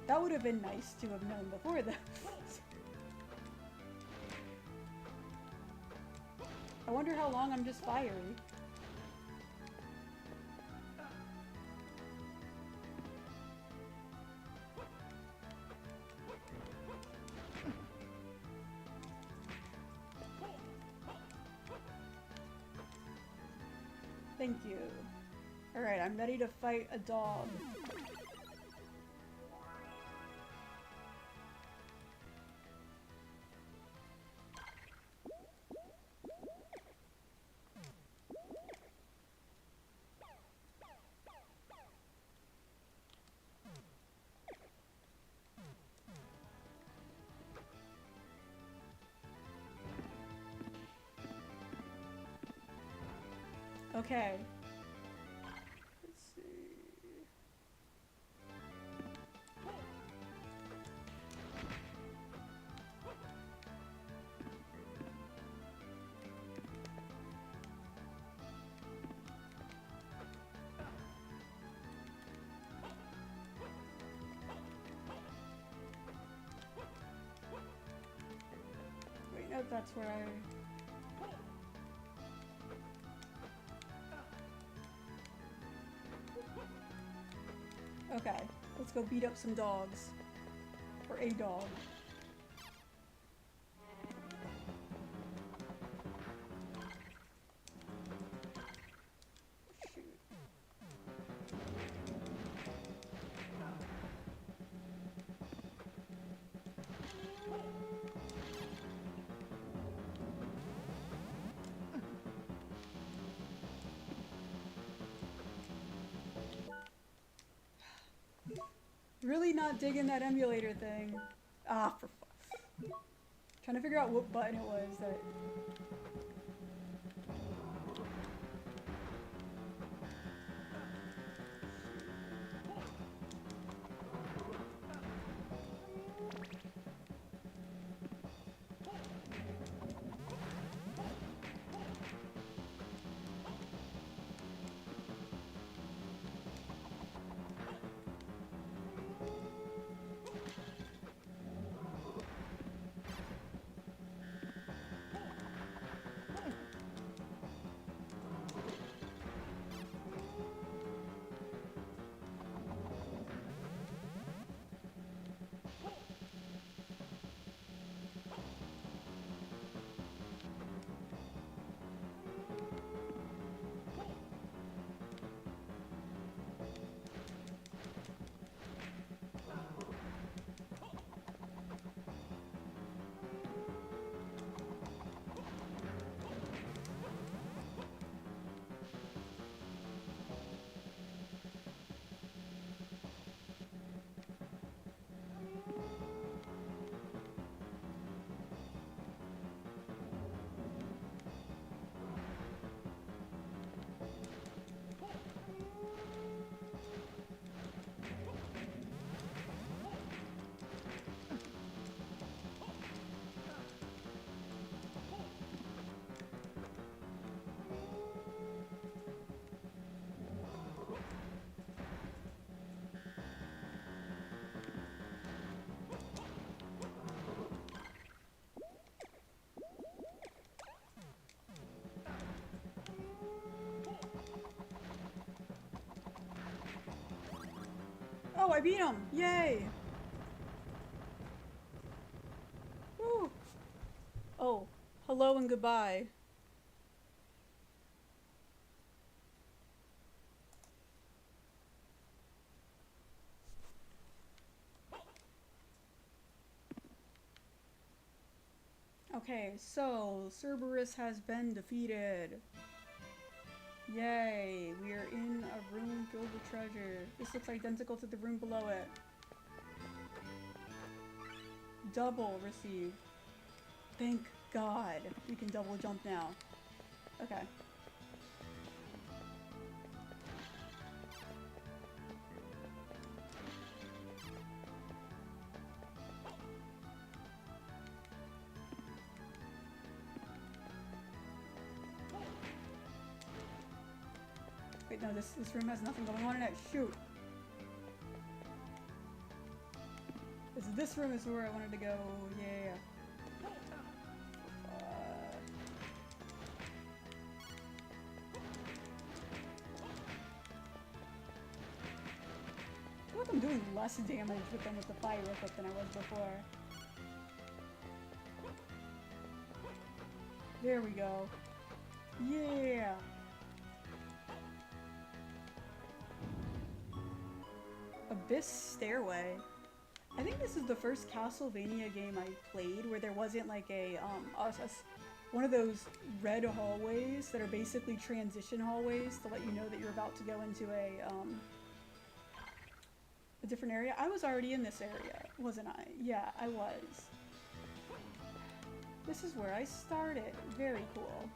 That would have been nice to have known before that. I wonder how long I'm just fiery. Thank you. Alright, I'm ready to fight a dog. Okay. Let's see. Wait, no, that's where I... Okay, let's go beat up some dogs. Or a dog. Shoot. Really not digging that emulator thing. Ah, for fuck. Trying to figure out what button it was that... Oh, I beat him! Yay! Woo! Oh, hello and goodbye. Okay, so Cerberus has been defeated. Yay, we are in a room filled with treasure. This looks identical to the room below it. Double received. Thank God. We can double jump now. Okay. Wait, no, this room has nothing going on in it. Shoot. This room is where I wanted to go. Yeah. I feel like I'm doing less damage with them with the fire equip than I was before. There we go. Yeah! Abyss Stairway. I think this is the first Castlevania game I played where there wasn't like one of those red hallways that are basically transition hallways to let you know that you're about to go into a different area. I was already in this area, wasn't I? Yeah, I was. This is where I started. Very cool.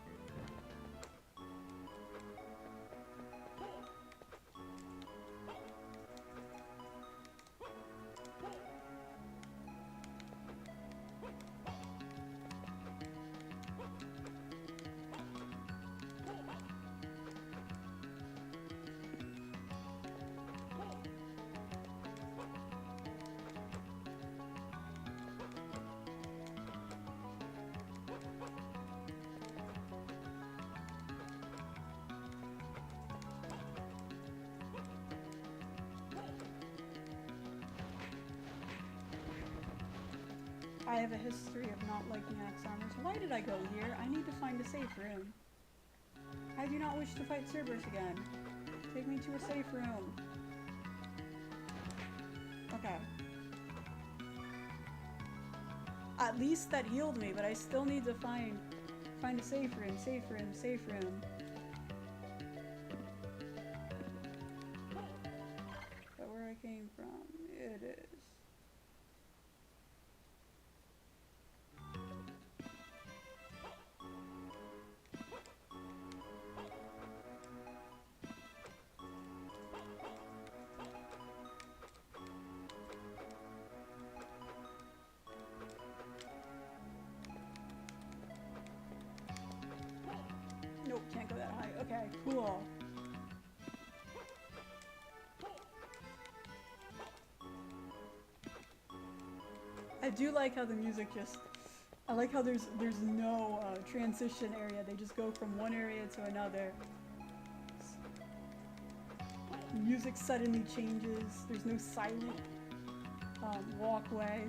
I have a history of not liking axe armors. Why did I go here? I need to find a safe room. I do not wish to fight Cerberus again. Take me to a safe room. Okay. At least that healed me, but I still need to find a safe room, safe room, safe room. Is that where I came from? It is. Nope, can't go that high. Okay, cool. I do like how the music just... I like how there's no transition area. They just go from one area to another. Music suddenly changes. There's no silent walkway.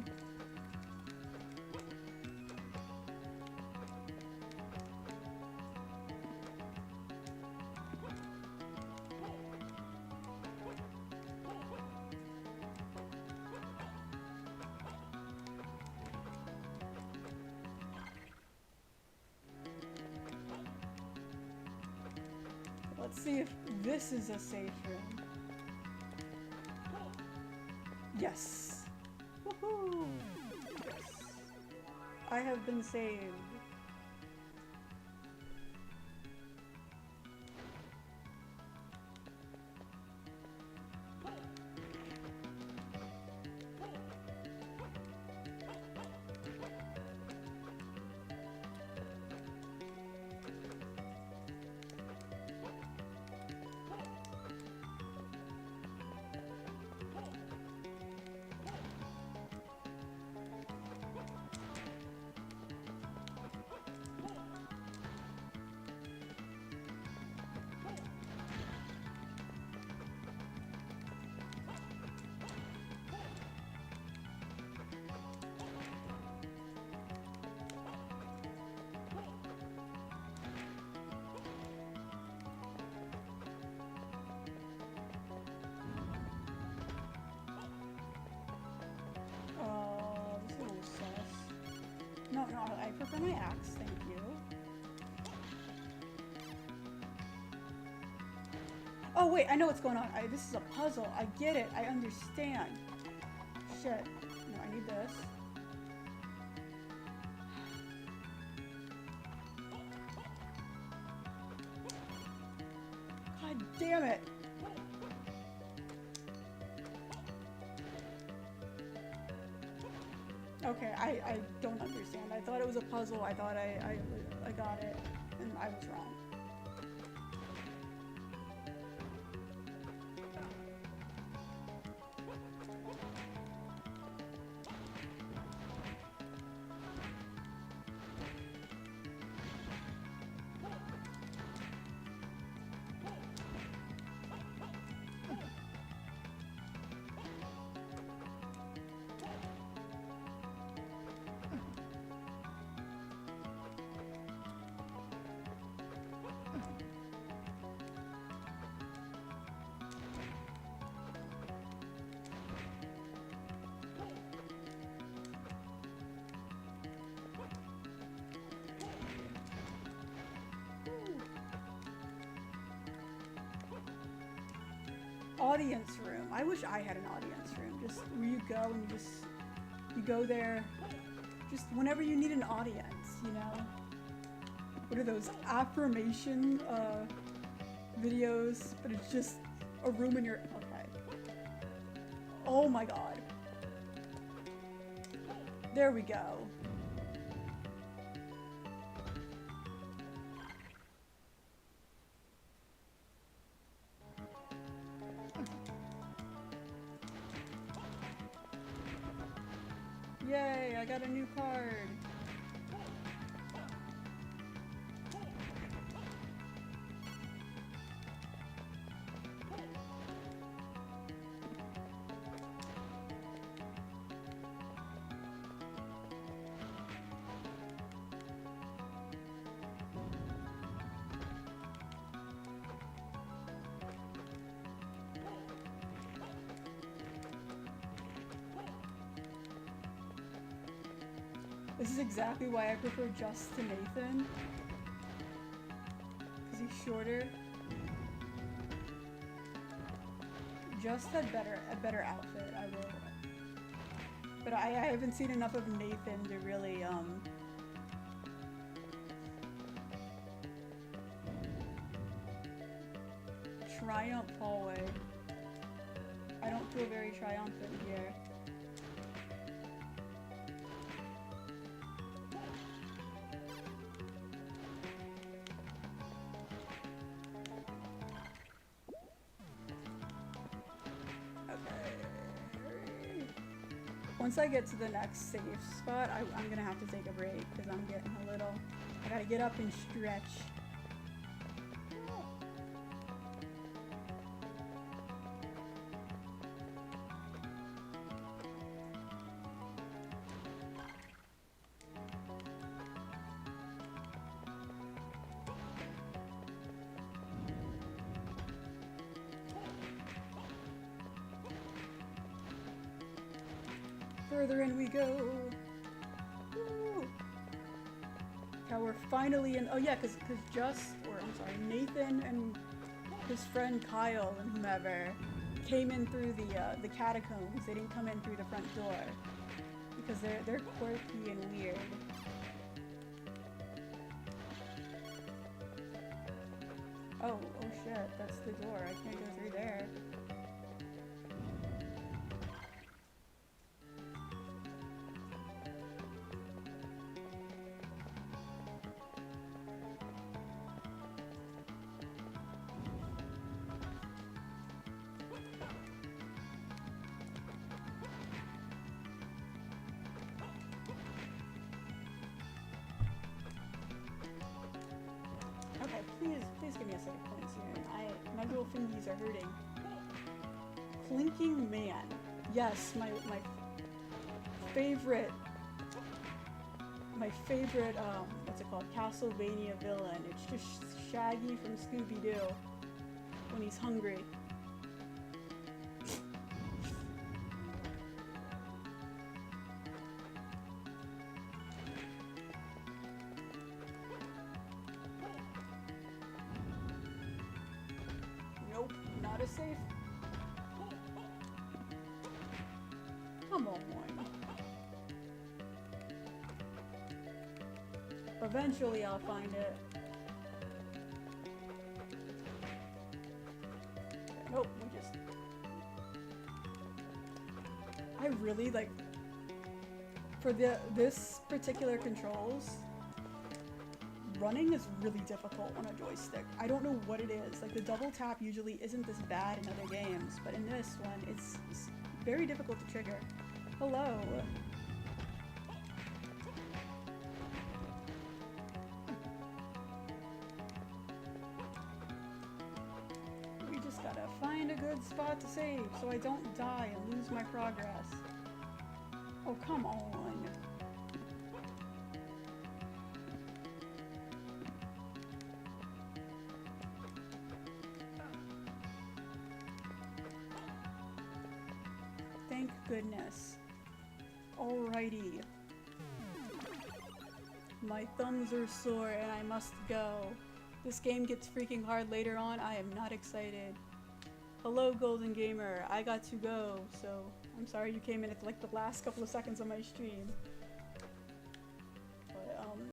Let's see if this is a safe room. Yes! Woohoo! Yes. I have been saved. prefer my axe, thank you. Oh wait, I know what's going on. This is a puzzle. I get it. I understand. Shit. No, I need this. God damn it. Okay, I don't understand. I thought it was a puzzle. I thought I got it, and I was wrong. Audience room. I wish I had an audience room. Just where you go and you go there just whenever you need an audience, you know? What are those affirmation videos? But it's just a room in your, okay. Oh my god. There we go. Yay, I got a new card. This is exactly why I prefer Just to Nathan. Because he's shorter. Just had a better outfit, I will. But I haven't seen enough of Nathan to really, Triumph hallway. I don't feel very triumphant here. Once I get to the next safe spot, I'm gonna have to take a break because I'm getting a little, I gotta get up and stretch. Further in we go. Woo. Okay, we're finally in. Oh yeah, because Nathan and his friend Kyle and whomever came in through the catacombs. They didn't come in through the front door because they're quirky and weird. Oh shit, that's the door. I can't go through there. Please give me a save point soon. My little fingies are hurting. Clinking Man. Yes, my favorite, what's it called? Castlevania villain. It's just Shaggy from Scooby-Doo when he's hungry. just save. Come on. Eventually I'll find it. Nope, we just... I really like... For this particular controls, running is really difficult on a joystick. I don't know what it is. Like, the double tap usually isn't this bad in other games, but in this one, it's very difficult to trigger. Hello. We just gotta find a good spot to save so I don't die and lose my progress. Oh, come on. Thank goodness. Alrighty. My thumbs are sore and I must go. This game gets freaking hard later on. I am not excited. Hello, Golden Gamer. I got to go, so I'm sorry you came in at like the last couple of seconds of my stream.